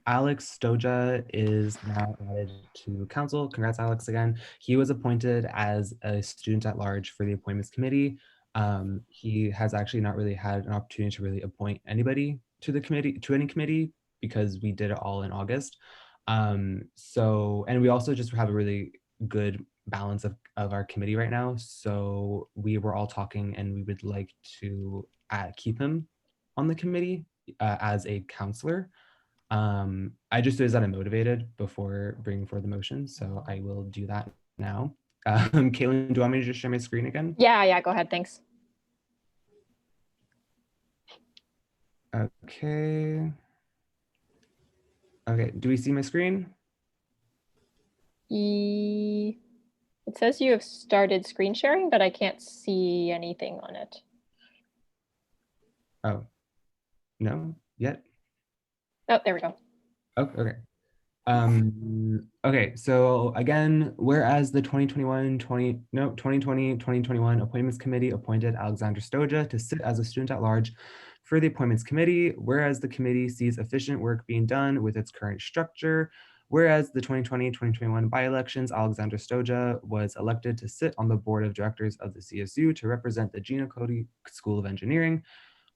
Alex Stoja is now added to council. Congrats, Alex, again. He was appointed as a student at large for the appointments committee. He has actually not really had an opportunity to really appoint anybody to the committee, to any committee, because we did it all in August. And we also just have a really good balance of our committee right now. So we were all talking, and we would like to keep him on the committee as a counselor. I just realized that I'm motivated before bringing forward the motion, so I will do that now. Caitlin, do you want me to just share my screen again? Yeah, go ahead, thanks. Okay. Okay, do we see my screen? It says you have started screen sharing, but I can't see anything on it. Oh, no, yet? Oh, there we go. Oh, okay. Okay, so again, whereas the 2020-2021 Appointments Committee appointed Alexander Stoja to sit as a student at large for the Appointments Committee, whereas the committee sees efficient work being done with its current structure, whereas the 2020-2021 by-elections, Alexander Stoja was elected to sit on the board of directors of the CSU to represent the Gina Cody School of Engineering,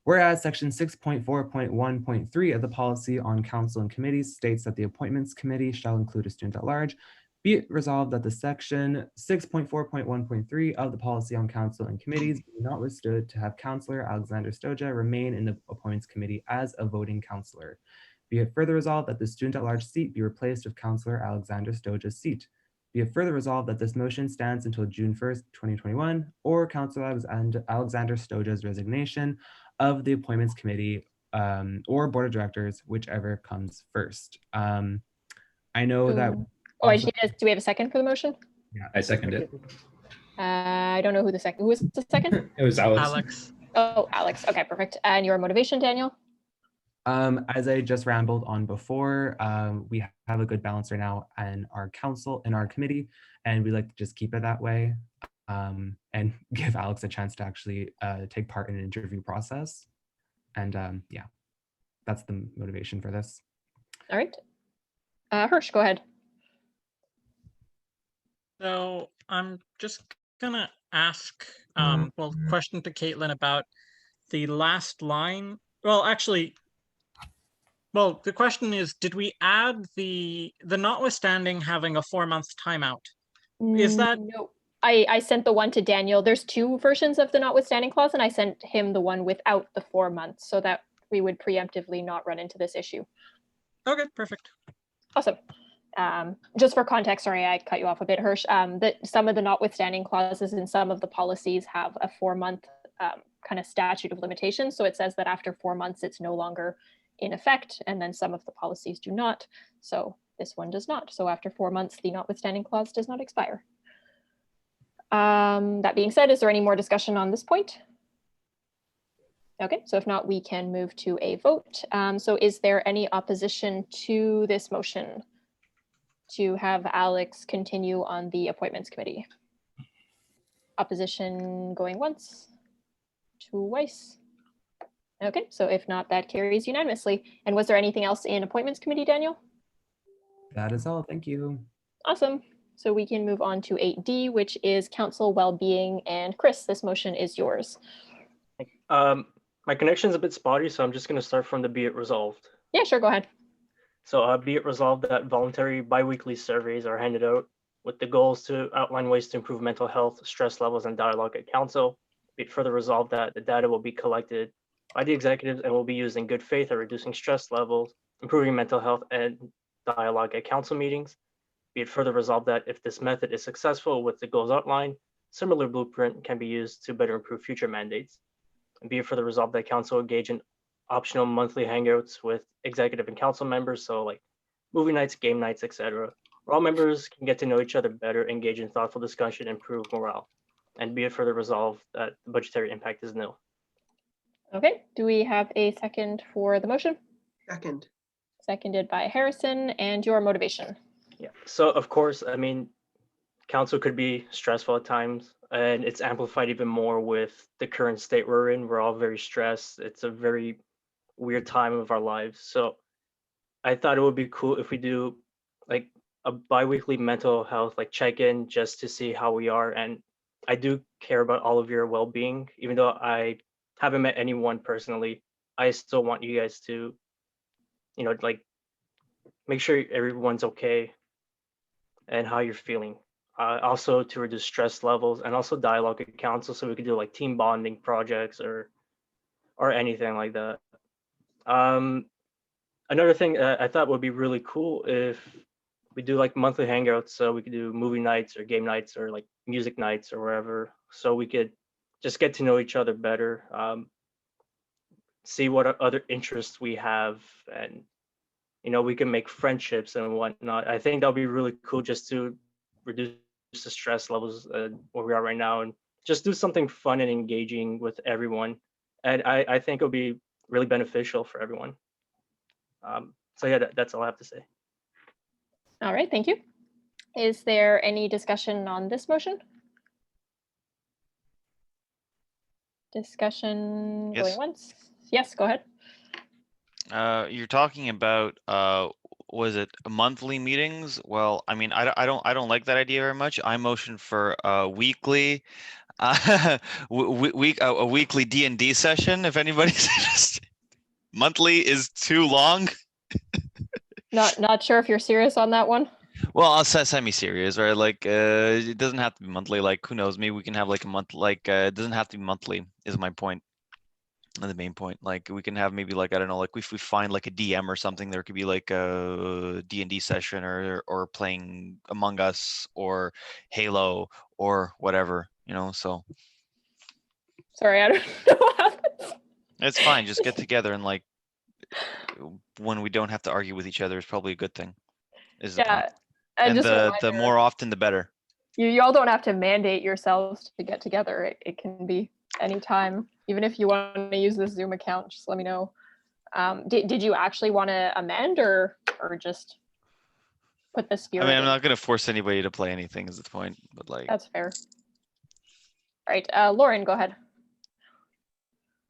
whereas section 6.4.1.3 of the policy on council and committees states that the appointments committee shall include a student at large, be it resolved that the section 6.4.1.3 of the policy on council and committees be not withstood to have Councillor Alexander Stoja remain in the appointments committee as a voting councillor. Be it further resolved that the student at large seat be replaced with Councillor Alexander Stoja's seat. Be it further resolved that this motion stands until June 1st, 2021, or Councillor Alexander Stoja's resignation of the appointments committee or board of directors, whichever comes first. I know that. Oh, she does. Do we have a second for the motion? Yeah, I second it. I don't know who the second. Who was the second? It was Alex. Oh, Alex. Okay, perfect. And your motivation, Daniel? As I just rambled on before, we have a good balance right now in our council, in our committee, and we like to just keep it that way, and give Alex a chance to actually take part in an interview process. And yeah, that's the motivation for this. All right. Hirsch, go ahead. So I'm just gonna ask, well, question to Caitlin about the last line. Well, actually, well, the question is, did we add the notwithstanding having a 4-month timeout? Is that? No, I sent the one to Daniel. There's 2 versions of the notwithstanding clause, and I sent him the one without the 4 months so that we would preemptively not run into this issue. Okay, perfect. Awesome. Just for context, sorry, I cut you off a bit, Hirsch, that some of the notwithstanding clauses in some of the policies have a 4-month kind of statute of limitations. So it says that after 4 months, it's no longer in effect, and then some of the policies do not. So this one does not. So after 4 months, the notwithstanding clause does not expire. That being said, is there any more discussion on this point? Okay, so if not, we can move to a vote. So is there any opposition to this motion to have Alex continue on the appointments committee? Opposition going once, twice. Okay, so if not, that carries unanimously. And was there anything else in appointments committee, Daniel? That is all, thank you. Awesome. So we can move on to 8D, which is council well-being. And Chris, this motion is yours. My connection's a bit spotty, so I'm just going to start from the be it resolved. Yeah, sure, go ahead. So be it resolved that voluntary biweekly surveys are handed out with the goals to outline ways to improve mental health, stress levels, and dialogue at council. Be it further resolved that the data will be collected by the executives and will be used in good faith at reducing stress levels, improving mental health, and dialogue at council meetings. Be it further resolved that if this method is successful with the goals outlined, similar blueprint can be used to better improve future mandates. And be it further resolved that council engage in optional monthly hangouts with executive and council members, so like movie nights, game nights, etc., where all members can get to know each other better, engage in thoughtful discussion, improve morale. And be it further resolved that the budgetary impact is nil. Okay, do we have a second for the motion? Second. Seconded by Harrison, and your motivation. Yeah, so of course, I mean, council could be stressful at times, and it's amplified even more with the current state we're in. We're all very stressed. It's a very weird time of our lives. So I thought it would be cool if we do like a bi-weekly mental health like check-in just to see how we are. And I do care about all of your well-being, even though I haven't met anyone personally. I still want you guys to, you know, like make sure everyone's okay and how you're feeling. Also to reduce stress levels and also dialogue at council, so we could do like team bonding projects or anything like that. Another thing I thought would be really cool if we do like monthly hangouts, so we could do movie nights or game nights or like music nights or wherever, so we could just get to know each other better, see what other interests we have, and you know, we can make friendships and whatnot. I think that'll be really cool just to reduce the stress levels where we are right now, and just do something fun and engaging with everyone. And I think it'll be really beneficial for everyone. So yeah, that's all I have to say. All right, thank you. Is there any discussion on this motion? Discussion Yes. going once? Yes, go ahead. You're talking about was it monthly meetings? Well, I mean, I don't like that idea very much. I motion for weekly a weekly D&D session if anybody's interested. Monthly is too long. Not sure if you're serious on that one. Well, I'll say semi-serious, right? Like, it doesn't have to be monthly. Like, who knows? Maybe we can have like a month. Like, it doesn't have to be monthly. Is my point. And the main point. Like, we can have maybe like, I don't know. Like, if we find like a DM or something, there could be like a D&D session or playing Among Us or Halo or whatever. You know. So Sorry, I don't know what happened. it's fine. Just get together and like, when we don't have to argue with each other is probably a good thing. Is the point. And just the more often the better. You all don't have to mandate yourselves to get together. It can be anytime. Even if you want to use this Zoom account, just let me know. Did you actually want to amend or just put the I spirit mean, I'm in? not gonna force anybody to play anything is the point, but like. That's fair. All right, Lauren, go ahead.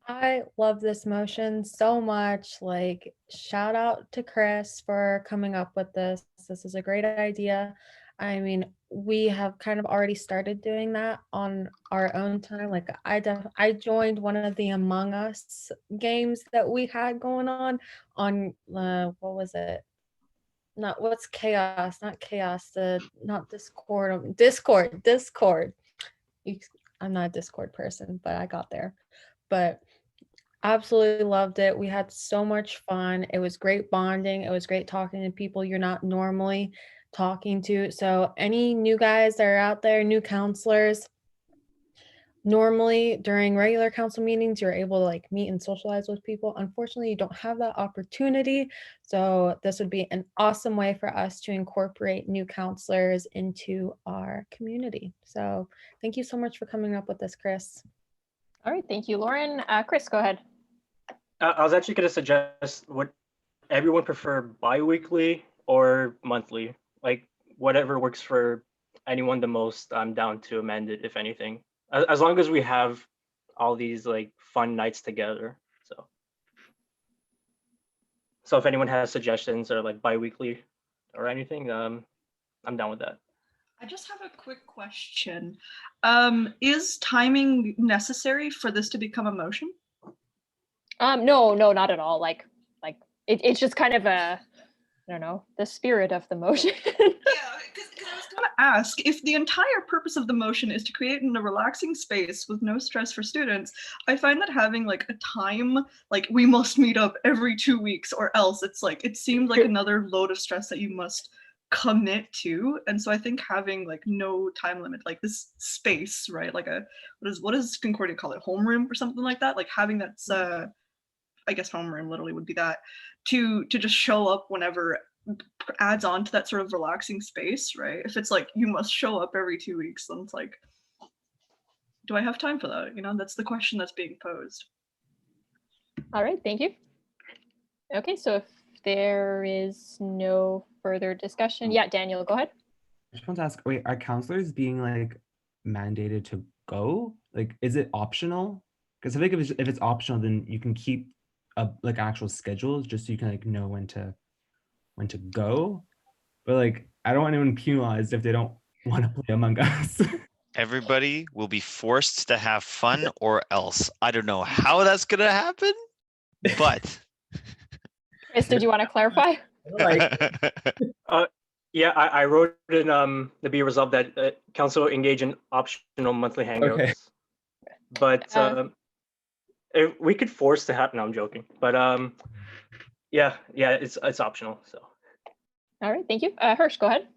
I love this motion so much. Like, shout out to Chris for coming up with this. This is a great idea. I mean, we have kind of already started doing that on our own time. Like, I joined one of the Among Us games that we had going on what was it? Not what's chaos, not chaos, not Discord, Discord. I'm not a Discord person, but I got there. But absolutely loved it. We had so much fun. It was great bonding. It was great talking to people you're not normally talking to. So any new guys that are out there, new counselors, normally during regular council meetings, you're able to like meet and socialize with people. Unfortunately, you don't have that opportunity. So this would be an awesome way for us to incorporate new counselors into our community. So thank you so much for coming up with this, Chris. All right, thank you, Lauren. Chris, go ahead. I was actually going to suggest, would everyone prefer bi-weekly or monthly? Like whatever works for anyone the most, I'm down to amend it, if anything. As long as we have all these like fun nights together. So if anyone has suggestions or like bi-weekly or anything, I'm down with that. I just have a quick question. Is timing necessary for this to become a motion? No, not at all. Like it's just kind of I don't know, the spirit of the motion. Ask if the entire purpose of the motion is to create a relaxing space with no stress for students. I find that having like a time, like we must meet up every 2 weeks or else it's like, it seems like another load of stress that you must commit to. And so I think having like no time limit, like this space, right? Like what does Concordia call it? Homeroom or something like that? Like having that, I guess homeroom literally would be that, to just show up whenever adds on to that sort of relaxing space, right? If it's like you must show up every 2 weeks, then it's like, do I have time for that? You know, that's the question that's being posed. All right, thank you. Okay, so if there is no further discussion, yeah, Daniel, go ahead. I just want to ask, wait, are counselors being like mandated to go? Like, is it optional? Because I think if it's optional, then you can keep like actual schedules just so you can like know when to go. But like, I don't want anyone penalized if they don't want to play Among Us. Everybody will be forced to have fun or else. I don't know how that's gonna happen, but. Chris, did you want to clarify? Yeah, I wrote in the be resolved that council engage in optional monthly hangouts. Okay. But if we could force to happen. No, I'm joking. But yeah, it's optional. So. All right, thank you. Hirsch, go ahead.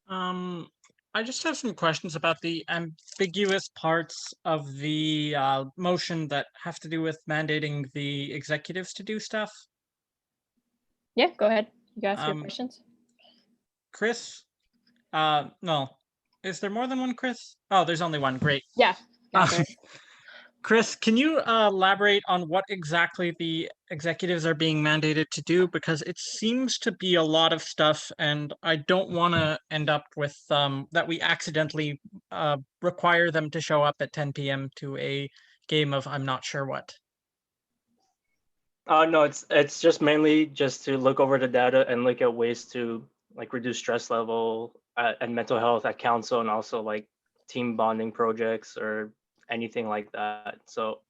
I just have some questions about the ambiguous parts of the motion that have to do with mandating the executives to do stuff. Yeah, go ahead. You guys have your questions. Chris, no, is there more than one Chris? Oh, there's only one. Great. Yeah. Chris, can you elaborate on what exactly the executives are being mandated to do? Because it seems to be a lot of stuff, and I don't want to end up with that we accidentally require them to show up at 10 p.m. to a game of I'm not sure what. No, it's just mainly just to look over the data and look at ways to like reduce stress level and mental health at council, and also like team bonding projects or anything like that. So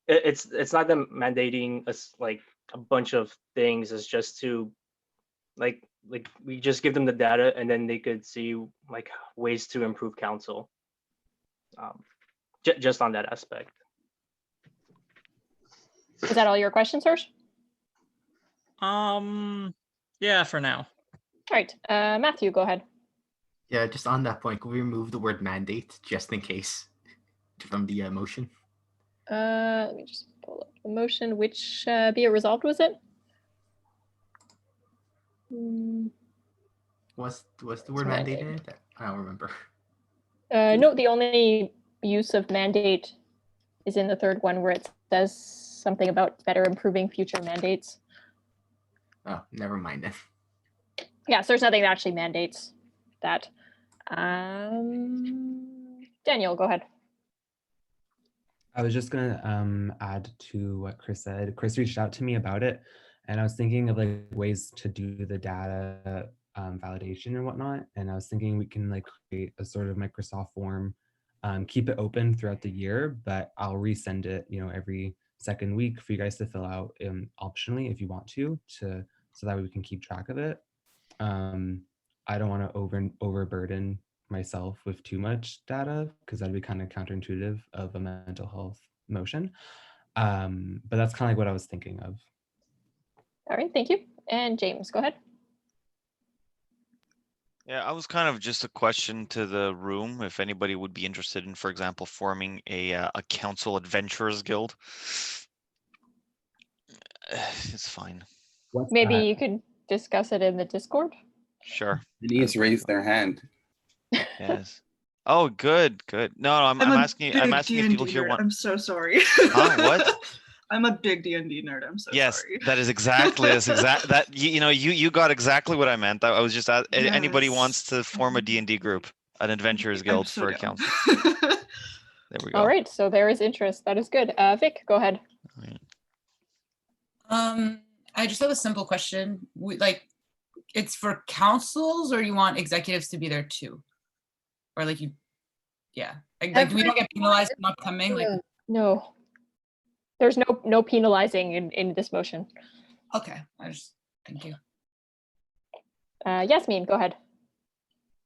it's not them mandating us like a bunch of things. It's just to like we just give them the data and then they could see like ways to improve council. Just on that aspect. Is that all your questions, Hirsch? Yeah, for now. All right, Matthew, go ahead. Yeah, just on that point, can we remove the word mandate just in case from the motion? Let me just pull up the motion. Which be it resolved was it? Was the word mandate in it? I don't remember. No, the only use of mandate is in the third one where it says something about better improving future mandates. Oh, never mind then. Yeah, so there's nothing that actually mandates that. Daniel, go ahead. I was just gonna add to what Chris said. Chris reached out to me about it, and I was thinking of like ways to do the data validation and whatnot. And I was thinking we can like create a sort of Microsoft form, keep it open throughout the year, but I'll resend it, every second week for you guys to fill out optionally if you want to, so that way we can keep track of it. I don't want to overburden myself with too much data because that'd be kind of counterintuitive of a mental health motion. But that's kind of like what I was thinking of. All right, thank you. And James, go ahead. Yeah, I was kind of just a question to the room if anybody would be interested in, for example, forming a council adventurers guild. It's fine. Maybe you could discuss it in the Discord. Sure. Denise raised their hand. Yes. Oh, good. No, I'm asking. I'm asking if people here want. I'm so sorry. Huh? What? I'm a big D&D nerd. I'm so Yes, sorry. that is exactly that. You got exactly what I meant. I was just anybody wants to form a D&D group, an adventurers guild for a council. There we go. All right, so there is interest. That is good. Vic, go ahead. I just have a simple question. It's for councils, or you want executives to be there too? Or do we don't get penalized for not coming? No. There's no penalizing in this motion. Okay, thank you. Yasmin, go ahead.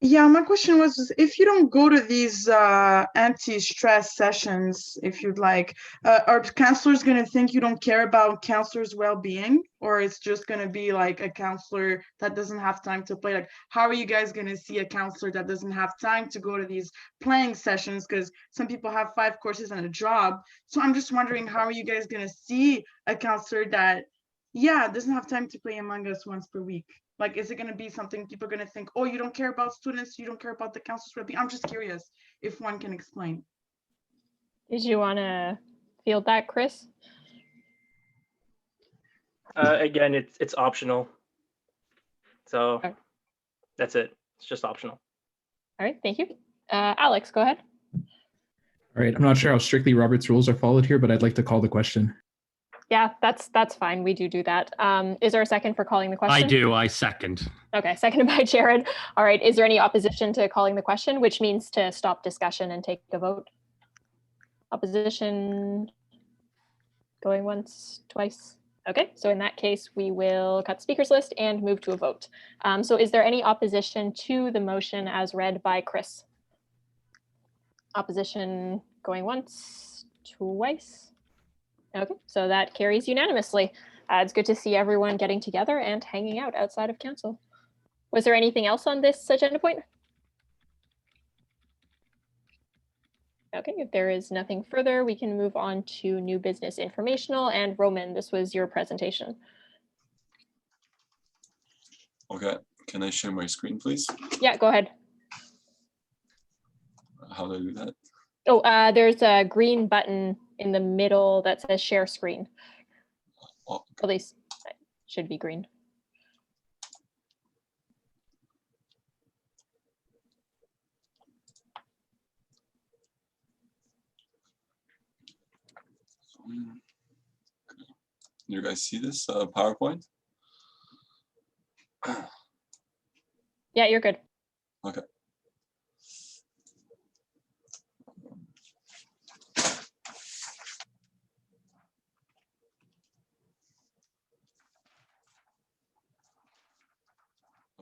Yeah, my question was, if you don't go to these anti-stress sessions, if you'd like, are counselors going to think you don't care about counselors' well-being, or it's just going to be like a counselor that doesn't have time to play? Like, how are you guys going to see a counselor that doesn't have time to go to these playing sessions? Because some people have 5 courses and a job. So I'm just wondering, how are you guys going to see a counselor that, doesn't have time to play Among Us once per week? Like, is it going to be something people are going to think, oh, you don't care about students, you don't care about the council's well-being? I'm just curious if one can explain. Did you want to field that, Chris? Again, it's optional. So that's it. It's just optional. All right, thank you. Alex, go ahead. All right, I'm not sure how strictly Robert's rules are followed here, but I'd like to call the question. Yeah, that's fine. We do that. Is there a second for calling the question? I do. I second. Okay, seconded by Jared. All right. Is there any opposition to calling the question, which means to stop discussion and take a vote? Opposition going once, twice. Okay, so in that case, we will cut speakers list and move to a vote. So is there any opposition to the motion as read by Chris? Opposition going once, twice. Okay, so that carries unanimously. It's good to see everyone getting together and hanging out outside of council. Was there anything else on this agenda point? Okay, if there is nothing further, we can move on to new business informational. And Roman, this was your presentation. Okay, can I share my screen, please? Yeah, go ahead. How do I do that? Oh, there's a green button in the middle that says share screen. Oh. At least it should be green. You guys see this PowerPoint? Yeah, you're good. Okay.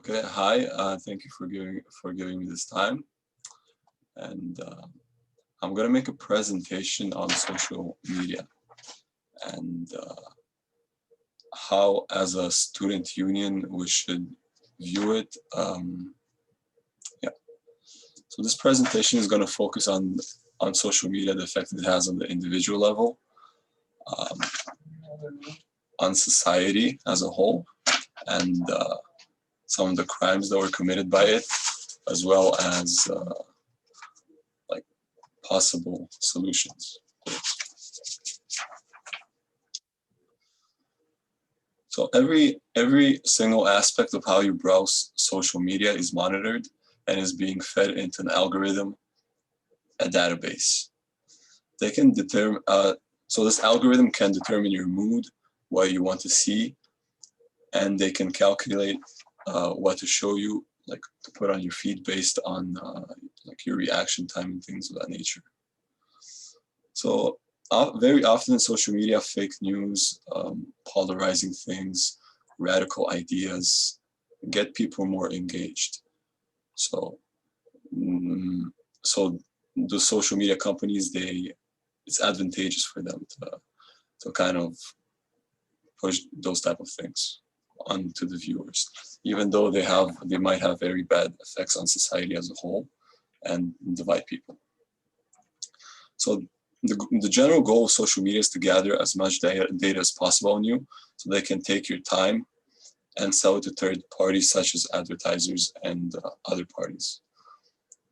Okay, hi. Thank you for giving me this time, and I'm gonna make a presentation on social media and how, as a student union, we should view it. Yeah. So this presentation is gonna focus on social media, the effect it has on the individual level, on society as a whole, and some of the crimes that were committed by it, as well as like possible solutions. So every single aspect of how you browse social media is monitored and is being fed into an algorithm, a database. They can determine, so this algorithm can determine your mood, what you want to see, and they can calculate what to show you, like to put on your feed based on like your reaction time and things of that nature. So very often in social media, fake news, polarizing things, radical ideas get people more engaged. So, so the social media companies, it's advantageous for them to kind of push those type of things onto the viewers, even though they might have very bad effects on society as a whole and divide people. So the general goal of social media is to gather as much data as possible on you, so they can take your time and sell it to third parties such as advertisers and other parties.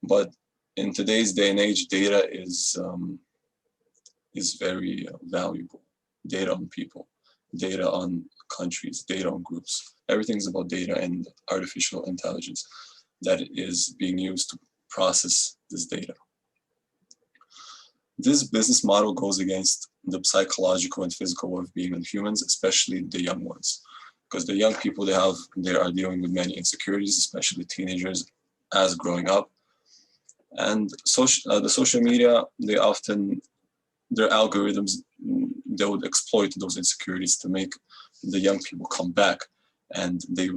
But in today's day and age, data is very valuable. Data on people, data on countries, data on groups. Everything's about data and artificial intelligence that is being used to process this data. This business model goes against the psychological and physical well-being of humans, especially the young ones, because the young people they are dealing with many insecurities, especially teenagers as growing up. And the social media, their algorithms, they would exploit those insecurities to make the young people come back, and they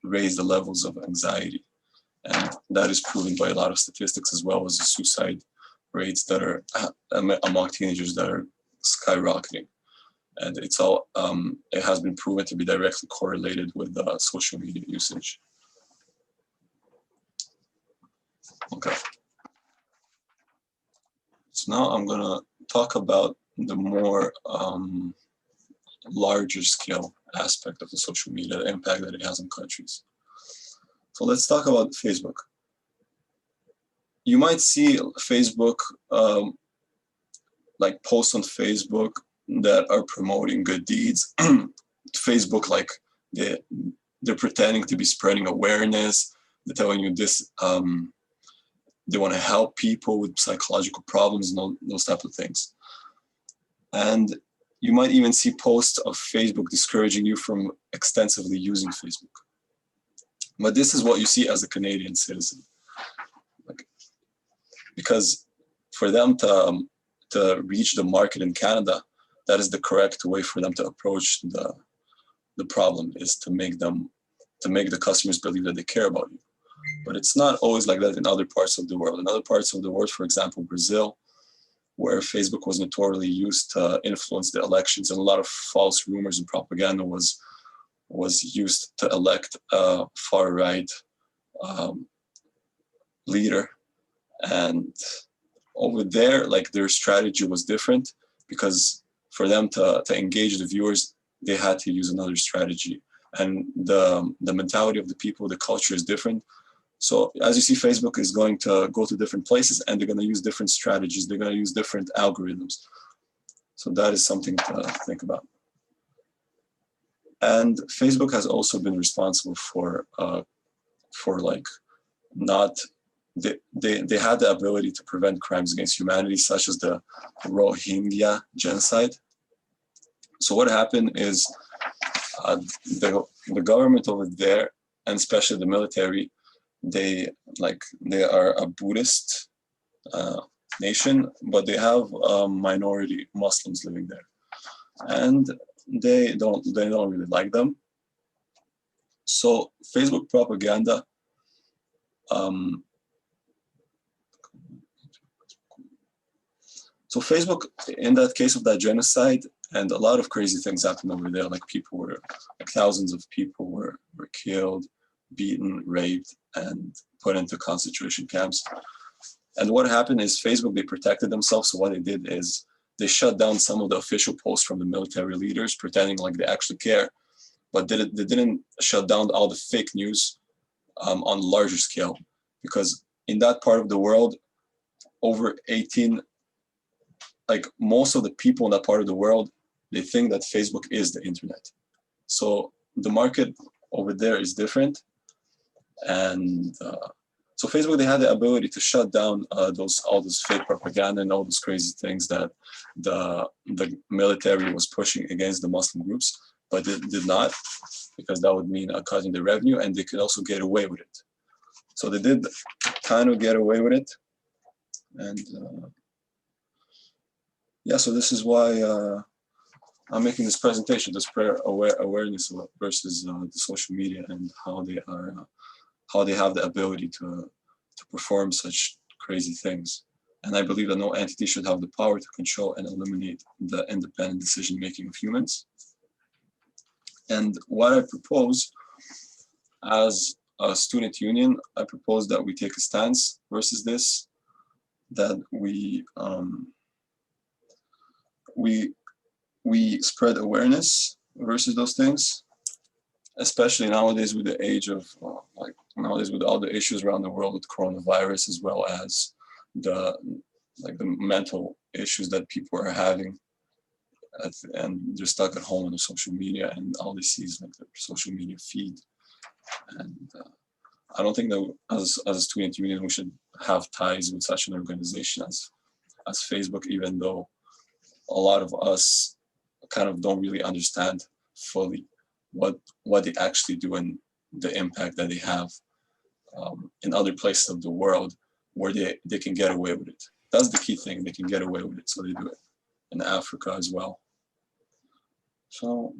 raise the levels of anxiety. And that is proven by a lot of statistics, as well as the suicide rates that are among teenagers that are skyrocketing. And it's all, it has been proven to be directly correlated with social media usage. Okay. So now I'm gonna talk about the more larger scale aspect of the social media, the impact that it has on countries. So let's talk about Facebook. You might see Facebook, like posts on Facebook that are promoting good deeds. Facebook, like they're pretending to be spreading awareness. They're telling you this, they want to help people with psychological problems and those type of things. And you might even see posts of Facebook discouraging you from extensively using Facebook. But this is what you see as a Canadian citizen. Because for them to reach the market in Canada, that is the correct way for them to approach the problem, is to make the customers believe that they care about you. But it's not always like that in other parts of the world. In other parts of the world, for example, Brazil, where Facebook was notoriously used to influence the elections, and a lot of false rumors and propaganda was used to elect a far-right leader. And over there, like, their strategy was different, because for them to engage the viewers, they had to use another strategy. And the mentality of the people, the culture is different. So as you see, Facebook is going to go to different places, and they're going to use different strategies. They're going to use different algorithms. So that is something to think about. And Facebook has also been responsible for like not, they had the ability to prevent crimes against humanity, such as the Rohingya genocide. So what happened is the government over there, and especially the military, they are a Buddhist nation, but they have minority Muslims living there, and they don't really like them. So Facebook propaganda so Facebook, in that case of that genocide, and a lot of crazy things happened over there, like thousands of people were killed, beaten, raped, and put into concentration camps. And what happened is Facebook, they protected themselves. So what they did is they shut down some of the official posts from the military leaders, pretending like they actually care, but they didn't shut down all the fake news on a larger scale, because in that part of the world, like most of the people in that part of the world, they think that Facebook is the internet. So the market over there is different. And so Facebook, they had the ability to shut down all those fake propaganda and all those crazy things that the military was pushing against the Muslim groups, but it did not, because that would mean a cut in the revenue, and they could also get away with it. So they did kind of get away with it. And yeah, so this is why I'm making this presentation, to spread awareness versus the social media and how they have the ability to perform such crazy things. And I believe that no entity should have the power to control and eliminate the independent decision-making of humans. And what I propose as a student union, I propose that we take a stance versus this, that we spread awareness versus those things, especially nowadays with the age of nowadays with all the issues around the world with coronavirus, as well as the mental issues that people are having, and they're stuck at home on the social media, and all they see is like their social media feed. And I don't think that as a student union we should have ties with such an organization as Facebook, even though a lot of us kind of don't really understand fully what they actually do and the impact that they have in other places of the world where they can get away with it. That's the key thing, they can get away with it, so they do it in Africa as well. So,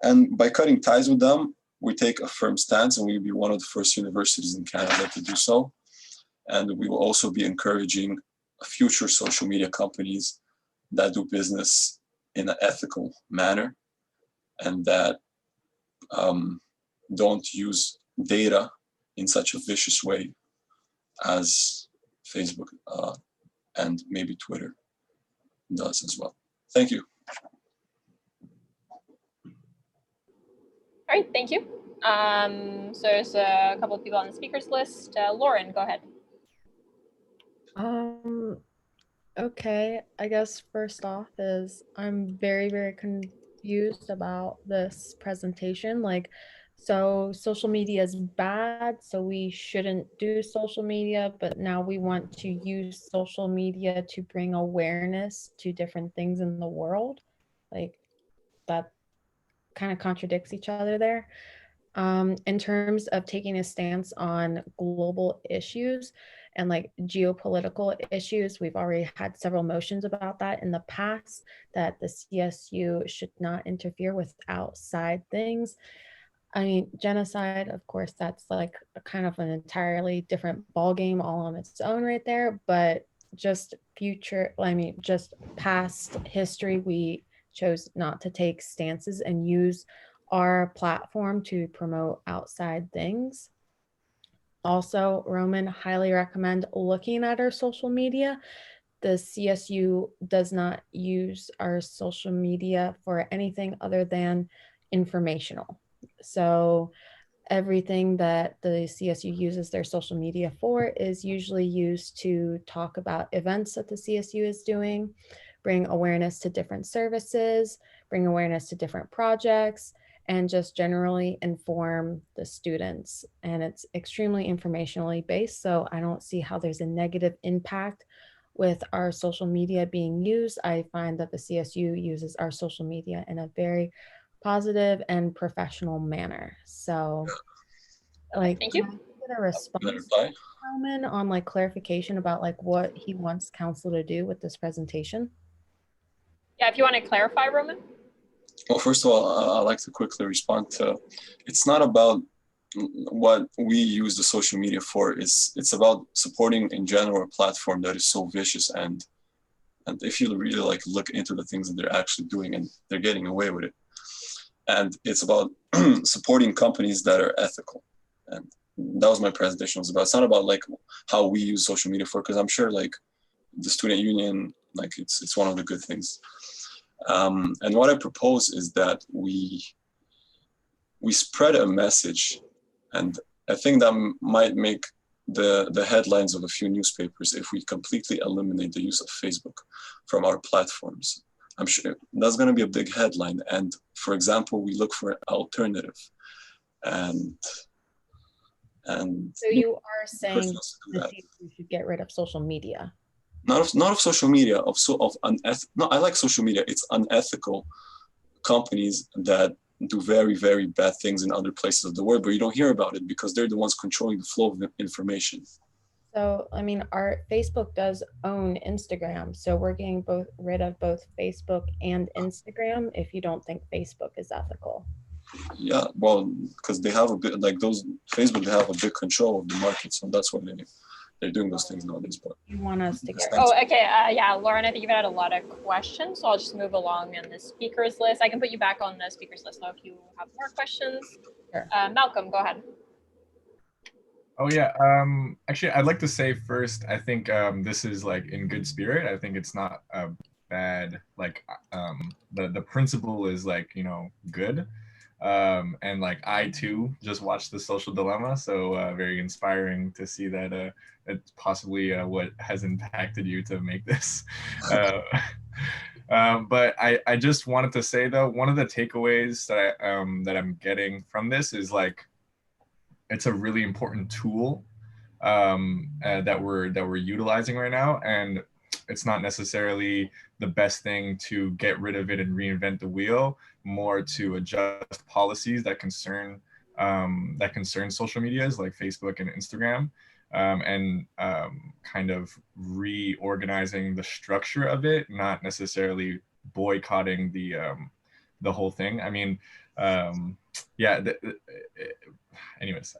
and by cutting ties with them, we take a firm stance, and we'll be one of the first universities in Canada to do so. And we will also be encouraging future social media companies that do business in an ethical manner and that don't use data in such a vicious way as Facebook and maybe Twitter does as well. Thank you. All right, thank you. So there's a couple of people on the speakers list. Lauren, go ahead. Okay, I guess first off is I'm very, very confused about this presentation. Like, so social media is bad, so we shouldn't do social media, but now we want to use social media to bring awareness to different things in the world. Like, that kind of contradicts each other there. In terms of taking a stance on global issues and like geopolitical issues, we've already had several motions about that in the past, that the CSU should not interfere with outside things. I mean, genocide, of course, that's like a kind of an entirely different ballgame all on its own right there, but just just past history, we chose not to take stances and use our platform to promote outside things. Also, Roman, highly recommend looking at our social media. The CSU does not use our social media for anything other than informational. So everything that the CSU uses their social media for is usually used to talk about events that the CSU is doing, bring awareness to different services, bring awareness to different projects, and just generally inform the students. And it's extremely informationally based, so I don't see how there's a negative impact with our social media being used. I find that the CSU uses our social media in a very positive and professional manner. So, like, thank you. Can I get a response, Roman, on like clarification about like what he wants council to do with this presentation? Yeah, if you want to clarify, Roman. Well, first of all, I'd like to quickly respond to, it's not about what we use the social media for, it's about supporting in general a platform that is so vicious, and if you really like look into the things that they're actually doing, and they're getting away with it. And it's about supporting companies that are ethical. And that was my presentation was about. It's not about like how we use social media for, because I'm sure like the student union, like it's one of the good things. And what I propose is that we spread a message, and I think that might make the headlines of a few newspapers if we completely eliminate the use of Facebook from our platforms. I'm sure that's going to be a big headline. And for example, we look for an alternative. And So you are saying that. we should get rid of social media? Not of social media, no, I like social media. It's unethical companies that do very, very bad things in other places of the world, but you don't hear about it because they're the ones controlling the flow of information. So, I mean, our Facebook does own Instagram. So we're getting rid of both Facebook and Instagram if you don't think Facebook is ethical. Yeah, well, because they have a bit, like those, Facebook, they have a big control of the market. So that's why they're doing those things nowadays. But you want us to get Oh, okay. Yeah, Lauren, I think you've had a lot of questions, so I'll just move along in the speakers list. I can put you back on the speakers list now if you have more questions. Sure. Malcolm, go ahead. Oh yeah, actually I'd like to say first, I think this is like in good spirit. I think it's not bad, like the principle is like, you know, good. And like I too just watched The Social Dilemma, so very inspiring to see that it's possibly what has impacted you to make this. But I just wanted to say though, one of the takeaways that I'm getting from this is like, it's a really important tool that we're utilizing right now, and it's not necessarily the best thing to get rid of it and reinvent the wheel, more to adjust policies that concern social medias like Facebook and Instagram, and kind of reorganizing the structure of it, not necessarily boycotting the whole thing. I mean, yeah. Anyways,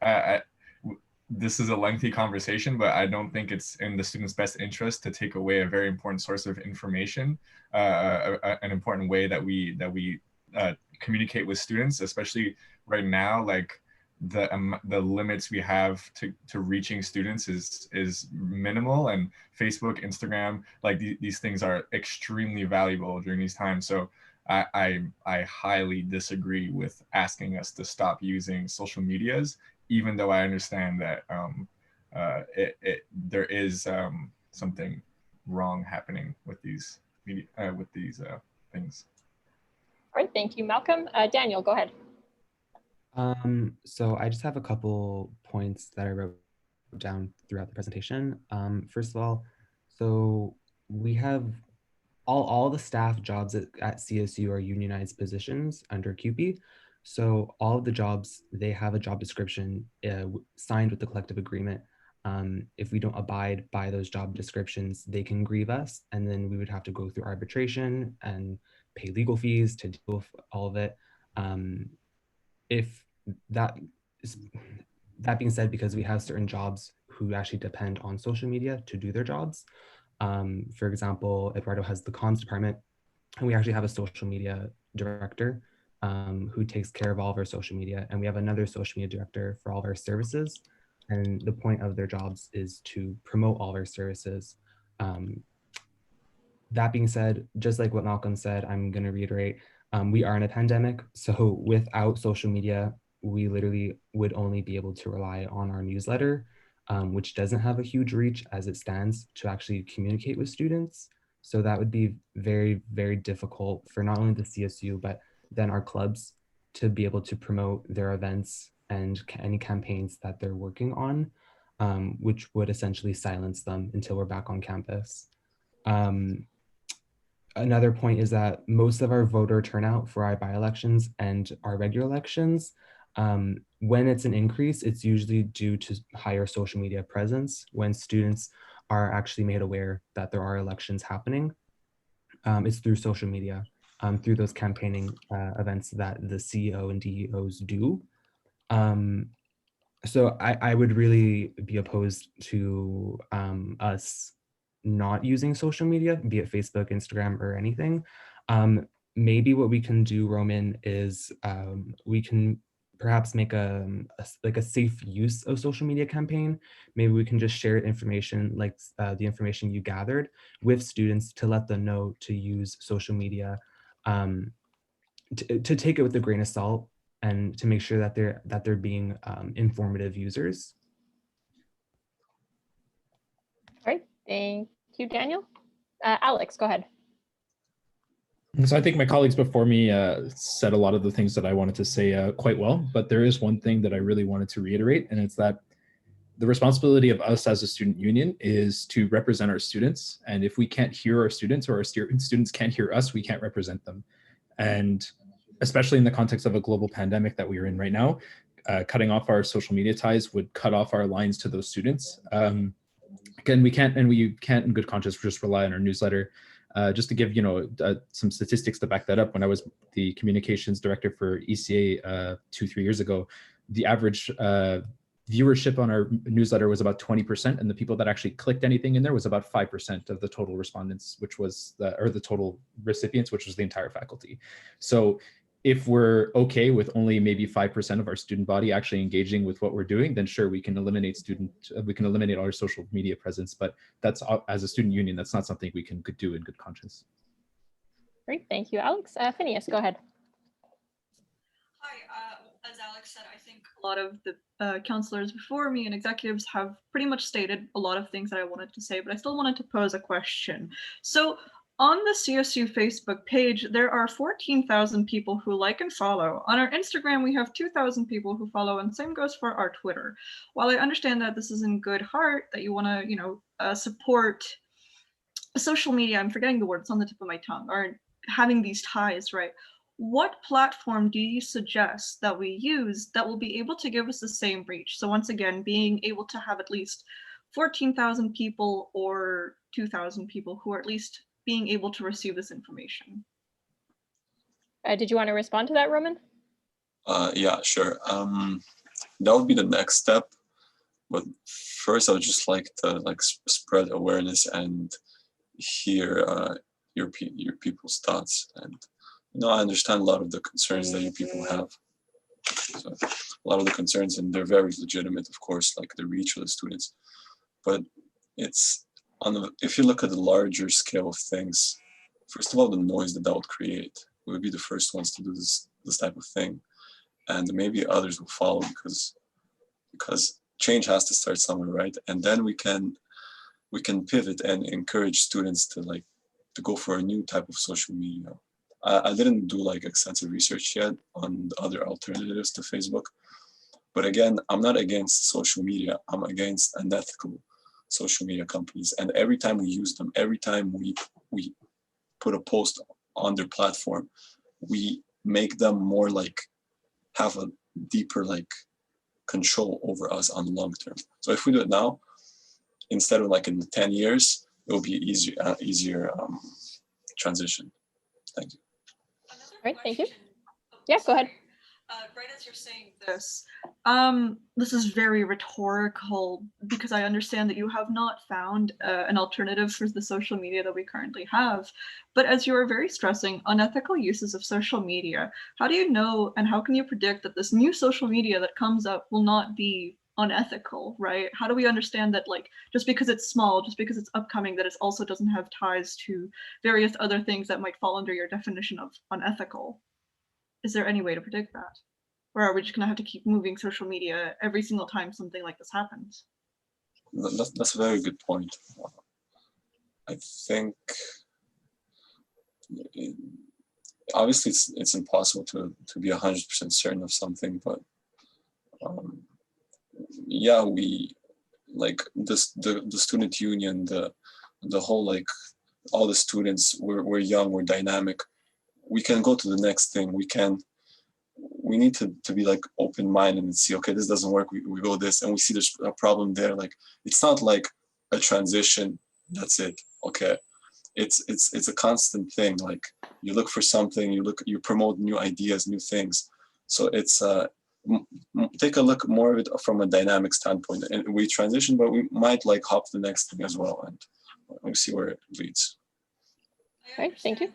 this is a lengthy conversation, but I don't think it's in the students' best interest to take away a very important source of information, an important way that we communicate with students, especially right now. Like the limits we have to reaching students is minimal, and Facebook, Instagram, like these things are extremely valuable during these times. So I highly disagree with asking us to stop using social medias, even though I understand that there is something wrong happening with these media, things. All right, thank you, Malcolm. Daniel, go ahead. So I just have a couple points that I wrote down throughout the presentation. First of all, so we have all the staff jobs at CSU are unionized positions under CUPE. So all of the jobs, they have a job description signed with the collective agreement. If we don't abide by those job descriptions, they can grieve us, and then we would have to go through arbitration and pay legal fees to deal with all of it. If that being said, because we have certain jobs who actually depend on social media to do their jobs. For example, Eduardo has the comms department, and we actually have a social media director who takes care of all of our social media. And we have another social media director for all of our services. And the point of their jobs is to promote all of our services. That being said, just like what Malcolm said, I'm going to reiterate, we are in a pandemic. So without social media, we literally would only be able to rely on our newsletter, which doesn't have a huge reach as it stands to actually communicate with students. So that would be very, very difficult for not only the CSU, but then our clubs to be able to promote their events and any campaigns that they're working on, which would essentially silence them until we're back on campus. Another point is that most of our voter turnout for our by-elections and our regular elections, when it's an increase, it's usually due to higher social media presence when students are actually made aware that there are elections happening. It's through social media, through those campaigning events that the CEO and DEOs do. So I would really be opposed to us not using social media, be it Facebook, Instagram, or anything. Maybe what we can do, Roman, is we can perhaps make a safe use of social media campaign. Maybe we can just share information like the information you gathered with students to let them know to use social media, to take it with a grain of salt and to make sure that they're being informative users. All right, thank you, Daniel. Alex, go ahead. So I think my colleagues before me said a lot of the things that I wanted to say quite well, but there is one thing that I really wanted to reiterate, and it's that the responsibility of us as a student union is to represent our students. And if we can't hear our students, or our students can't hear us, we can't represent them. And especially in the context of a global pandemic that we are in right now, cutting off our social media ties would cut off our lines to those students. Again, we can't in good conscience just rely on our newsletter. Just to give some statistics to back that up, when I was the communications director for ECA 2-3 years ago, the average viewership on our newsletter was about 20%, and the people that actually clicked anything in there was about 5% of the total respondents, which was the total recipients, which was the entire faculty. So if we're okay with only maybe 5% of our student body actually engaging with what we're doing, then sure, we can eliminate our social media presence. But that's, as a student union, that's not something we can do in good conscience. Great, thank you, Alex. Phineas, go ahead. Hi, as Alex said, I think a lot of the counselors before me and executives have pretty much stated a lot of things that I wanted to say, but I still wanted to pose a question. So on the CSU Facebook page, there are 14,000 people who like and follow. On our Instagram, we have 2,000 people who follow, and same goes for our Twitter. While I understand that this is in good heart, that you want to, support social media, I'm forgetting the word, it's on the tip of my tongue, or having these ties, right? What platform do you suggest that we use that will be able to give us the same reach? So once again, being able to have at least 14,000 people or 2,000 people who are at least being able to receive this information. Did you want to respond to that, Roman? Yeah, sure. That would be the next step. But first, I would just like to spread awareness and hear your people's thoughts. And I understand a lot of the concerns that you people have. So, a lot of the concerns, and they're very legitimate, of course, like the reach of the students. But it's if you look at the larger scale of things, first of all, the noise that would create, we would be the first ones to do this type of thing, and maybe others will follow because change has to start somewhere, right? And then we can pivot and encourage students to go for a new type of social media. I didn't do extensive research yet on the other alternatives to Facebook, but again, I'm not against social media. I'm against unethical social media companies. And every time we use them, every time we put a post on their platform, we make them more have a deeper control over us on the long term. So if we do it now, instead of in 10 years, it will be easier transition. Thank you. Great, thank you. Yeah, go ahead. Right as you're saying this, this is very rhetorical because I understand that you have not found an alternative for the social media that we currently have. But as you are very stressing unethical uses of social media, how do you know and how can you predict that this new social media that comes up will not be unethical, right? How do we understand that just because it's small, just because it's upcoming, that it also doesn't have ties to various other things that might fall under your definition of unethical? Is there any way to predict that? Or are we just gonna have to keep moving social media every single time something like this happens? That's a very good point. I think obviously it's impossible to be 100% certain of something, but yeah, we the student union, the whole all the students, we're young, we're dynamic. We can go to the next thing. We need to be open-minded and see, okay, this doesn't work, we go this, and we see there's a problem there. It's not a transition, that's it. Okay, it's a constant thing. You look for something, you promote new ideas, new things. So it's take a look more of it from a dynamic standpoint, and we transition, but we might hop to the next thing as well, and we'll see where it leads. Right, thank you.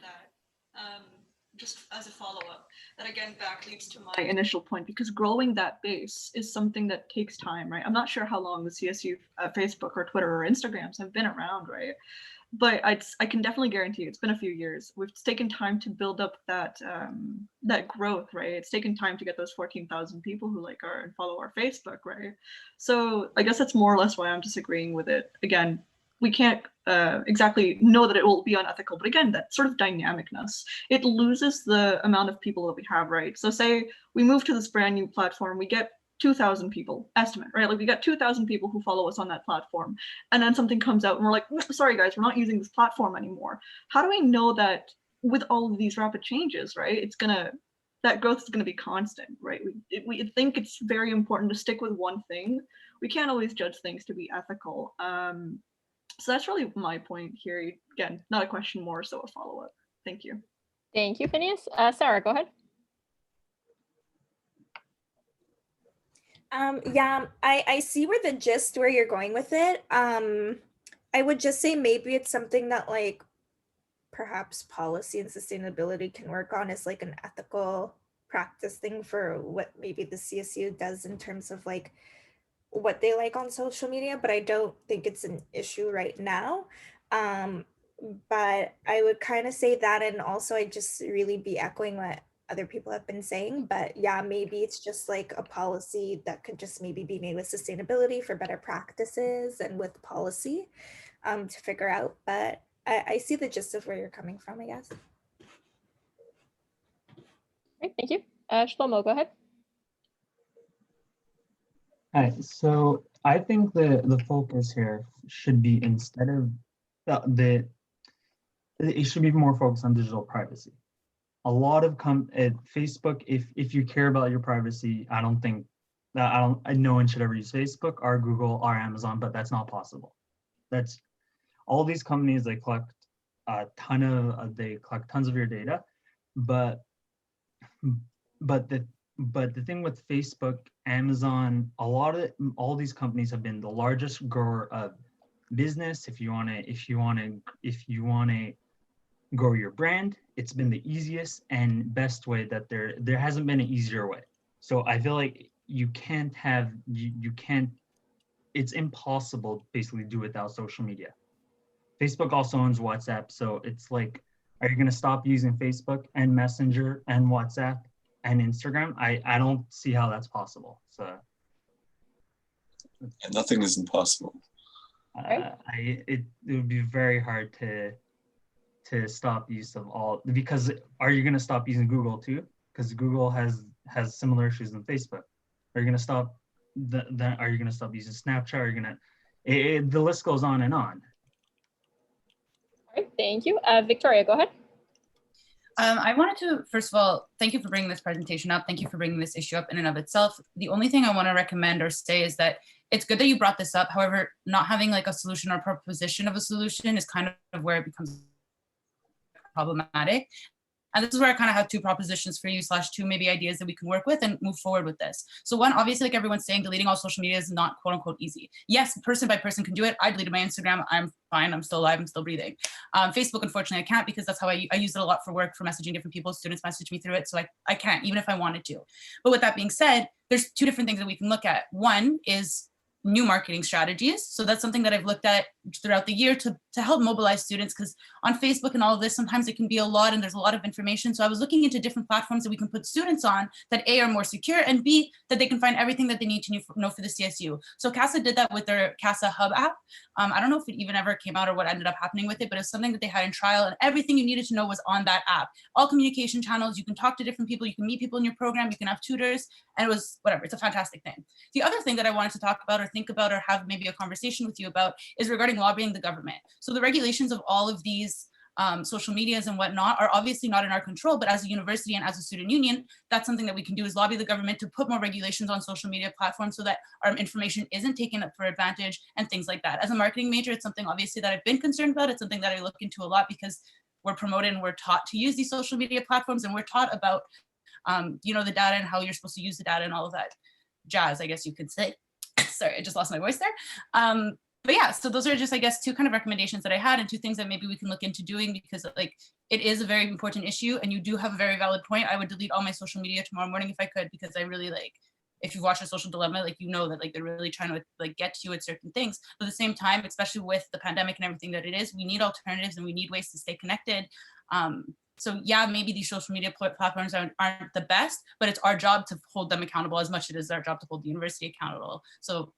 Just as a follow-up, that again back leads to my initial point, because growing that base is something that takes time, right? I'm not sure how long the CSU Facebook or Twitter or Instagrams have been around, right? But I can definitely guarantee you it's been a few years. It's taken time to build up that that growth, right? It's taken time to get those 14,000 people who are and follow our Facebook, right? So I guess that's more or less why I'm disagreeing with it. Again, we can't exactly know that it will be unethical. But again, that sort of dynamicness, it loses the amount of people that we have, right? So say we move to this brand new platform, we get 2,000 people estimate, right? Like we got 2,000 people who follow us on that platform, and then something comes out and we're like, sorry guys, we're not using this platform anymore. How do we know that with all of these rapid changes, right? That growth is gonna be constant, right? We think it's very important to stick with one thing. We can't always judge things to be ethical. So that's really my point here. Again, not a question, more so a follow-up. Thank you. Thank you, Phineas. Sarah, go ahead. Yeah, I see where the gist where you're going with it. I would just say maybe it's something that like perhaps policy and sustainability can work on as like an ethical practice thing for what maybe the CSU does in terms of like what they like on social media, but I don't think it's an issue right now. But I would kind of say that, and also I just really be echoing what other people have been saying, but yeah, maybe it's just like a policy that could just maybe be made with sustainability for better practices and with policy to figure out. But I see the gist of where you're coming from, I guess. Great, thank you. Shlomo, go ahead. Hi, so I think the focus here should be, instead of it should be more focused on digital privacy. A lot of Facebook, if you care about your privacy, I don't think that no one should ever use Facebook or Google or Amazon, but that's not possible. That's all these companies, they collect tons of your data, but the thing with Facebook, Amazon, all these companies have been the largest grower of business. If you want to grow your brand, it's been the easiest and best way that there hasn't been an easier way. So I feel like you can't, it's impossible to basically do without social media. Facebook also owns WhatsApp, so it's like, are you going to stop using Facebook and Messenger and WhatsApp and Instagram? I don't see how that's possible. So nothing is impossible. It would be very hard to stop use of all, because are you going to stop using Google too? Because Google has similar issues than Facebook. Are you going to stop are you going to stop using Snapchat? Are you going to, the list goes on and on. All right, thank you. Victoria, go ahead. I wanted to, first of all, thank you for bringing this presentation up. Thank you for bringing this issue up in and of itself. The only thing I want to recommend or say is that it's good that you brought this up. However, not having like a solution or proposition of a solution is kind of where it becomes problematic. And this is where I kind of have two propositions for you / two maybe ideas that we can work with and move forward with this. So one, obviously, like everyone's saying, deleting all social media is not quote unquote easy. Yes, person by person can do it. I deleted my Instagram. I'm fine. I'm still alive. I'm still breathing. Facebook, unfortunately, I can't, because that's how I use it a lot for work, for messaging different people. Students message me through it. So I can't, even if I wanted to. But with that being said, there's two different things that we can look at. One is new marketing strategies. So that's something that I've looked at throughout the year to help mobilize students, because on Facebook and all of this, sometimes it can be a lot and there's a lot of information. So I was looking into different platforms that we can put students on that A, are more secure, and B, that they can find everything that they need to know for the CSU. So CASA did that with their CASA Hub app. I don't know if it even ever came out or what ended up happening with it, but it's something that they had in trial, and everything you needed to know was on that app. All communication channels, you can talk to different people, you can meet people in your program, you can have tutors, and it was whatever, it's a fantastic thing. The other thing that I wanted to talk about or think about or have maybe a conversation with you about is regarding lobbying the government. So the regulations of all of these social medias and whatnot are obviously not in our control, but as a university and as a student union, that's something that we can do, is lobby the government to put more regulations on social media platforms so that our information isn't taken up for advantage and things like that. As a marketing major, it's something obviously that I've been concerned about. It's something that I look into a lot, because we're promoted and we're taught to use these social media platforms, and we're taught about the data and how you're supposed to use the data and all of that jazz, I guess you could say. Sorry, I just lost my voice there. But yeah, so those are just, I guess, two kind of recommendations that I had, and two things that maybe we can look into doing, because like it is a very important issue, and you do have a very valid point. I would delete all my social media tomorrow morning if I could, because I really like, if you've watched A Social Dilemma, like, you know that like they're really trying to like get to you at certain things. But at the same time, especially with the pandemic and everything that it is, we need alternatives and we need ways to stay connected. So yeah, maybe these social media platforms aren't the best, but it's our job to hold them accountable as much as it is our job to hold the university accountable. So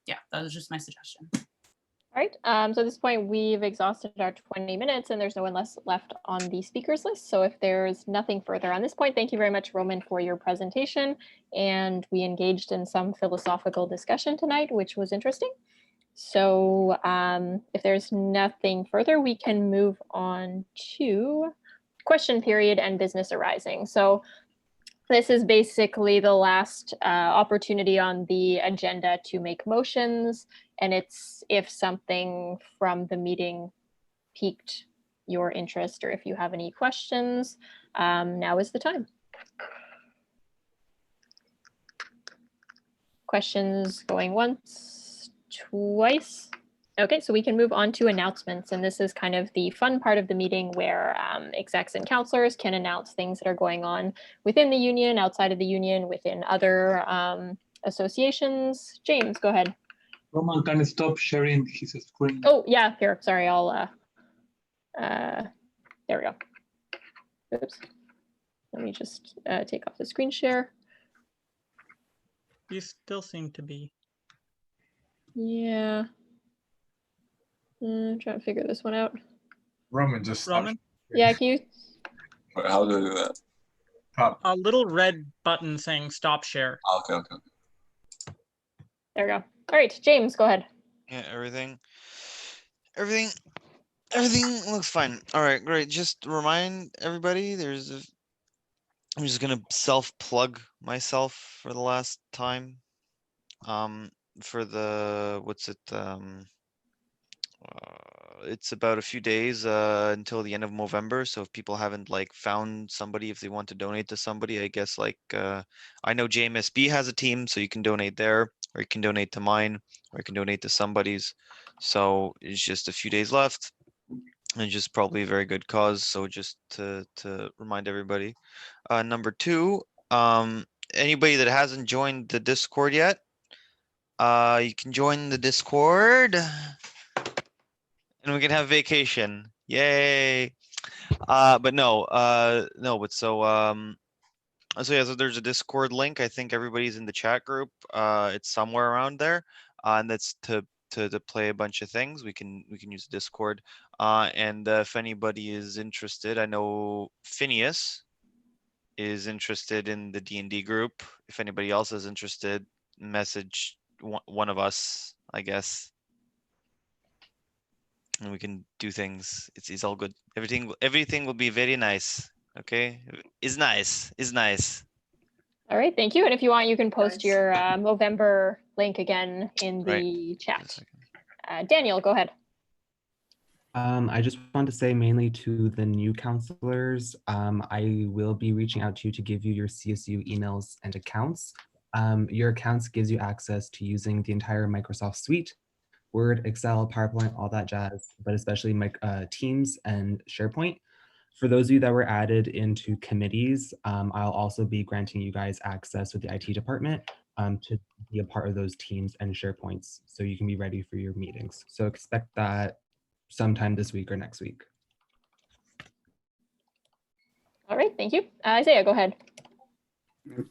yeah, that was just my suggestion. All right, so at this point, we've exhausted our 20 minutes and there's no one left on the speakers list. So if there's nothing further on this point, thank you very much, Roman, for your presentation. And we engaged in some philosophical discussion tonight, which was interesting. So if there's nothing further, we can move on to question period and business arising. So this is basically the last opportunity on the agenda to make motions, and it's if something from the meeting piqued your interest or if you have any questions, now is the time. Questions going once, twice? Okay, so we can move on to announcements, and this is kind of the fun part of the meeting where execs and counselors can announce things that are going on within the union, outside of the union, within other associations. James, go ahead. Roman, can you stop sharing his screen? Oh, yeah, here, sorry, I'll, there we go. Oops. Let me just take off the screen share. You still seem to be. Yeah. Trying to figure this one out. Roman, just stop. Roman? Yeah, can you? How do I do that? A little red button saying stop share. Okay, okay. There we go. All right, James, go ahead. Yeah, everything looks fine. All right, great. Just remind everybody, I'm just gonna self-plug myself for the last time. For the, it's about a few days until the end of November. So if people haven't like found somebody, if they want to donate to somebody, I guess like I know JMSB has a team, so you can donate there, or you can donate to mine, or you can donate to somebody's. So it's just a few days left, and just probably a very good cause. So just to remind everybody. Number two, anybody that hasn't joined the Discord yet, you can join the Discord. And we can have vacation. Yay. But no, so there's a Discord link. I think everybody's in the chat group. It's somewhere around there. And that's to play a bunch of things. We can use Discord. And if anybody is interested, I know Phineas is interested in the D&D group. If anybody else is interested, message one of us, I guess. And we can do things. It's all good. Everything will be very nice. Okay, is nice. All right, thank you. And if you want, you can post your November link again in the chat. Daniel, go ahead. I just want to say mainly to the new counselors, I will be reaching out to you to give you your CSU emails and accounts. Your accounts gives you access to using the entire Microsoft suite, Word, Excel, PowerPoint, all that jazz, but especially Teams and SharePoint. For those of you that were added into committees, I'll also be granting you guys access with the IT department to be a part of those Teams and SharePoints so you can be ready for your meetings. So expect that sometime this week or next week. All right, thank you. Isaiah, go ahead.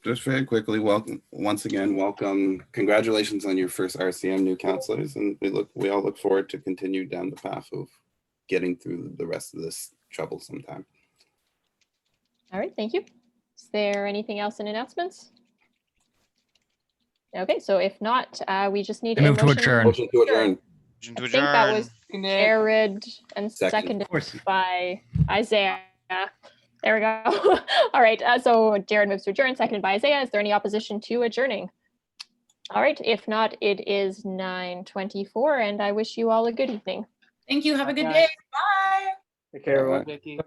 Just very quickly, welcome once again. Welcome, congratulations on your first RCM new counselors, and we all look forward to continue down the path of getting through the rest of this troublesome time. All right, thank you. Is there anything else in announcements? Okay, so if not, we just need a motion. Motion to adjourn. I think that was Jared and seconded by Isaiah. There we go. All right, so Jared moves to adjourn, seconded by Isaiah. Is there any opposition to adjourning? All right, if not, it is 9:24, and I wish you all a good evening. Thank you. Have a good day. Bye. Take care, everyone. Thank you.